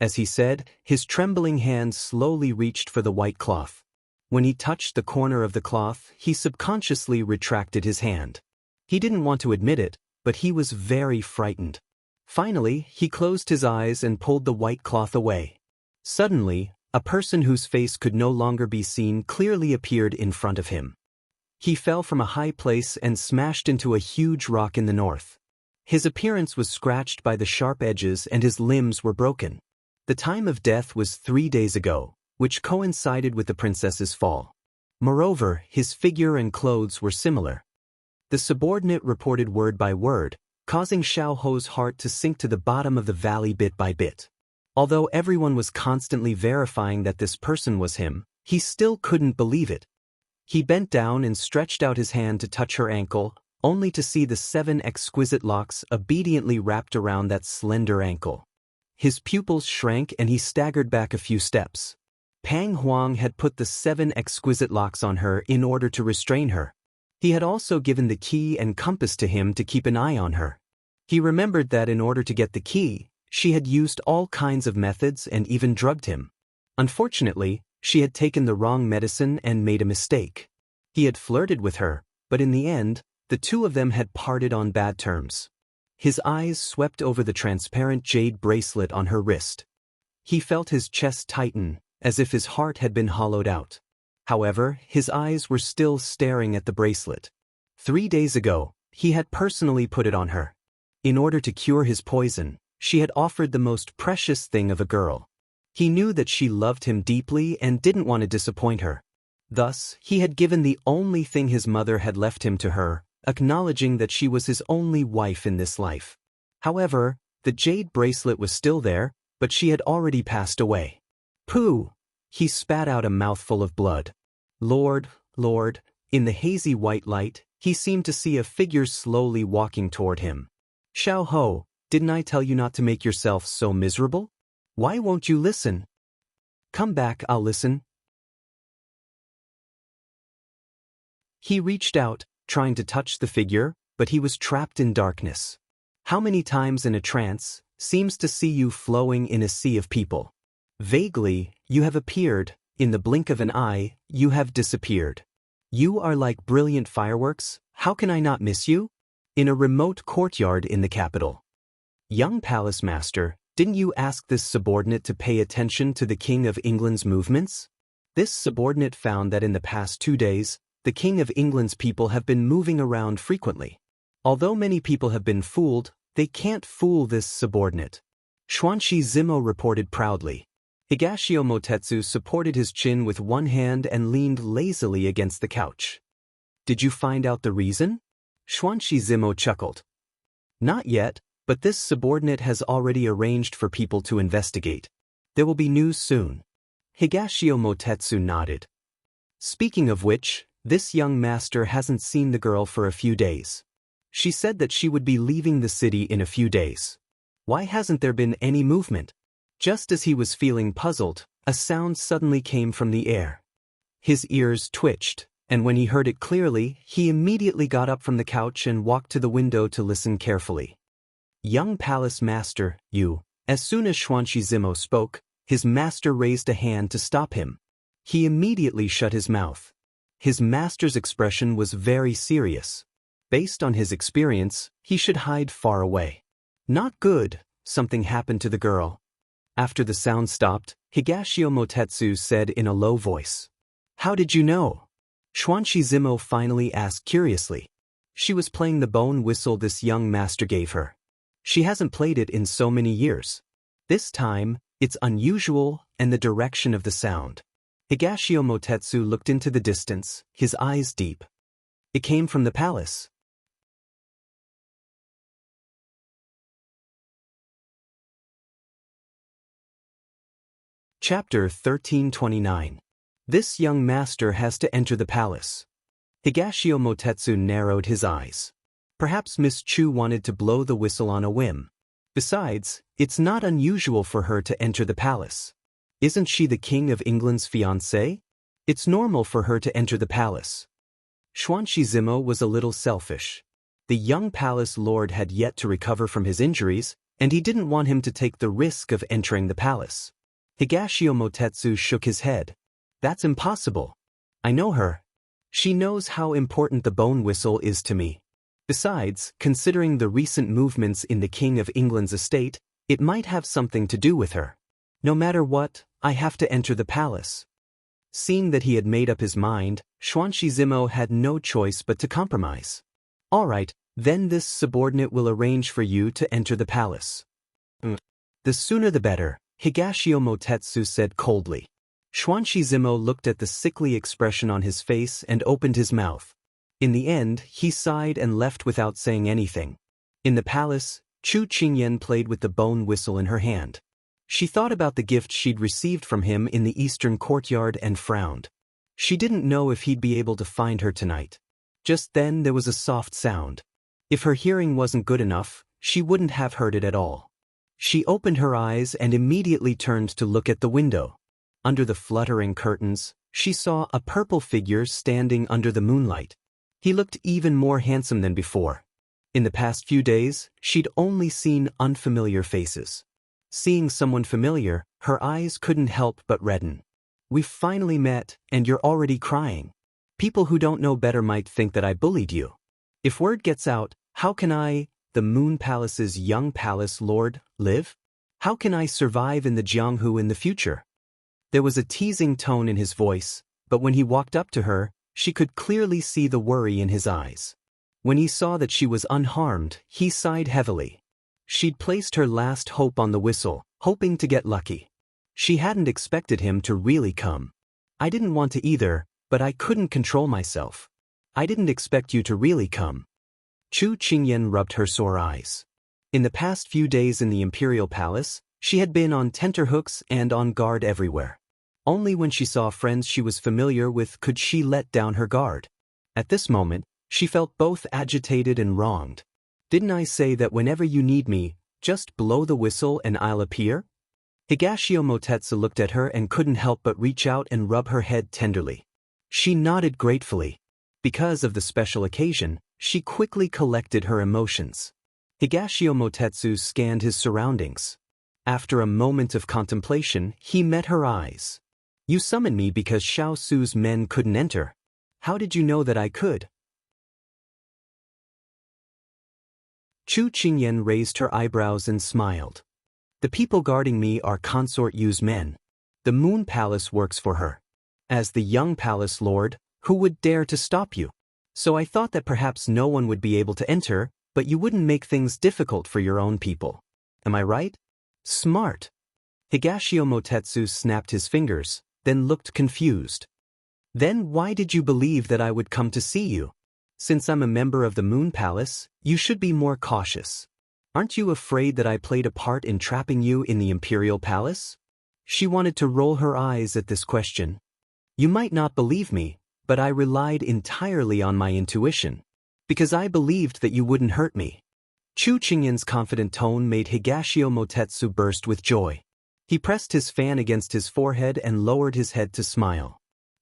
As he said, his trembling hand slowly reached for the white cloth. When he touched the corner of the cloth, he subconsciously retracted his hand. He didn't want to admit it, but he was very frightened. Finally, he closed his eyes and pulled the white cloth away. Suddenly, a person whose face could no longer be seen clearly appeared in front of him. He fell from a high place and smashed into a huge rock in the north. His appearance was scratched by the sharp edges and his limbs were broken. The time of death was 3 days ago, which coincided with the princess's fall. Moreover, his figure and clothes were similar. The subordinate reported word by word, causing Xiao Ho's heart to sink to the bottom of the valley bit by bit. Although everyone was constantly verifying that this person was him, he still couldn't believe it. He bent down and stretched out his hand to touch her ankle, only to see the 7 exquisite locks obediently wrapped around that slender ankle. His pupils shrank and he staggered back a few steps. Pang Huang had put the 7 exquisite locks on her in order to restrain her. He had also given the key and compass to him to keep an eye on her. He remembered that in order to get the key, she had used all kinds of methods and even drugged him. Unfortunately, she had taken the wrong medicine and made a mistake. He had flirted with her, but in the end, the two of them had parted on bad terms. His eyes swept over the transparent jade bracelet on her wrist. He felt his chest tighten, as if his heart had been hollowed out. However, his eyes were still staring at the bracelet. 3 days ago, he had personally put it on her. In order to cure his poison, she had offered the most precious thing of a girl. He knew that she loved him deeply and didn't want to disappoint her. Thus, he had given the only thing his mother had left him to her, acknowledging that she was his only wife in this life. However, the jade bracelet was still there, but she had already passed away. Pooh! He spat out a mouthful of blood. Lord, Lord, in the hazy white light, he seemed to see a figure slowly walking toward him. Xiao Ho, didn't I tell you not to make yourself so miserable? Why won't you listen? Come back, I'll listen. He reached out, trying to touch the figure, but he was trapped in darkness. How many times in a trance, seems to see you flowing in a sea of people. Vaguely, you have appeared, in the blink of an eye, you have disappeared. You are like brilliant fireworks, how can I not miss you? In a remote courtyard in the capital. Young palace master, didn't you ask this subordinate to pay attention to the King of England's movements? This subordinate found that in the past 2 days, the King of England's people have been moving around frequently. Although many people have been fooled, they can't fool this subordinate. Xuanqi Zimo reported proudly. Higashio Motetsu supported his chin with one hand and leaned lazily against the couch. Did you find out the reason? Xuanqi Zimo chuckled. Not yet, but this subordinate has already arranged for people to investigate. There will be news soon. Higashio Motetsu nodded. Speaking of which, this young master hasn't seen the girl for a few days. She said that she would be leaving the city in a few days. Why hasn't there been any movement? Just as he was feeling puzzled, a sound suddenly came from the air. His ears twitched, and when he heard it clearly, he immediately got up from the couch and walked to the window to listen carefully. Young palace master, you. As soon as Xuanqi Zimo spoke, his master raised a hand to stop him. He immediately shut his mouth. His master's expression was very serious. Based on his experience, he should hide far away. Not good, something happened to the girl. After the sound stopped, Higashio Motetsu said in a low voice. How did you know? Xuanqi Zimo finally asked curiously. She was playing the bone whistle this young master gave her. She hasn't played it in so many years. This time, it's unusual and the direction of the sound. Higashio Motetsu looked into the distance, his eyes deep. It came from the palace. Chapter 1329. This young master has to enter the palace. Higashio Motetsu narrowed his eyes. Perhaps Miss Chu wanted to blow the whistle on a whim. Besides, it's not unusual for her to enter the palace. Isn't she the King of England's fiancée? It's normal for her to enter the palace. Xuanqi Zimo was a little selfish. The young palace lord had yet to recover from his injuries, and he didn't want him to take the risk of entering the palace. Higashio Motetsu shook his head. That's impossible. I know her. She knows how important the bone whistle is to me. Besides, considering the recent movements in the King of England's estate, it might have something to do with her. No matter what, I have to enter the palace. Seeing that he had made up his mind, Xuanqi Zimo had no choice but to compromise. All right, then this subordinate will arrange for you to enter the palace. The sooner the better, Higashio Motetsu said coldly. Xuanqi Zimo looked at the sickly expression on his face and opened his mouth. In the end, he sighed and left without saying anything. In the palace, Chu Qingyan played with the bone whistle in her hand. She thought about the gift she'd received from him in the eastern courtyard and frowned. She didn't know if he'd be able to find her tonight. Just then there was a soft sound. If her hearing wasn't good enough, she wouldn't have heard it at all. She opened her eyes and immediately turned to look at the window. Under the fluttering curtains, she saw a purple figure standing under the moonlight. He looked even more handsome than before. In the past few days, she'd only seen unfamiliar faces. Seeing someone familiar, her eyes couldn't help but redden. We've finally met, and you're already crying. People who don't know better might think that I bullied you. If word gets out, how can I, the Moon Palace's young palace lord, live? How can I survive in the Jianghu in the future? There was a teasing tone in his voice, but when he walked up to her, she could clearly see the worry in his eyes. When he saw that she was unharmed, he sighed heavily. She'd placed her last hope on the whistle, hoping to get lucky. She hadn't expected him to really come. I didn't want to either, but I couldn't control myself. I didn't expect you to really come. Chu Qingyan rubbed her sore eyes. In the past few days in the imperial palace, she had been on tenterhooks and on guard everywhere. Only when she saw friends she was familiar with could she let down her guard. At this moment, she felt both agitated and wronged. Didn't I say that whenever you need me, just blow the whistle and I'll appear? Higashio Motetsu looked at her and couldn't help but reach out and rub her head tenderly. She nodded gratefully. Because of the special occasion, she quickly collected her emotions. Higashio Motetsu scanned his surroundings. After a moment of contemplation, he met her eyes. You summoned me because Xiao Su's men couldn't enter. How did you know that I could? Chu Qingyan raised her eyebrows and smiled. The people guarding me are Consort Yu's men. The Moon Palace works for her. As the young palace lord, who would dare to stop you? So I thought that perhaps no one would be able to enter, but you wouldn't make things difficult for your own people. Am I right? Smart. Higashio Motetsu snapped his fingers, then looked confused. Then why did you believe that I would come to see you? Since I'm a member of the Moon Palace, you should be more cautious. Aren't you afraid that I played a part in trapping you in the Imperial Palace? She wanted to roll her eyes at this question. You might not believe me, but I relied entirely on my intuition. Because I believed that you wouldn't hurt me. Chu Qingyan's confident tone made Higashio Motetsu burst with joy. He pressed his fan against his forehead and lowered his head to smile.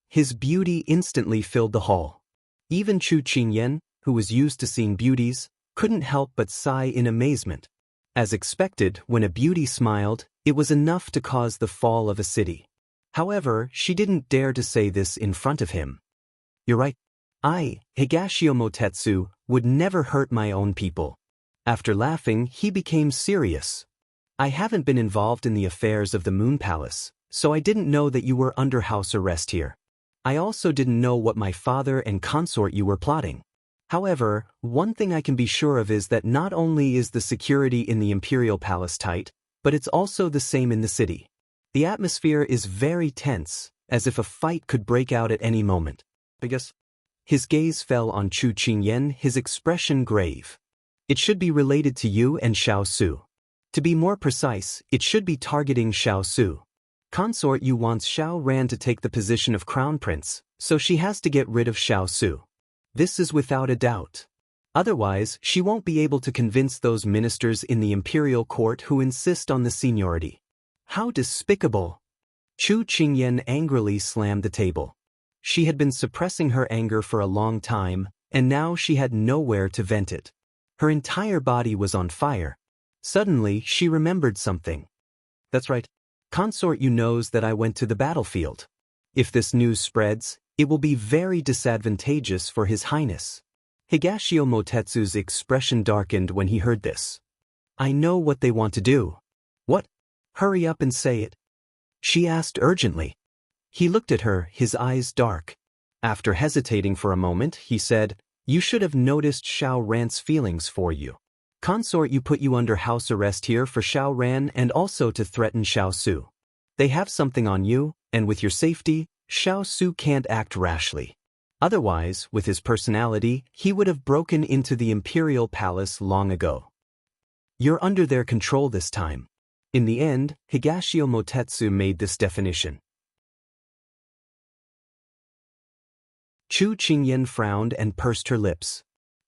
His beauty instantly filled the hall. Even Chu Qingyan, who was used to seeing beauties, couldn't help but sigh in amazement. As expected, when a beauty smiled, it was enough to cause the fall of a city. However, she didn't dare to say this in front of him. You're right. I, Higashio Motetsu, would never hurt my own people. After laughing, he became serious. I haven't been involved in the affairs of the Moon Palace, so I didn't know that you were under house arrest here. I also didn't know what my father and consort you were plotting. However, one thing I can be sure of is that not only is the security in the Imperial Palace tight, but it's also the same in the city. The atmosphere is very tense, as if a fight could break out at any moment. I guess. His gaze fell on Chu Qingyan, his expression grave. It should be related to you and Xiao Su. To be more precise, it should be targeting Xiao Su. Consort Yu wants Xiao Ran to take the position of crown prince, so she has to get rid of Xiao Su. This is without a doubt. Otherwise, she won't be able to convince those ministers in the imperial court who insist on the seniority. How despicable! Chu Qingyan angrily slammed the table. She had been suppressing her anger for a long time, and now she had nowhere to vent it. Her entire body was on fire. Suddenly, she remembered something. That's right. Consort Yu knows that I went to the battlefield. If this news spreads, it will be very disadvantageous for His Highness. Higashio Motetsu's expression darkened when he heard this. I know what they want to do. What? Hurry up and say it. She asked urgently. He looked at her, his eyes dark. After hesitating for a moment, he said, You should have noticed Xiao Ran's feelings for you. Consort Yu put you under house arrest here for Xiao Ran and also to threaten Xiao Su. They have something on you, and with your safety, Xiao Su can't act rashly. Otherwise, with his personality, he would have broken into the Imperial Palace long ago. You're under their control this time. In the end, Higashio Motetsu made this definition. Chu Qingyan frowned and pursed her lips.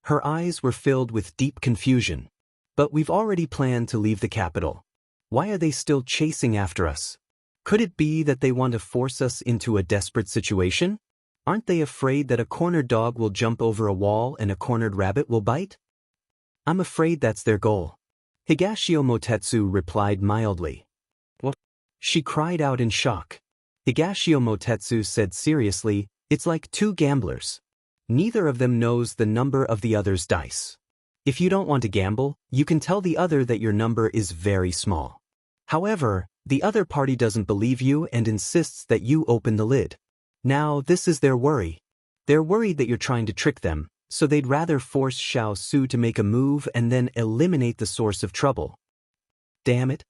Her eyes were filled with deep confusion. But we've already planned to leave the capital. Why are they still chasing after us? Could it be that they want to force us into a desperate situation? Aren't they afraid that a cornered dog will jump over a wall and a cornered rabbit will bite? I'm afraid that's their goal. Higashio Motetsu replied mildly. What? She cried out in shock. Higashio Motetsu said seriously, It's like two gamblers. Neither of them knows the number of the other's dice. If you don't want to gamble, you can tell the other that your number is very small. However, the other party doesn't believe you and insists that you open the lid. Now, this is their worry. They're worried that you're trying to trick them, so they'd rather force Xiao Su to make a move and then eliminate the source of trouble. Damn it.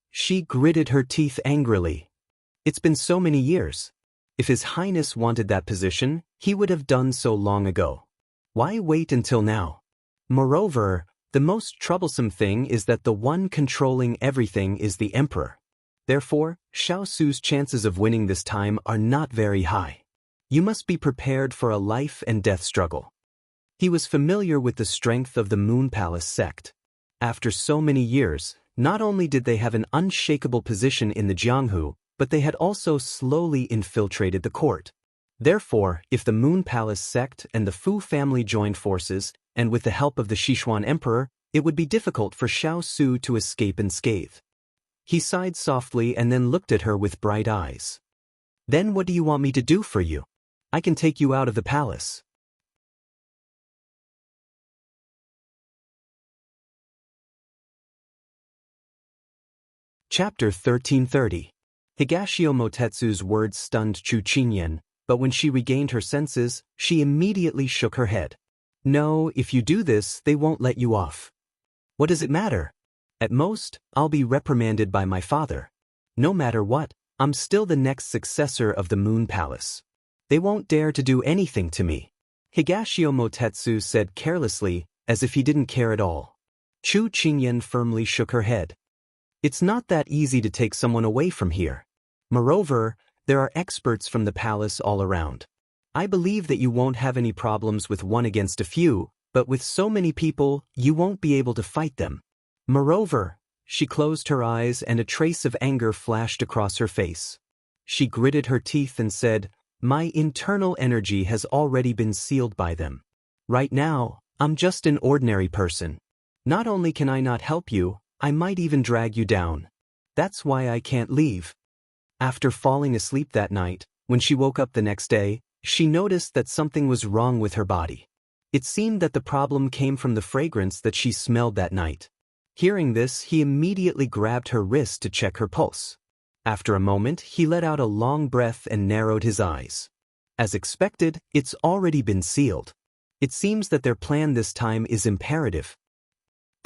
She gritted her teeth angrily. It's been so many years. If His Highness wanted that position, he would have done so long ago. Why wait until now? Moreover, the most troublesome thing is that the one controlling everything is the Emperor. Therefore, Xiao Su's chances of winning this time are not very high. You must be prepared for a life and death struggle. He was familiar with the strength of the Moon Palace sect. After so many years, not only did they have an unshakable position in the Jianghu, but they had also slowly infiltrated the court. Therefore, if the Moon Palace sect and the Fu family joined forces, and with the help of the Sichuan emperor, it would be difficult for Xiao Su to escape unscathed. He sighed softly and then looked at her with bright eyes. Then what do you want me to do for you? I can take you out of the palace. Chapter 1330. Higashio Motetsu's words stunned Chu Qingyan, but when she regained her senses, she immediately shook her head. No, if you do this, they won't let you off. What does it matter? At most, I'll be reprimanded by my father. No matter what, I'm still the next successor of the Moon Palace. They won't dare to do anything to me. Higashio Motetsu said carelessly, as if he didn't care at all. Chu Qingyan firmly shook her head. It's not that easy to take someone away from here. Moreover, there are experts from the palace all around. I believe that you won't have any problems with one against a few, but with so many people, you won't be able to fight them. Moreover, she closed her eyes and a trace of anger flashed across her face. She gritted her teeth and said, My internal energy has already been sealed by them. Right now, I'm just an ordinary person. Not only can I not help you, I might even drag you down. That's why I can't leave. After falling asleep that night, when she woke up the next day, she noticed that something was wrong with her body. It seemed that the problem came from the fragrance that she smelled that night. Hearing this, he immediately grabbed her wrist to check her pulse. After a moment, he let out a long breath and narrowed his eyes. As expected, it's already been sealed. It seems that their plan this time is imperative.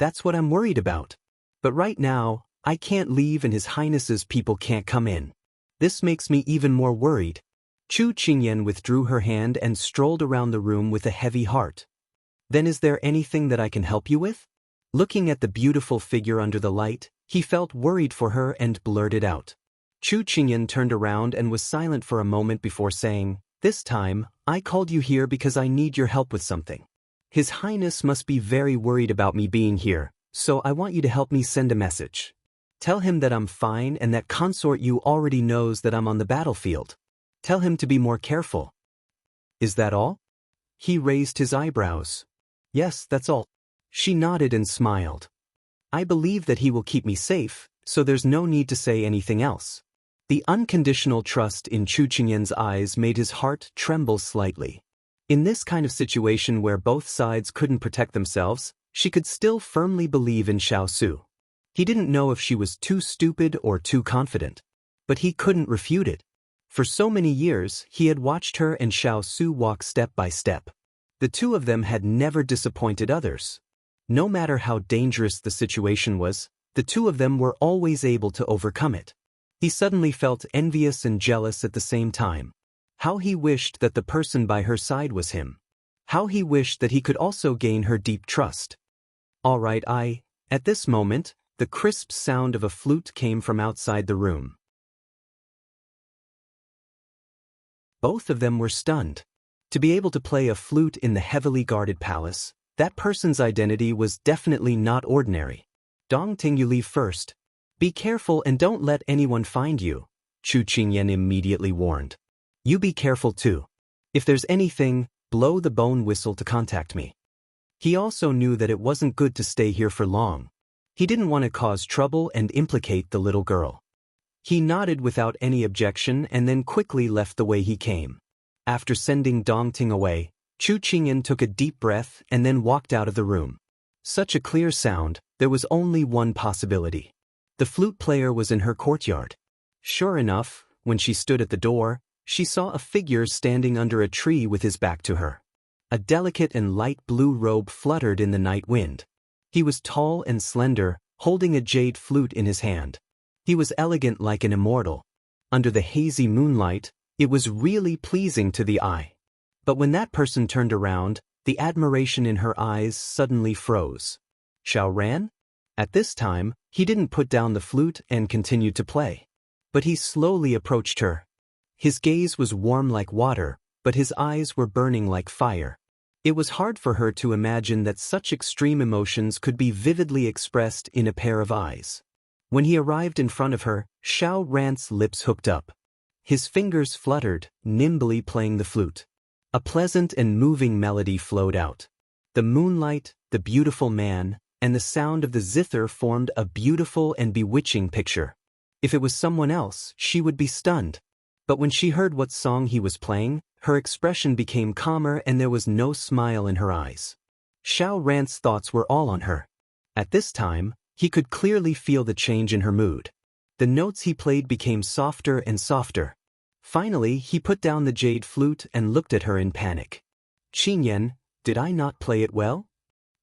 That's what I'm worried about. But right now, I can't leave and His Highness's people can't come in. This makes me even more worried. Chu Qingyan withdrew her hand and strolled around the room with a heavy heart. Then is there anything that I can help you with? Looking at the beautiful figure under the light, he felt worried for her and blurted out. Chu Qingyan turned around and was silent for a moment before saying, This time, I called you here because I need your help with something. His Highness must be very worried about me being here, so I want you to help me send a message. Tell him that I'm fine and that Consort Yu already knows that I'm on the battlefield. Tell him to be more careful. Is that all? He raised his eyebrows. Yes, that's all. She nodded and smiled. I believe that he will keep me safe, so there's no need to say anything else. The unconditional trust in Chu Qingyan's eyes made his heart tremble slightly. In this kind of situation where both sides couldn't protect themselves, she could still firmly believe in Xiao Su. He didn't know if she was too stupid or too confident, but he couldn't refute it. For so many years, he had watched her and Xiao Su walk step by step. The two of them had never disappointed others. No matter how dangerous the situation was, the two of them were always able to overcome it. He suddenly felt envious and jealous at the same time. How he wished that the person by her side was him. How he wished that he could also gain her deep trust. All right, At this moment, the crisp sound of a flute came from outside the room. Both of them were stunned. To be able to play a flute in the heavily guarded palace, that person's identity was definitely not ordinary. Dongting, you leave first. Be careful and don't let anyone find you, Chu Qingyan immediately warned. You be careful too. If there's anything, blow the bone whistle to contact me. He also knew that it wasn't good to stay here for long. He didn't want to cause trouble and implicate the little girl. He nodded without any objection and then quickly left the way he came. After sending Dongting away, Chu Qingyan took a deep breath and then walked out of the room. Such a clear sound, there was only one possibility. The flute player was in her courtyard. Sure enough, when she stood at the door, she saw a figure standing under a tree with his back to her. A delicate and light blue robe fluttered in the night wind. He was tall and slender, holding a jade flute in his hand. He was elegant like an immortal. Under the hazy moonlight, it was really pleasing to the eye. But when that person turned around, the admiration in her eyes suddenly froze. Xiao ran? At this time, he didn't put down the flute and continued to play. but he slowly approached her. His gaze was warm like water, but his eyes were burning like fire. It was hard for her to imagine that such extreme emotions could be vividly expressed in a pair of eyes. When he arrived in front of her, Xiao Ran's lips hooked up. His fingers fluttered, nimbly playing the flute. A pleasant and moving melody flowed out. The moonlight, the beautiful man, and the sound of the zither formed a beautiful and bewitching picture. If it was someone else, she would be stunned. But when she heard what song he was playing, her expression became calmer and there was no smile in her eyes. Xiao Ran's thoughts were all on her. At this time, he could clearly feel the change in her mood. The notes he played became softer and softer. Finally, he put down the jade flute and looked at her in panic. "Qingyan, did I not play it well?"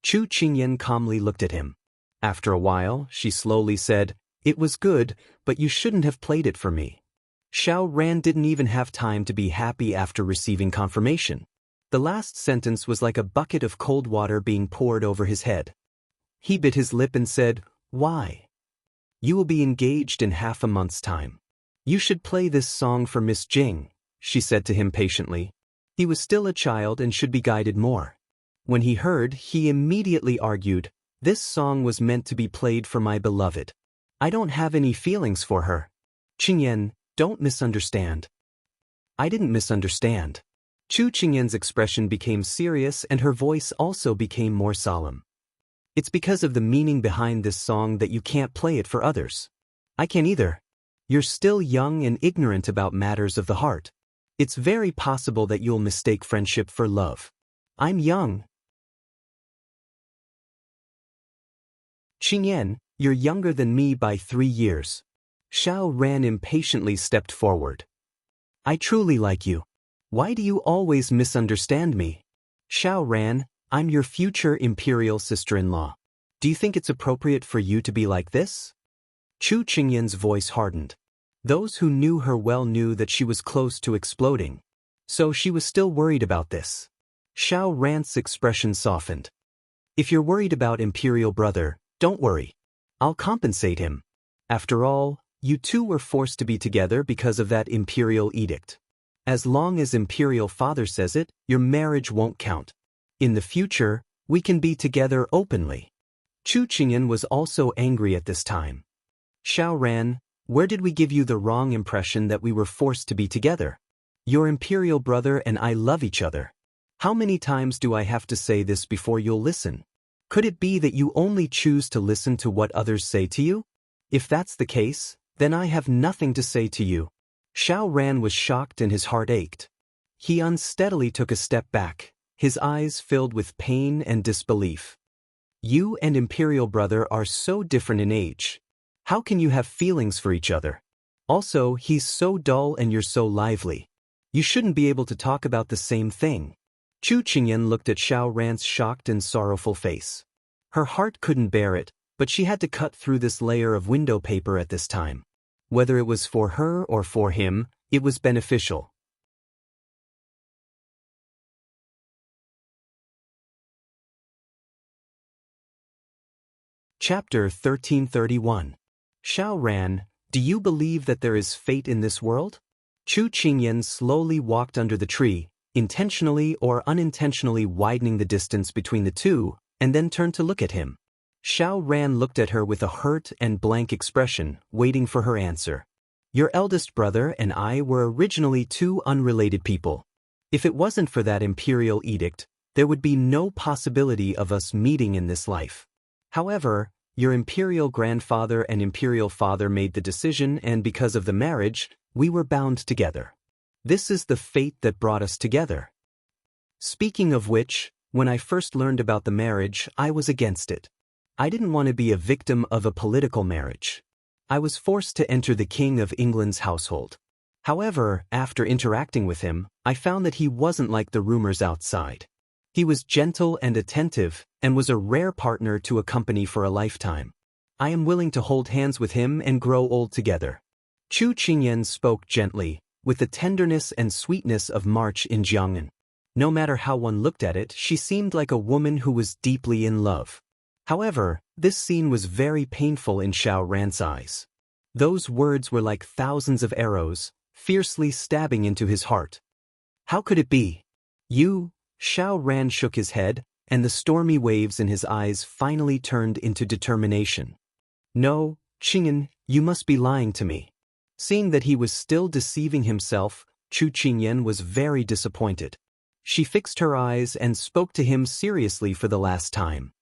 Chu Qingyan calmly looked at him. After a while, she slowly said, "It was good, but you shouldn't have played it for me." Xiao Ran didn't even have time to be happy after receiving confirmation. The last sentence was like a bucket of cold water being poured over his head. He bit his lip and said, "Why? You will be engaged in half a month's time. You should play this song for Miss Jing," she said to him patiently. He was still a child and should be guided more. When he heard, he immediately argued, "This song was meant to be played for my beloved. I don't have any feelings for her." "Qingyan, don't misunderstand." "I didn't misunderstand." Chu Qingyan's expression became serious and her voice also became more solemn. "It's because of the meaning behind this song that you can't play it for others. I can't either. You're still young and ignorant about matters of the heart. It's very possible that you'll mistake friendship for love. I'm young." "Qingyan, you're younger than me by 3 years." Xiao Ran impatiently stepped forward. "I truly like you. Why do you always misunderstand me?" "Xiao Ran, I'm your future imperial sister-in-law. Do you think it's appropriate for you to be like this?" Chu Qingyan's voice hardened. Those who knew her well knew that she was close to exploding. So she was still worried about this. Xiao Ran's expression softened. "If you're worried about imperial brother, don't worry. I'll compensate him. After all, you two were forced to be together because of that imperial edict. As long as imperial father says it, your marriage won't count. In the future, we can be together openly." Chu Qingyan was also angry at this time. "Xiao Ran, where did we give you the wrong impression that we were forced to be together? Your imperial brother and I love each other. How many times do I have to say this before you'll listen? Could it be that you only choose to listen to what others say to you? If that's the case, then I have nothing to say to you." Xiao Ran was shocked and his heart ached. He unsteadily took a step back, his eyes filled with pain and disbelief. "You and imperial brother are so different in age. How can you have feelings for each other? Also, he's so dull and you're so lively. You shouldn't be able to talk about the same thing." Chu Qingyan looked at Xiao Ran's shocked and sorrowful face. Her heart couldn't bear it, but she had to cut through this layer of window paper at this time. Whether it was for her or for him, it was beneficial. Chapter 1331. Xiao Ran, do you believe that there is fate in this world? Chu Qingyan slowly walked under the tree, intentionally or unintentionally widening the distance between the two, and then turned to look at him. Xiao Ran looked at her with a hurt and blank expression, waiting for her answer. "Your eldest brother and I were originally two unrelated people. If it wasn't for that imperial edict, there would be no possibility of us meeting in this life. However, your imperial grandfather and imperial father made the decision, and because of the marriage, we were bound together. This is the fate that brought us together. Speaking of which, when I first learned about the marriage, I was against it. I didn't want to be a victim of a political marriage. I was forced to enter the King of England's household. However, after interacting with him, I found that he wasn't like the rumors outside. He was gentle and attentive, and was a rare partner to accompany for a lifetime. I am willing to hold hands with him and grow old together." Chu Qingyan spoke gently, with the tenderness and sweetness of March in Jiangnan. No matter how one looked at it, she seemed like a woman who was deeply in love. However, this scene was very painful in Xiao Ran's eyes. Those words were like thousands of arrows, fiercely stabbing into his heart. How could it be? You? Xiao Ran shook his head, and the stormy waves in his eyes finally turned into determination. No, Qingyan, you must be lying to me. Seeing that he was still deceiving himself, Chu Qingyan was very disappointed. She fixed her eyes and spoke to him seriously for the last time.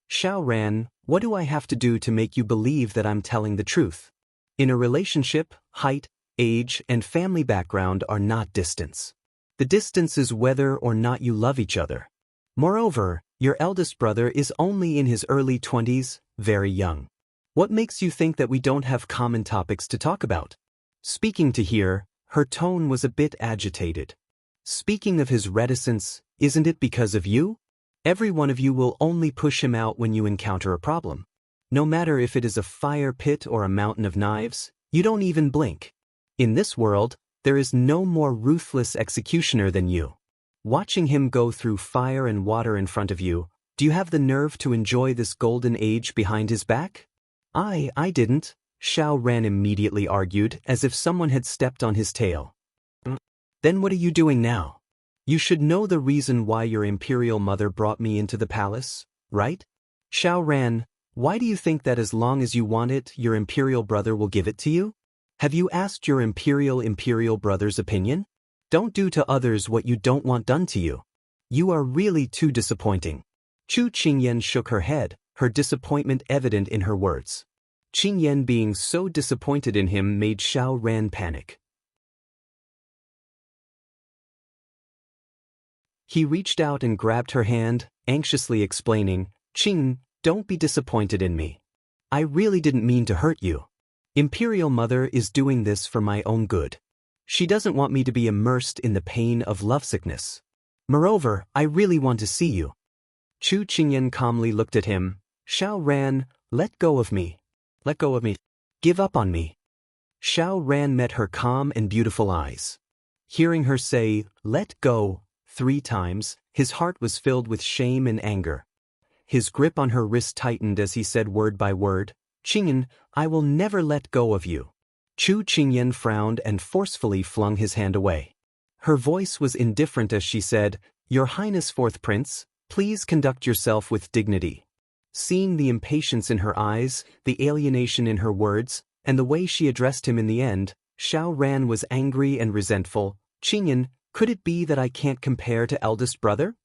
Xiao Ran, what do I have to do to make you believe that I'm telling the truth? In a relationship, height, age, and family background are not distance. The distance is whether or not you love each other. Moreover, your eldest brother is only in his early 20s, very young. What makes you think that we don't have common topics to talk about? Speaking to her, her tone was a bit agitated. Speaking of his reticence, isn't it because of you? Every one of you will only push him out when you encounter a problem. No matter if it is a fire pit or a mountain of knives, you don't even blink. In this world, there is no more ruthless executioner than you. Watching him go through fire and water in front of you, do you have the nerve to enjoy this golden age behind his back? I didn't, Xiao Ran immediately argued, as if someone had stepped on his tail. Then what are you doing now? You should know the reason why your imperial mother brought me into the palace, right? Xiao Ran, why do you think that as long as you want it, your imperial brother will give it to you? Have you asked your imperial brother's opinion? Don't do to others what you don't want done to you. You are really too disappointing. Chu Qingyan shook her head, her disappointment evident in her words. Qingyan being so disappointed in him made Xiao Ran panic. He reached out and grabbed her hand, anxiously explaining, Qing, don't be disappointed in me. I really didn't mean to hurt you. Imperial Mother is doing this for my own good. She doesn't want me to be immersed in the pain of lovesickness. Moreover, I really want to see you. Chu Qingyan calmly looked at him. Xiao Ran, let go of me. Let go of me. Give up on me. Xiao Ran met her calm and beautiful eyes. Hearing her say, let go, 3 times, his heart was filled with shame and anger. His grip on her wrist tightened as he said word by word, Qingyan, I will never let go of you. Chu Qingyan frowned and forcefully flung his hand away. Her voice was indifferent as she said, Your Highness Fourth Prince, please conduct yourself with dignity. Seeing the impatience in her eyes, the alienation in her words, and the way she addressed him in the end, Xiao Ran was angry and resentful. Qingyan, could it be that I can't compare to eldest brother?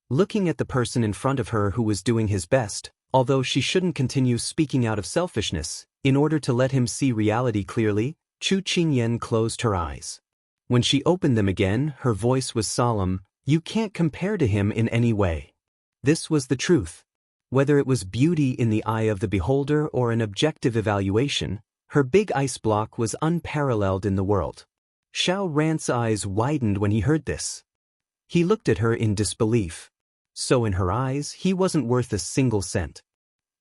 Looking at the person in front of her who was doing his best, although she shouldn't continue speaking out of selfishness, in order to let him see reality clearly, Chu Qingyan closed her eyes. When she opened them again, her voice was solemn, You can't compare to him in any way. This was the truth. Whether it was beauty in the eye of the beholder or an objective evaluation, her big ice block was unparalleled in the world. Xiao Ran's eyes widened when he heard this. He looked at her in disbelief. So in her eyes, he wasn't worth a single cent.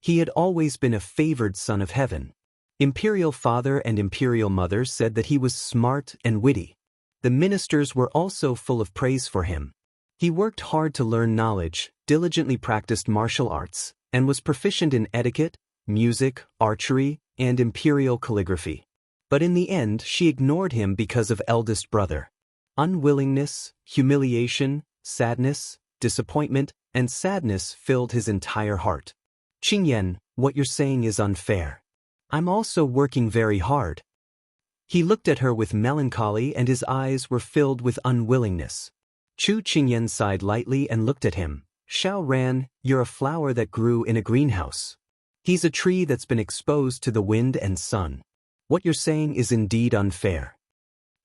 He had always been a favored son of heaven. Imperial father and imperial mother said that he was smart and witty. The ministers were also full of praise for him. He worked hard to learn knowledge, diligently practiced martial arts, and was proficient in etiquette, music, archery, and imperial calligraphy. But in the end, she ignored him because of eldest brother. Unwillingness, humiliation, sadness, disappointment, and sadness filled his entire heart. Qingyan, what you're saying is unfair. I'm also working very hard. He looked at her with melancholy and his eyes were filled with unwillingness. Chu Qingyan sighed lightly and looked at him. Xiao Ran, you're a flower that grew in a greenhouse. He's a tree that's been exposed to the wind and sun. What you're saying is indeed unfair.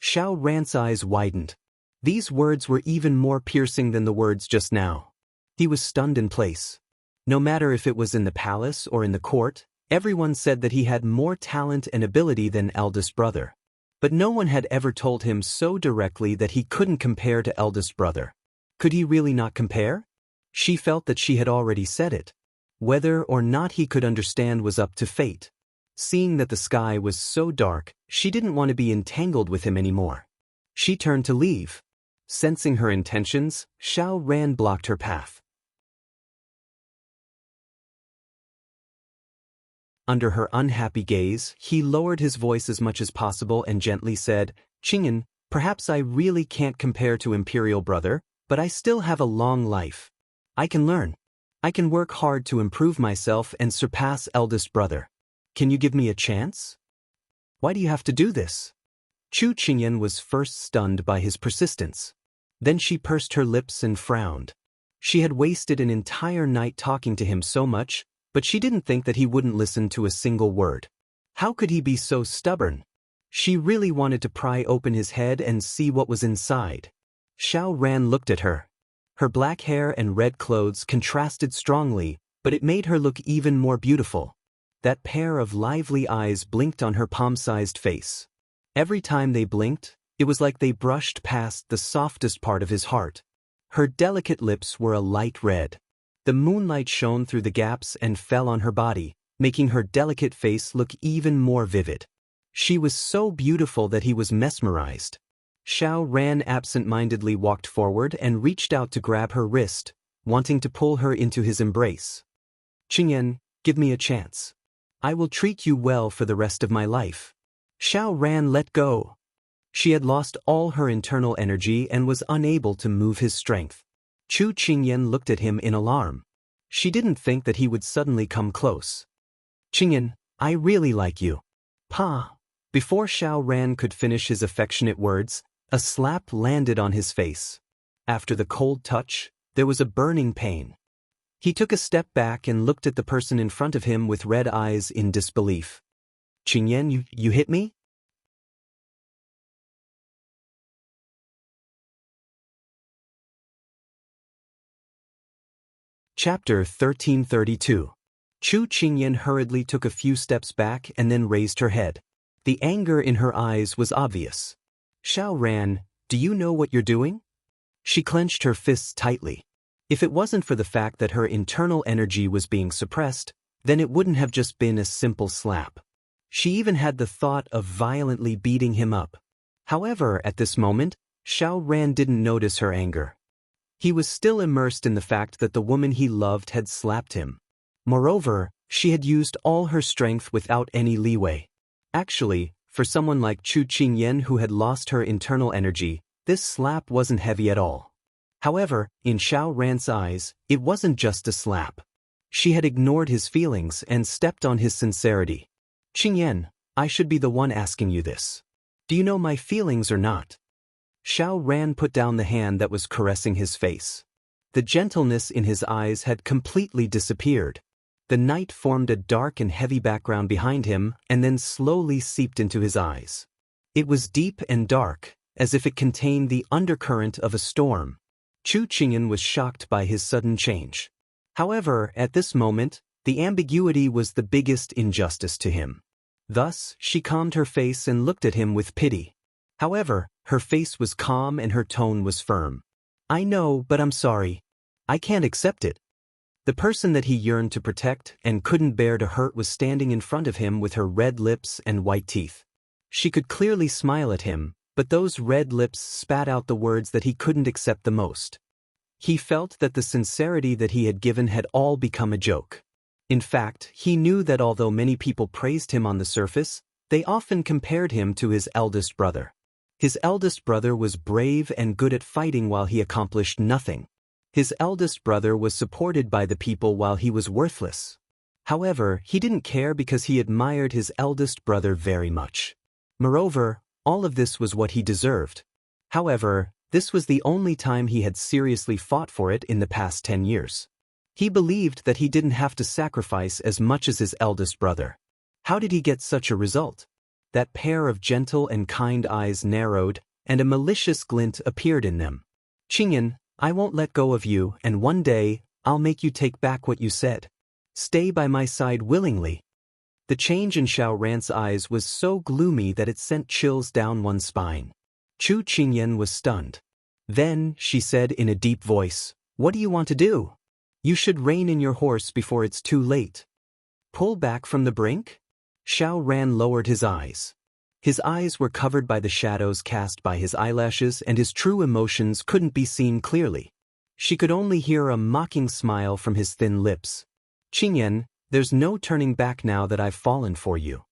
Xiao Ran's eyes widened. These words were even more piercing than the words just now. He was stunned in place. No matter if it was in the palace or in the court, everyone said that he had more talent and ability than eldest brother. But no one had ever told him so directly that he couldn't compare to eldest brother. Could he really not compare? She felt that she had already said it. Whether or not he could understand was up to fate. Seeing that the sky was so dark, she didn't want to be entangled with him anymore. She turned to leave. Sensing her intentions, Xiao Ran blocked her path. Under her unhappy gaze, he lowered his voice as much as possible and gently said, "Qingyan, perhaps I really can't compare to Imperial Brother, but I still have a long life. I can learn. I can work hard to improve myself and surpass Eldest Brother. Can you give me a chance?" "Why do you have to do this?" Chu Qingyan was first stunned by his persistence. Then she pursed her lips and frowned. She had wasted an entire night talking to him so much, but she didn't think that he wouldn't listen to a single word. How could he be so stubborn? She really wanted to pry open his head and see what was inside. Xiao Ran looked at her. Her black hair and red clothes contrasted strongly, but it made her look even more beautiful. That pair of lively eyes blinked on her palm-sized face. Every time they blinked, it was like they brushed past the softest part of his heart. Her delicate lips were a light red. The moonlight shone through the gaps and fell on her body, making her delicate face look even more vivid. She was so beautiful that he was mesmerized. Xiao Ran absent-mindedly walked forward and reached out to grab her wrist, wanting to pull her into his embrace. "Qingyan, give me a chance. I will treat you well for the rest of my life." Xiao Ran let go. She had lost all her internal energy and was unable to move his strength. Chu Qingyan looked at him in alarm. She didn't think that he would suddenly come close. "Qingyan, I really like you." "Pa." Before Xiao Ran could finish his affectionate words, a slap landed on his face. After the cold touch, there was a burning pain. He took a step back and looked at the person in front of him with red eyes in disbelief. "Qingyan, you hit me?" Chapter 1332. Chu Qingyan hurriedly took a few steps back and then raised her head. The anger in her eyes was obvious. "Xiao Ran, do you know what you're doing?" She clenched her fists tightly. If it wasn't for the fact that her internal energy was being suppressed, then it wouldn't have just been a simple slap. She even had the thought of violently beating him up. However, at this moment, Xiao Ran didn't notice her anger. He was still immersed in the fact that the woman he loved had slapped him. Moreover, she had used all her strength without any leeway. Actually, for someone like Chu Qingyan who had lost her internal energy, this slap wasn't heavy at all. However, in Xiao Ran's eyes, it wasn't just a slap. She had ignored his feelings and stepped on his sincerity. "Qingyan, I should be the one asking you this. Do you know my feelings or not?" Xiao Ran put down the hand that was caressing his face. The gentleness in his eyes had completely disappeared. The night formed a dark and heavy background behind him and then slowly seeped into his eyes. It was deep and dark, as if it contained the undercurrent of a storm. Chu Qingyan was shocked by his sudden change. However, at this moment, the ambiguity was the biggest injustice to him. Thus, she calmed her face and looked at him with pity. However, her face was calm and her tone was firm. "I know, but I'm sorry. I can't accept it." The person that he yearned to protect and couldn't bear to hurt was standing in front of him with her red lips and white teeth. She could clearly smile at him, but those red lips spat out the words that he couldn't accept the most. He felt that the sincerity that he had given had all become a joke. In fact, he knew that although many people praised him on the surface, they often compared him to his eldest brother. His eldest brother was brave and good at fighting while he accomplished nothing. His eldest brother was supported by the people while he was worthless. However, he didn't care because he admired his eldest brother very much. Moreover, all of this was what he deserved. However, this was the only time he had seriously fought for it in the past 10 years. He believed that he didn't have to sacrifice as much as his eldest brother. How did he get such a result? That pair of gentle and kind eyes narrowed, and a malicious glint appeared in them. "Qingyan, I won't let go of you, and one day, I'll make you take back what you said. Stay by my side willingly." The change in Xiao Ran's eyes was so gloomy that it sent chills down one's spine. Chu Qingyan was stunned. Then, she said in a deep voice, "What do you want to do? You should rein in your horse before it's too late." "Pull back from the brink?" Xiao Ran lowered his eyes. His eyes were covered by the shadows cast by his eyelashes and his true emotions couldn't be seen clearly. She could only hear a mocking smile from his thin lips. "Qingyan, There's no turning back now that I've fallen for you.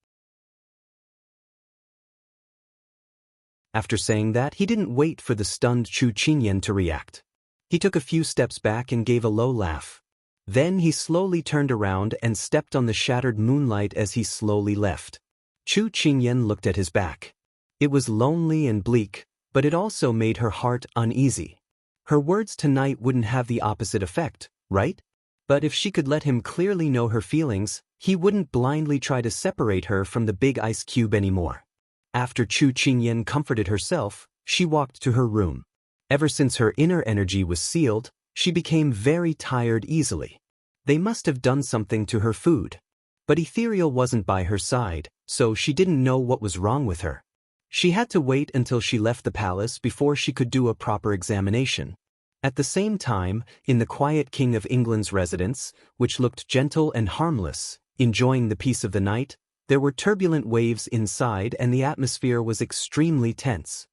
After saying that, he didn't wait for the stunned Chu Qingyan to react. He took a few steps back and gave a low laugh. Then he slowly turned around and stepped on the shattered moonlight as he slowly left. Chu Qingyan looked at his back. It was lonely and bleak, but it also made her heart uneasy. Her words tonight wouldn't have the opposite effect, right? But if she could let him clearly know her feelings, he wouldn't blindly try to separate her from the big ice cube anymore. After Chu Qingyan comforted herself, she walked to her room. Ever since her inner energy was sealed, she became very tired easily. They must have done something to her food. But Ethereal wasn't by her side, so she didn't know what was wrong with her. She had to wait until she left the palace before she could do a proper examination. At the same time, in the quiet King of England's residence, which looked gentle and harmless, enjoying the peace of the night, there were turbulent waves inside and the atmosphere was extremely tense.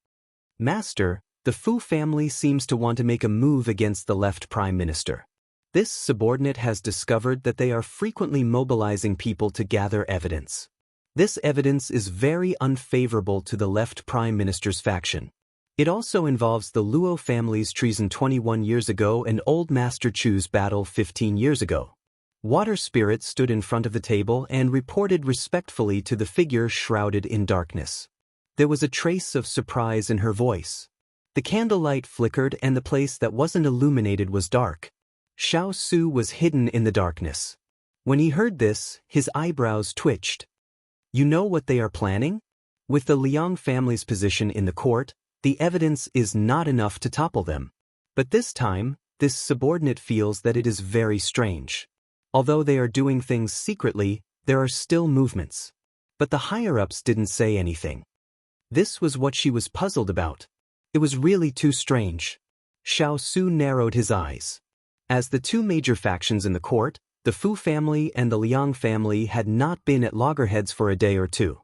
Master, the Fu family seems to want to make a move against the left prime minister. This subordinate has discovered that they are frequently mobilizing people to gather evidence. This evidence is very unfavorable to the left prime minister's faction. It also involves the Luo family's treason 21 years ago and old Master Chu's battle 15 years ago. Water Spirit stood in front of the table and reported respectfully to the figure shrouded in darkness. There was a trace of surprise in her voice. The candlelight flickered and the place that wasn't illuminated was dark. Xiao Su was hidden in the darkness. When he heard this, his eyebrows twitched. You know what they are planning? With the Liang family's position in the court, the evidence is not enough to topple them. But this time, this subordinate feels that it is very strange. Although they are doing things secretly, there are still movements. But the higher-ups didn't say anything. This was what she was puzzled about. It was really too strange. Xiao Su narrowed his eyes. As the two major factions in the court, the Fu family and the Liang family had not been at loggerheads for a day or two.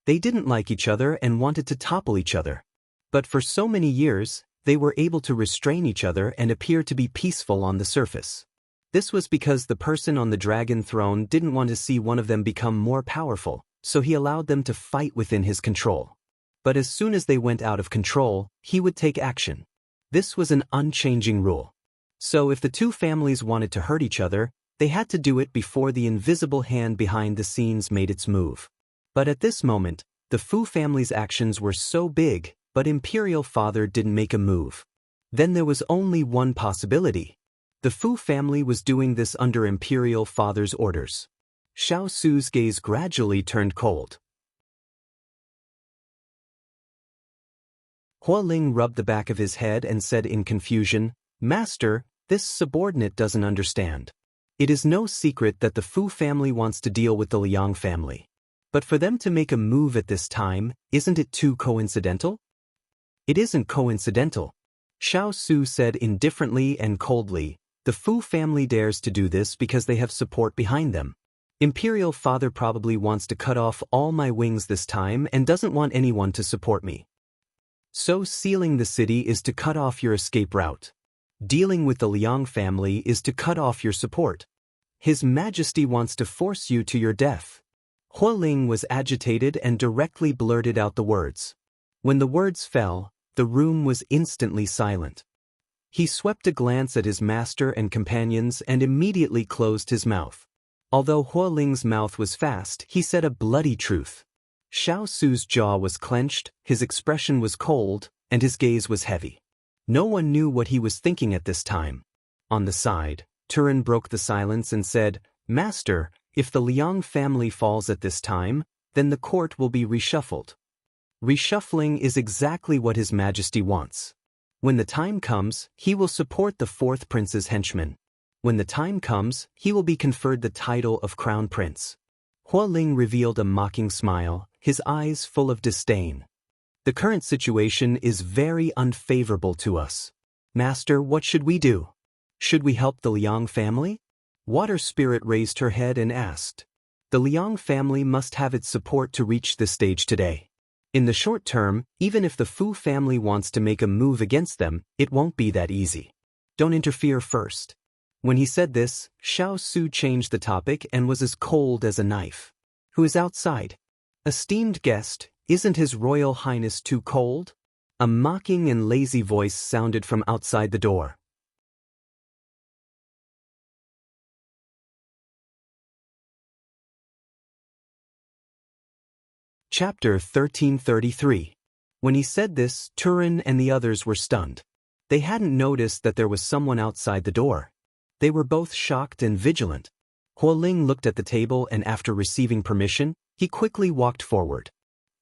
They didn't like each other and wanted to topple each other. But for so many years, they were able to restrain each other and appear to be peaceful on the surface. This was because the person on the dragon throne didn't want to see one of them become more powerful, so he allowed them to fight within his control. But as soon as they went out of control, he would take action. This was an unchanging rule. So if the two families wanted to hurt each other, they had to do it before the invisible hand behind the scenes made its move. But at this moment, the Fu family's actions were so big, but Imperial Father didn't make a move. Then there was only one possibility. The Fu family was doing this under Imperial Father's orders. Xiao Su's gaze gradually turned cold. Hua Ling rubbed the back of his head and said in confusion, Master, this subordinate doesn't understand. It is no secret that the Fu family wants to deal with the Liang family. But for them to make a move at this time, isn't it too coincidental? It isn't coincidental. Xiao Su said indifferently and coldly, the Fu family dares to do this because they have support behind them. Imperial Father probably wants to cut off all my wings this time and doesn't want anyone to support me. So sealing the city is to cut off your escape route. Dealing with the Liang family is to cut off your support. His Majesty wants to force you to your death. Hua Ling was agitated and directly blurted out the words. When the words fell, the room was instantly silent. He swept a glance at his master and companions and immediately closed his mouth. Although Hua Ling's mouth was fast, he said a bloody truth. Xiao Su's jaw was clenched, his expression was cold, and his gaze was heavy. No one knew what he was thinking at this time. On the side, Turin broke the silence and said, Master, if the Liang family falls at this time, then the court will be reshuffled. Reshuffling is exactly what His Majesty wants. When the time comes, he will support the fourth prince's henchman. When the time comes, he will be conferred the title of Crown Prince. Hua Ling revealed a mocking smile, his eyes full of disdain. The current situation is very unfavorable to us. Master, what should we do? Should we help the Liang family? Water Spirit raised her head and asked. The Liang family must have its support to reach this stage today. In the short term, even if the Fu family wants to make a move against them, it won't be that easy. Don't interfere first. When he said this, Xiao Su changed the topic and was as cold as a knife. Who is outside? Esteemed guest, isn't His Royal Highness too cold? A mocking and lazy voice sounded from outside the door. Chapter 1333. When he said this, Turin and the others were stunned. They hadn't noticed that there was someone outside the door. They were both shocked and vigilant. Hualing looked at the table and after receiving permission, he quickly walked forward.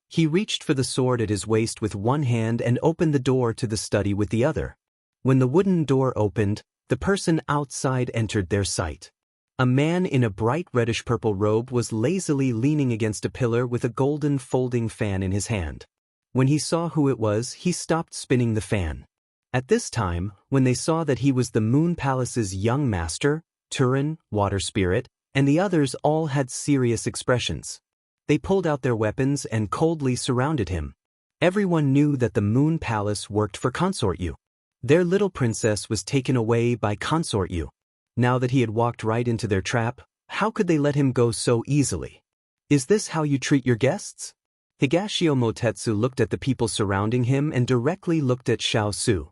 He reached for the sword at his waist with one hand and opened the door to the study with the other. When the wooden door opened, the person outside entered their sight. A man in a bright reddish-purple robe was lazily leaning against a pillar with a golden folding fan in his hand. When he saw who it was, he stopped spinning the fan. At this time, when they saw that he was the Moon Palace's young master, Turin, Water Spirit, and the others all had serious expressions. They pulled out their weapons and coldly surrounded him. Everyone knew that the Moon Palace worked for Consort Yu. Their little princess was taken away by Consort Yu. Now that he had walked right into their trap, how could they let him go so easily? Is this how you treat your guests? Higashio Motetsu looked at the people surrounding him and directly looked at Xiao Su.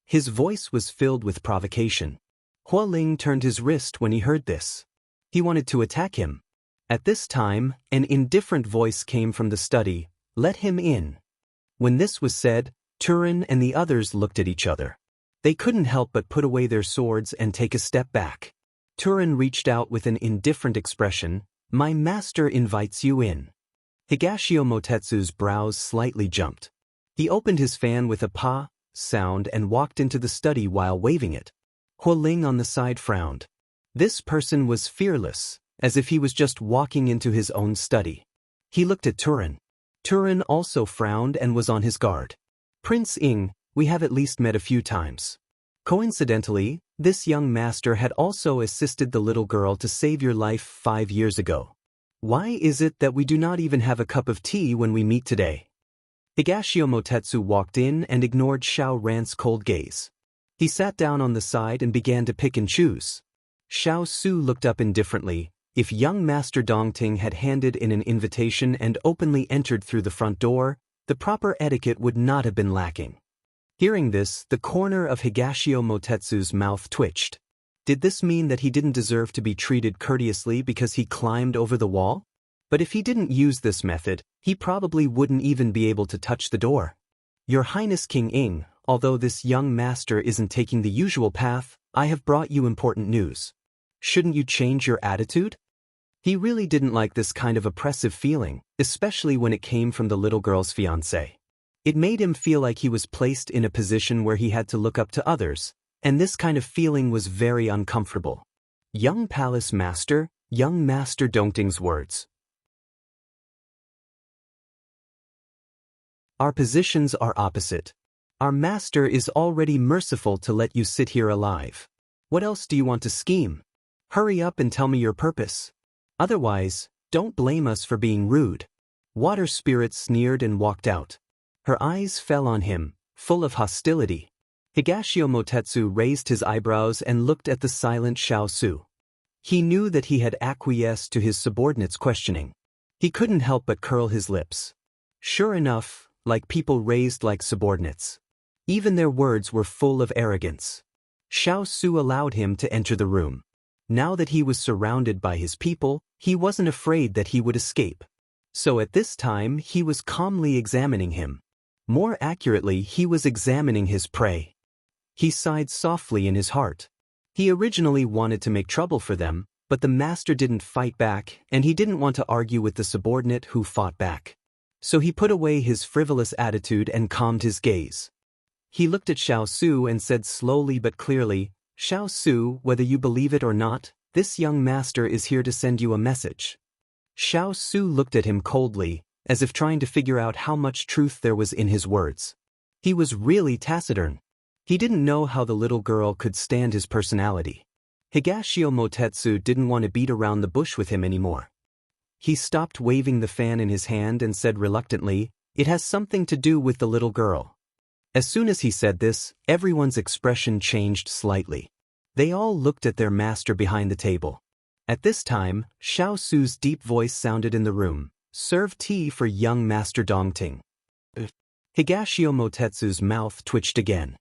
His voice was filled with provocation. Hualing turned his wrist when he heard this. He wanted to attack him. At this time, an indifferent voice came from the study, "Let him in." When this was said, Turin and the others looked at each other. They couldn't help but put away their swords and take a step back. Turin reached out with an indifferent expression, "My master invites you in." Higashio Motetsu's brows slightly jumped. He opened his fan with a pa sound and walked into the study while waving it. Hualing on the side frowned. This person was fearless, as if he was just walking into his own study. He looked at Turin. Turin also frowned and was on his guard. "Prince Ing, we have at least met a few times. Coincidentally, this young master had also assisted the little girl to save your life 5 years ago. Why is it that we do not even have a cup of tea when we meet today?" Higashio Motetsu walked in and ignored Xiao Ran's cold gaze. He sat down on the side and began to pick and choose. Xiao Su looked up indifferently. If young Master Dongting had handed in an invitation and openly entered through the front door, the proper etiquette would not have been lacking. Hearing this, the corner of Higashio Motetsu's mouth twitched. Did this mean that he didn't deserve to be treated courteously because he climbed over the wall? But if he didn't use this method, he probably wouldn't even be able to touch the door. "Your Highness King Ing, although this young master isn't taking the usual path, I have brought you important news. Shouldn't you change your attitude?" He really didn't like this kind of oppressive feeling, especially when it came from the little girl's fiancé. It made him feel like he was placed in a position where he had to look up to others, and this kind of feeling was very uncomfortable. Young Palace Master, young Master Dongting's words. Our positions are opposite. Our master is already merciful to let you sit here alive. What else do you want to scheme? Hurry up and tell me your purpose. Otherwise, don't blame us for being rude. Water Spirit sneered and walked out. Her eyes fell on him, full of hostility. Higashio Motetsu raised his eyebrows and looked at the silent Xiao Su. He knew that he had acquiesced to his subordinate's questioning. He couldn't help but curl his lips. Sure enough, like people raised like subordinates. Even their words were full of arrogance. Xiao Su allowed him to enter the room. Now that he was surrounded by his people, he wasn't afraid that he would escape. So at this time he was calmly examining him. More accurately, he was examining his prey. He sighed softly in his heart. He originally wanted to make trouble for them, but the master didn't fight back, and he didn't want to argue with the subordinate who fought back. So he put away his frivolous attitude and calmed his gaze. He looked at Xiao Su and said slowly but clearly, "Xiao Su, whether you believe it or not, this young master is here to send you a message." Xiao Su looked at him coldly, as if trying to figure out how much truth there was in his words. He was really taciturn. He didn't know how the little girl could stand his personality. Higashio Motetsu didn't want to beat around the bush with him anymore. He stopped waving the fan in his hand and said reluctantly, "It has something to do with the little girl." As soon as he said this, everyone's expression changed slightly. They all looked at their master behind the table. At this time, Xiao Su's deep voice sounded in the room. Serve tea for young Master Dongting. Higashio Motetsu's mouth twitched again.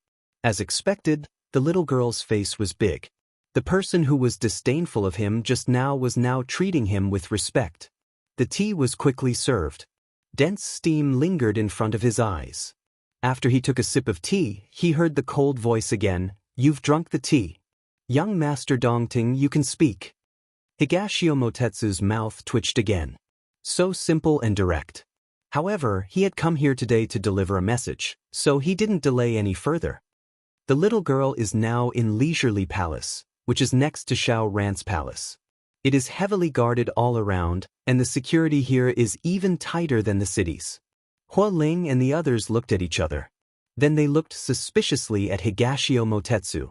As expected, the little girl's face was big. The person who was disdainful of him just now was now treating him with respect. The tea was quickly served. Dense steam lingered in front of his eyes. After he took a sip of tea, he heard the cold voice again. You've drunk the tea. Young Master Dongting, you can speak. Higashio Motetsu's mouth twitched again. So simple and direct. However, he had come here today to deliver a message, so he didn't delay any further. The little girl is now in Leisurely Palace, which is next to Xiao Rant's palace. It is heavily guarded all around, and the security here is even tighter than the city's. Hua Ling and the others looked at each other. Then they looked suspiciously at Higashio Motetsu.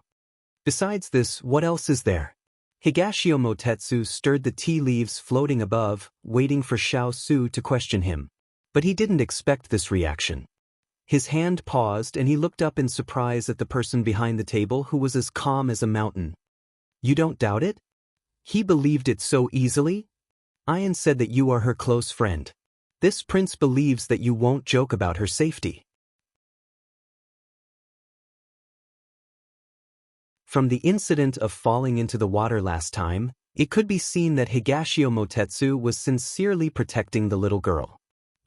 Besides this, what else is there? Higashio Motetsu stirred the tea leaves floating above, waiting for Xiao Su to question him. But he didn't expect this reaction. His hand paused and he looked up in surprise at the person behind the table who was as calm as a mountain. You don't doubt it? He believed it so easily? Ayan said that you are her close friend. This prince believes that you won't joke about her safety. From the incident of falling into the water last time, it could be seen that Higashio Motetsu was sincerely protecting the little girl.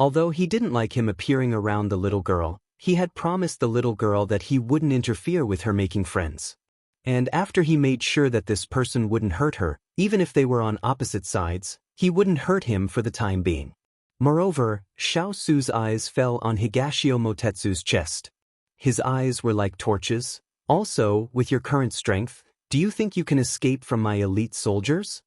Although he didn't like him appearing around the little girl, he had promised the little girl that he wouldn't interfere with her making friends. And after he made sure that this person wouldn't hurt her, even if they were on opposite sides, he wouldn't hurt him for the time being. Moreover, Xiao Su's eyes fell on Higashio Motetsu's chest. His eyes were like torches. Also, with your current strength, do you think you can escape from my elite soldiers?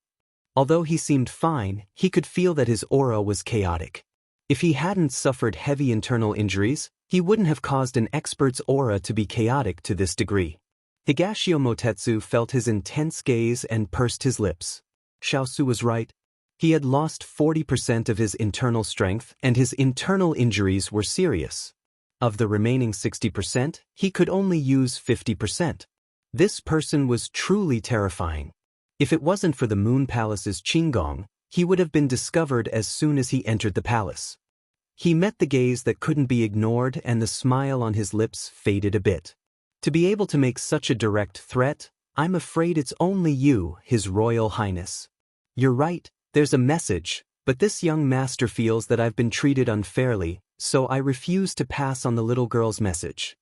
Although he seemed fine, he could feel that his aura was chaotic. If he hadn't suffered heavy internal injuries, he wouldn't have caused an expert's aura to be chaotic to this degree. Higashio Motetsu felt his intense gaze and pursed his lips. Xiao Su was right. He had lost 40% of his internal strength and his internal injuries were serious. Of the remaining 60%, he could only use 50%. This person was truly terrifying. If it wasn't for the Moon Palace's Qinggong, he would have been discovered as soon as he entered the palace. He met the gaze that couldn't be ignored and the smile on his lips faded a bit. To be able to make such a direct threat, I'm afraid it's only you, His Royal Highness. You're right, there's a message, but this young master feels that I've been treated unfairly, so I refuse to pass on the little girl's message.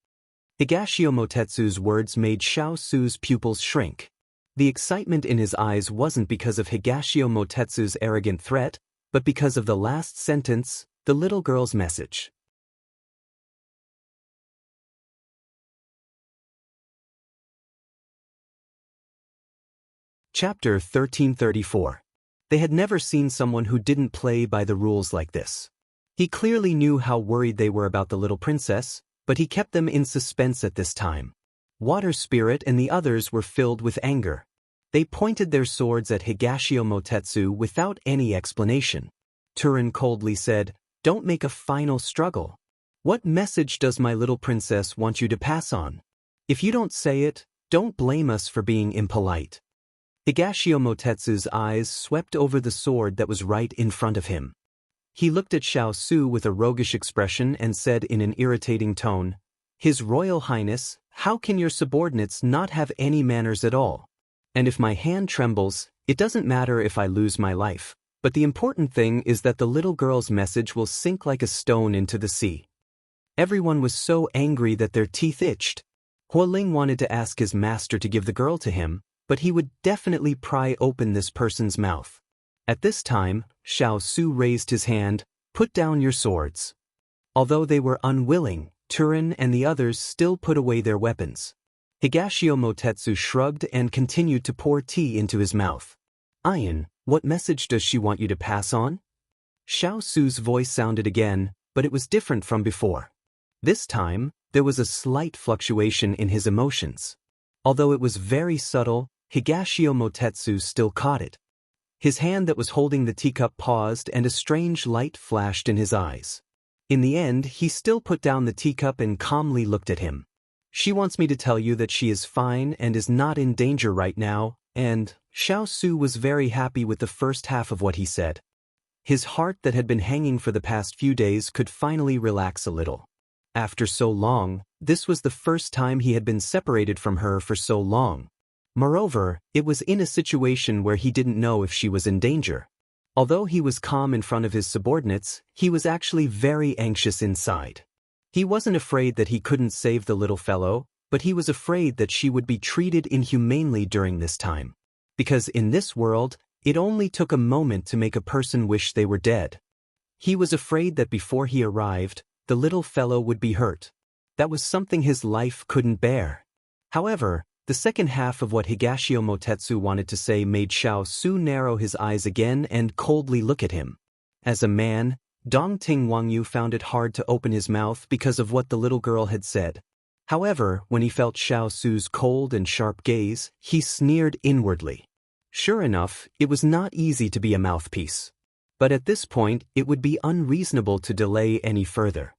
Higashio Motetsu's words made Xiao Su's pupils shrink. The excitement in his eyes wasn't because of Higashio Motetsu's arrogant threat, but because of the last sentence, the little girl's message. Chapter 1334. They had never seen someone who didn't play by the rules like this. He clearly knew how worried they were about the little princess, but he kept them in suspense at this time. Water Spirit and the others were filled with anger. They pointed their swords at Higashio Motetsu without any explanation. Turin coldly said, "Don't make a final struggle. What message does my little princess want you to pass on? If you don't say it, don't blame us for being impolite." Higashio Motetsu's eyes swept over the sword that was right in front of him. He looked at Xiao Su with a roguish expression and said in an irritating tone, "His Royal Highness, how can your subordinates not have any manners at all? And if my hand trembles, it doesn't matter if I lose my life, but the important thing is that the little girl's message will sink like a stone into the sea." Everyone was so angry that their teeth itched. Hua Ling wanted to ask his master to give the girl to him, but he would definitely pry open this person's mouth. At this time, Xiao Su raised his hand, "Put down your swords." Although they were unwilling, Turin and the others still put away their weapons. Higashio Motetsu shrugged and continued to pour tea into his mouth. "Ayan, what message does she want you to pass on?" Xiao Su's voice sounded again, but it was different from before. This time, there was a slight fluctuation in his emotions. Although it was very subtle, Higashio Motetsu still caught it. His hand that was holding the teacup paused and a strange light flashed in his eyes. In the end, he still put down the teacup and calmly looked at him. She wants me to tell you that she is fine and is not in danger right now, and Xiao Su was very happy with the first half of what he said. His heart that had been hanging for the past few days could finally relax a little. After so long, this was the first time he had been separated from her for so long. Moreover, it was in a situation where he didn't know if she was in danger. Although he was calm in front of his subordinates, he was actually very anxious inside. He wasn't afraid that he couldn't save the little fellow, but he was afraid that she would be treated inhumanely during this time. Because in this world, it only took a moment to make a person wish they were dead. He was afraid that before he arrived, the little fellow would be hurt. That was something his life couldn't bear. However, the second half of what Higashio Motetsu wanted to say made Xiao Su narrow his eyes again and coldly look at him. As a man, Dongting Wangyu found it hard to open his mouth because of what the little girl had said. However, when he felt Xiao Su's cold and sharp gaze, he sneered inwardly. Sure enough, it was not easy to be a mouthpiece. But at this point, it would be unreasonable to delay any further.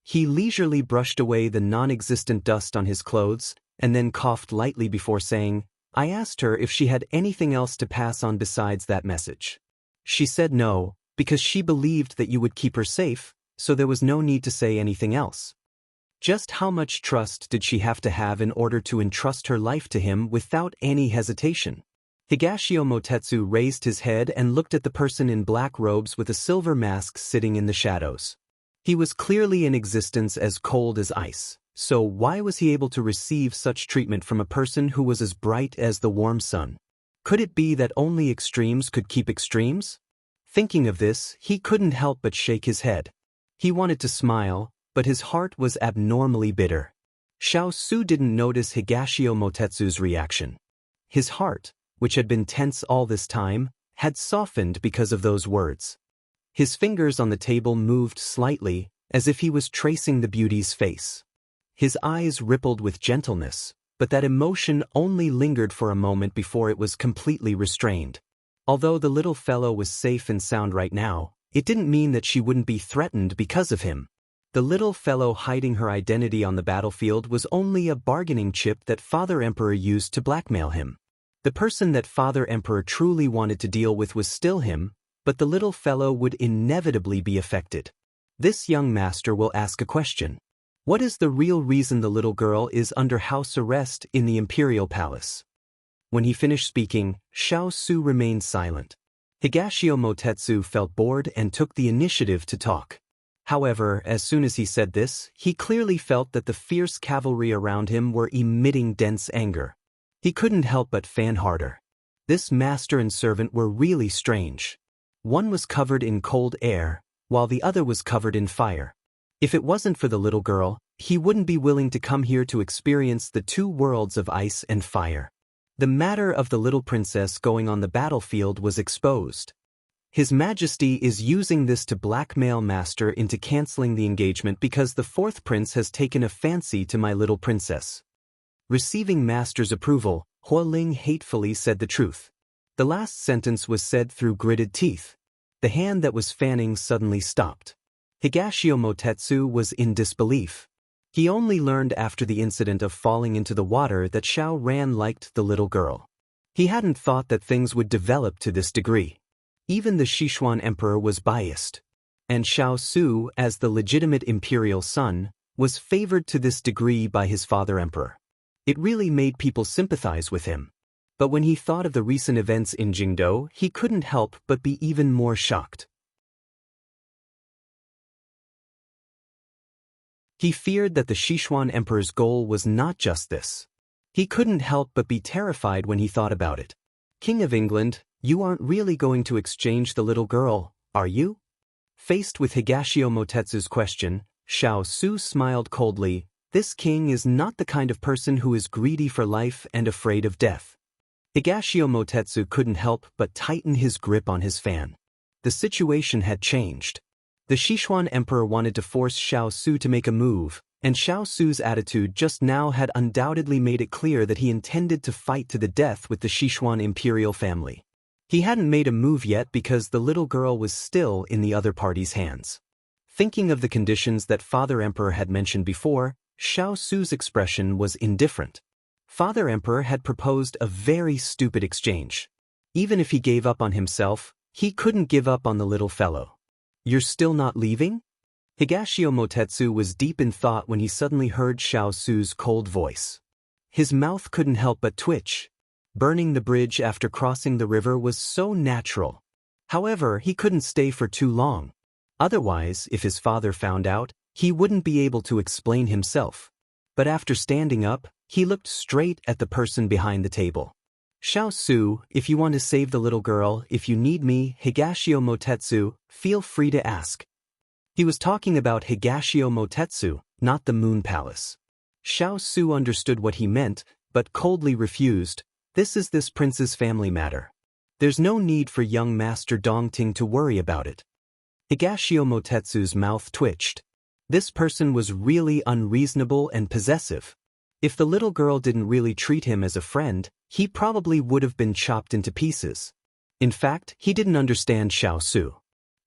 He leisurely brushed away the non-existent dust on his clothes, and then coughed lightly before saying, "I asked her if she had anything else to pass on besides that message. She said no, because she believed that you would keep her safe, so there was no need to say anything else." Just how much trust did she have to have in order to entrust her life to him without any hesitation? Higashio Motetsu raised his head and looked at the person in black robes with a silver mask sitting in the shadows. He was clearly in existence as cold as ice, so why was he able to receive such treatment from a person who was as bright as the warm sun? Could it be that only extremes could keep extremes? Thinking of this, he couldn't help but shake his head. He wanted to smile, but his heart was abnormally bitter. Xiao Su didn't notice Higashio Motetsu's reaction. His heart, which had been tense all this time, had softened because of those words. His fingers on the table moved slightly, as if he was tracing the beauty's face. His eyes rippled with gentleness, but that emotion only lingered for a moment before it was completely restrained. Although the little fellow was safe and sound right now, it didn't mean that she wouldn't be threatened because of him. The little fellow hiding her identity on the battlefield was only a bargaining chip that Father Emperor used to blackmail him. The person that Father Emperor truly wanted to deal with was still him, but the little fellow would inevitably be affected. This young master will ask a question. What is the real reason the little girl is under house arrest in the imperial palace? When he finished speaking, Xiao Su remained silent. Higashio Motetsu felt bored and took the initiative to talk. However, as soon as he said this, he clearly felt that the fierce cavalry around him were emitting dense anger. He couldn't help but fan harder. This master and servant were really strange. One was covered in cold air, while the other was covered in fire. If it wasn't for the little girl, he wouldn't be willing to come here to experience the two worlds of ice and fire. The matter of the little princess going on the battlefield was exposed. His Majesty is using this to blackmail Master into canceling the engagement because the fourth prince has taken a fancy to my little princess. Receiving Master's approval, Hualing hatefully said the truth. The last sentence was said through gritted teeth. The hand that was fanning suddenly stopped. Higashio Motetsu was in disbelief. He only learned after the incident of falling into the water that Xiao Ran liked the little girl. He hadn't thought that things would develop to this degree. Even the Sichuan emperor was biased. And Xiao Su, as the legitimate imperial son, was favored to this degree by his father emperor. It really made people sympathize with him. But when he thought of the recent events in Jingdo, he couldn't help but be even more shocked. He feared that the Sichuan emperor's goal was not just this. He couldn't help but be terrified when he thought about it. King of England, you aren't really going to exchange the little girl, are you? Faced with Higashio Motetsu's question, Xiao Su smiled coldly. This king is not the kind of person who is greedy for life and afraid of death. Higashio Motetsu couldn't help but tighten his grip on his fan. The situation had changed. The Sichuan emperor wanted to force Xiao Su to make a move, and Xiao Su's attitude just now had undoubtedly made it clear that he intended to fight to the death with the Sichuan imperial family. He hadn't made a move yet because the little girl was still in the other party's hands. Thinking of the conditions that Father Emperor had mentioned before, Xiao Su's expression was indifferent. Father Emperor had proposed a very stupid exchange. Even if he gave up on himself, he couldn't give up on the little fellow. "You're still not leaving?" Higashio Motetsu was deep in thought when he suddenly heard Xiao Su's cold voice. His mouth couldn't help but twitch. Burning the bridge after crossing the river was so natural. However, he couldn't stay for too long. Otherwise, if his father found out, he wouldn't be able to explain himself. But after standing up, he looked straight at the person behind the table. "Xiao Su, if you want to save the little girl, if you need me, Higashio Motetsu, feel free to ask." He was talking about Higashio Motetsu, not the Moon Palace. Xiao Su understood what he meant, but coldly refused. This prince's family matter. There's no need for young Master Dongting to worry about it." Higashio Motetsu's mouth twitched. This person was really unreasonable and possessive. If the little girl didn't really treat him as a friend, he probably would have been chopped into pieces. In fact, he didn't understand Xiao Su.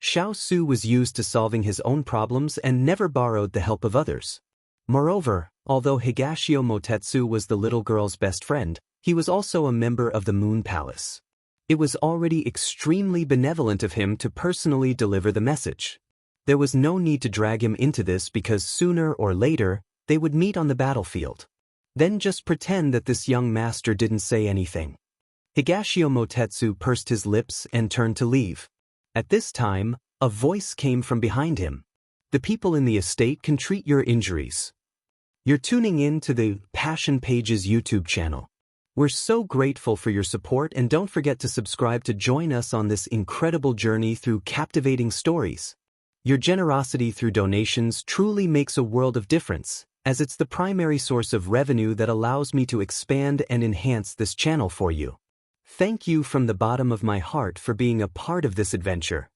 Xiao Su was used to solving his own problems and never borrowed the help of others. Moreover, although Higashio Motetsu was the little girl's best friend, he was also a member of the Moon Palace. It was already extremely benevolent of him to personally deliver the message. There was no need to drag him into this because sooner or later, they would meet on the battlefield. Then just pretend that this young master didn't say anything. Higashio Motetsu pursed his lips and turned to leave. At this time, a voice came from behind him. "The people in the estate can treat your injuries." You're tuning in to the Passion Pages YouTube channel. We're so grateful for your support, and don't forget to subscribe to join us on this incredible journey through captivating stories. Your generosity through donations truly makes a world of difference, as it's the primary source of revenue that allows me to expand and enhance this channel for you. Thank you from the bottom of my heart for being a part of this adventure.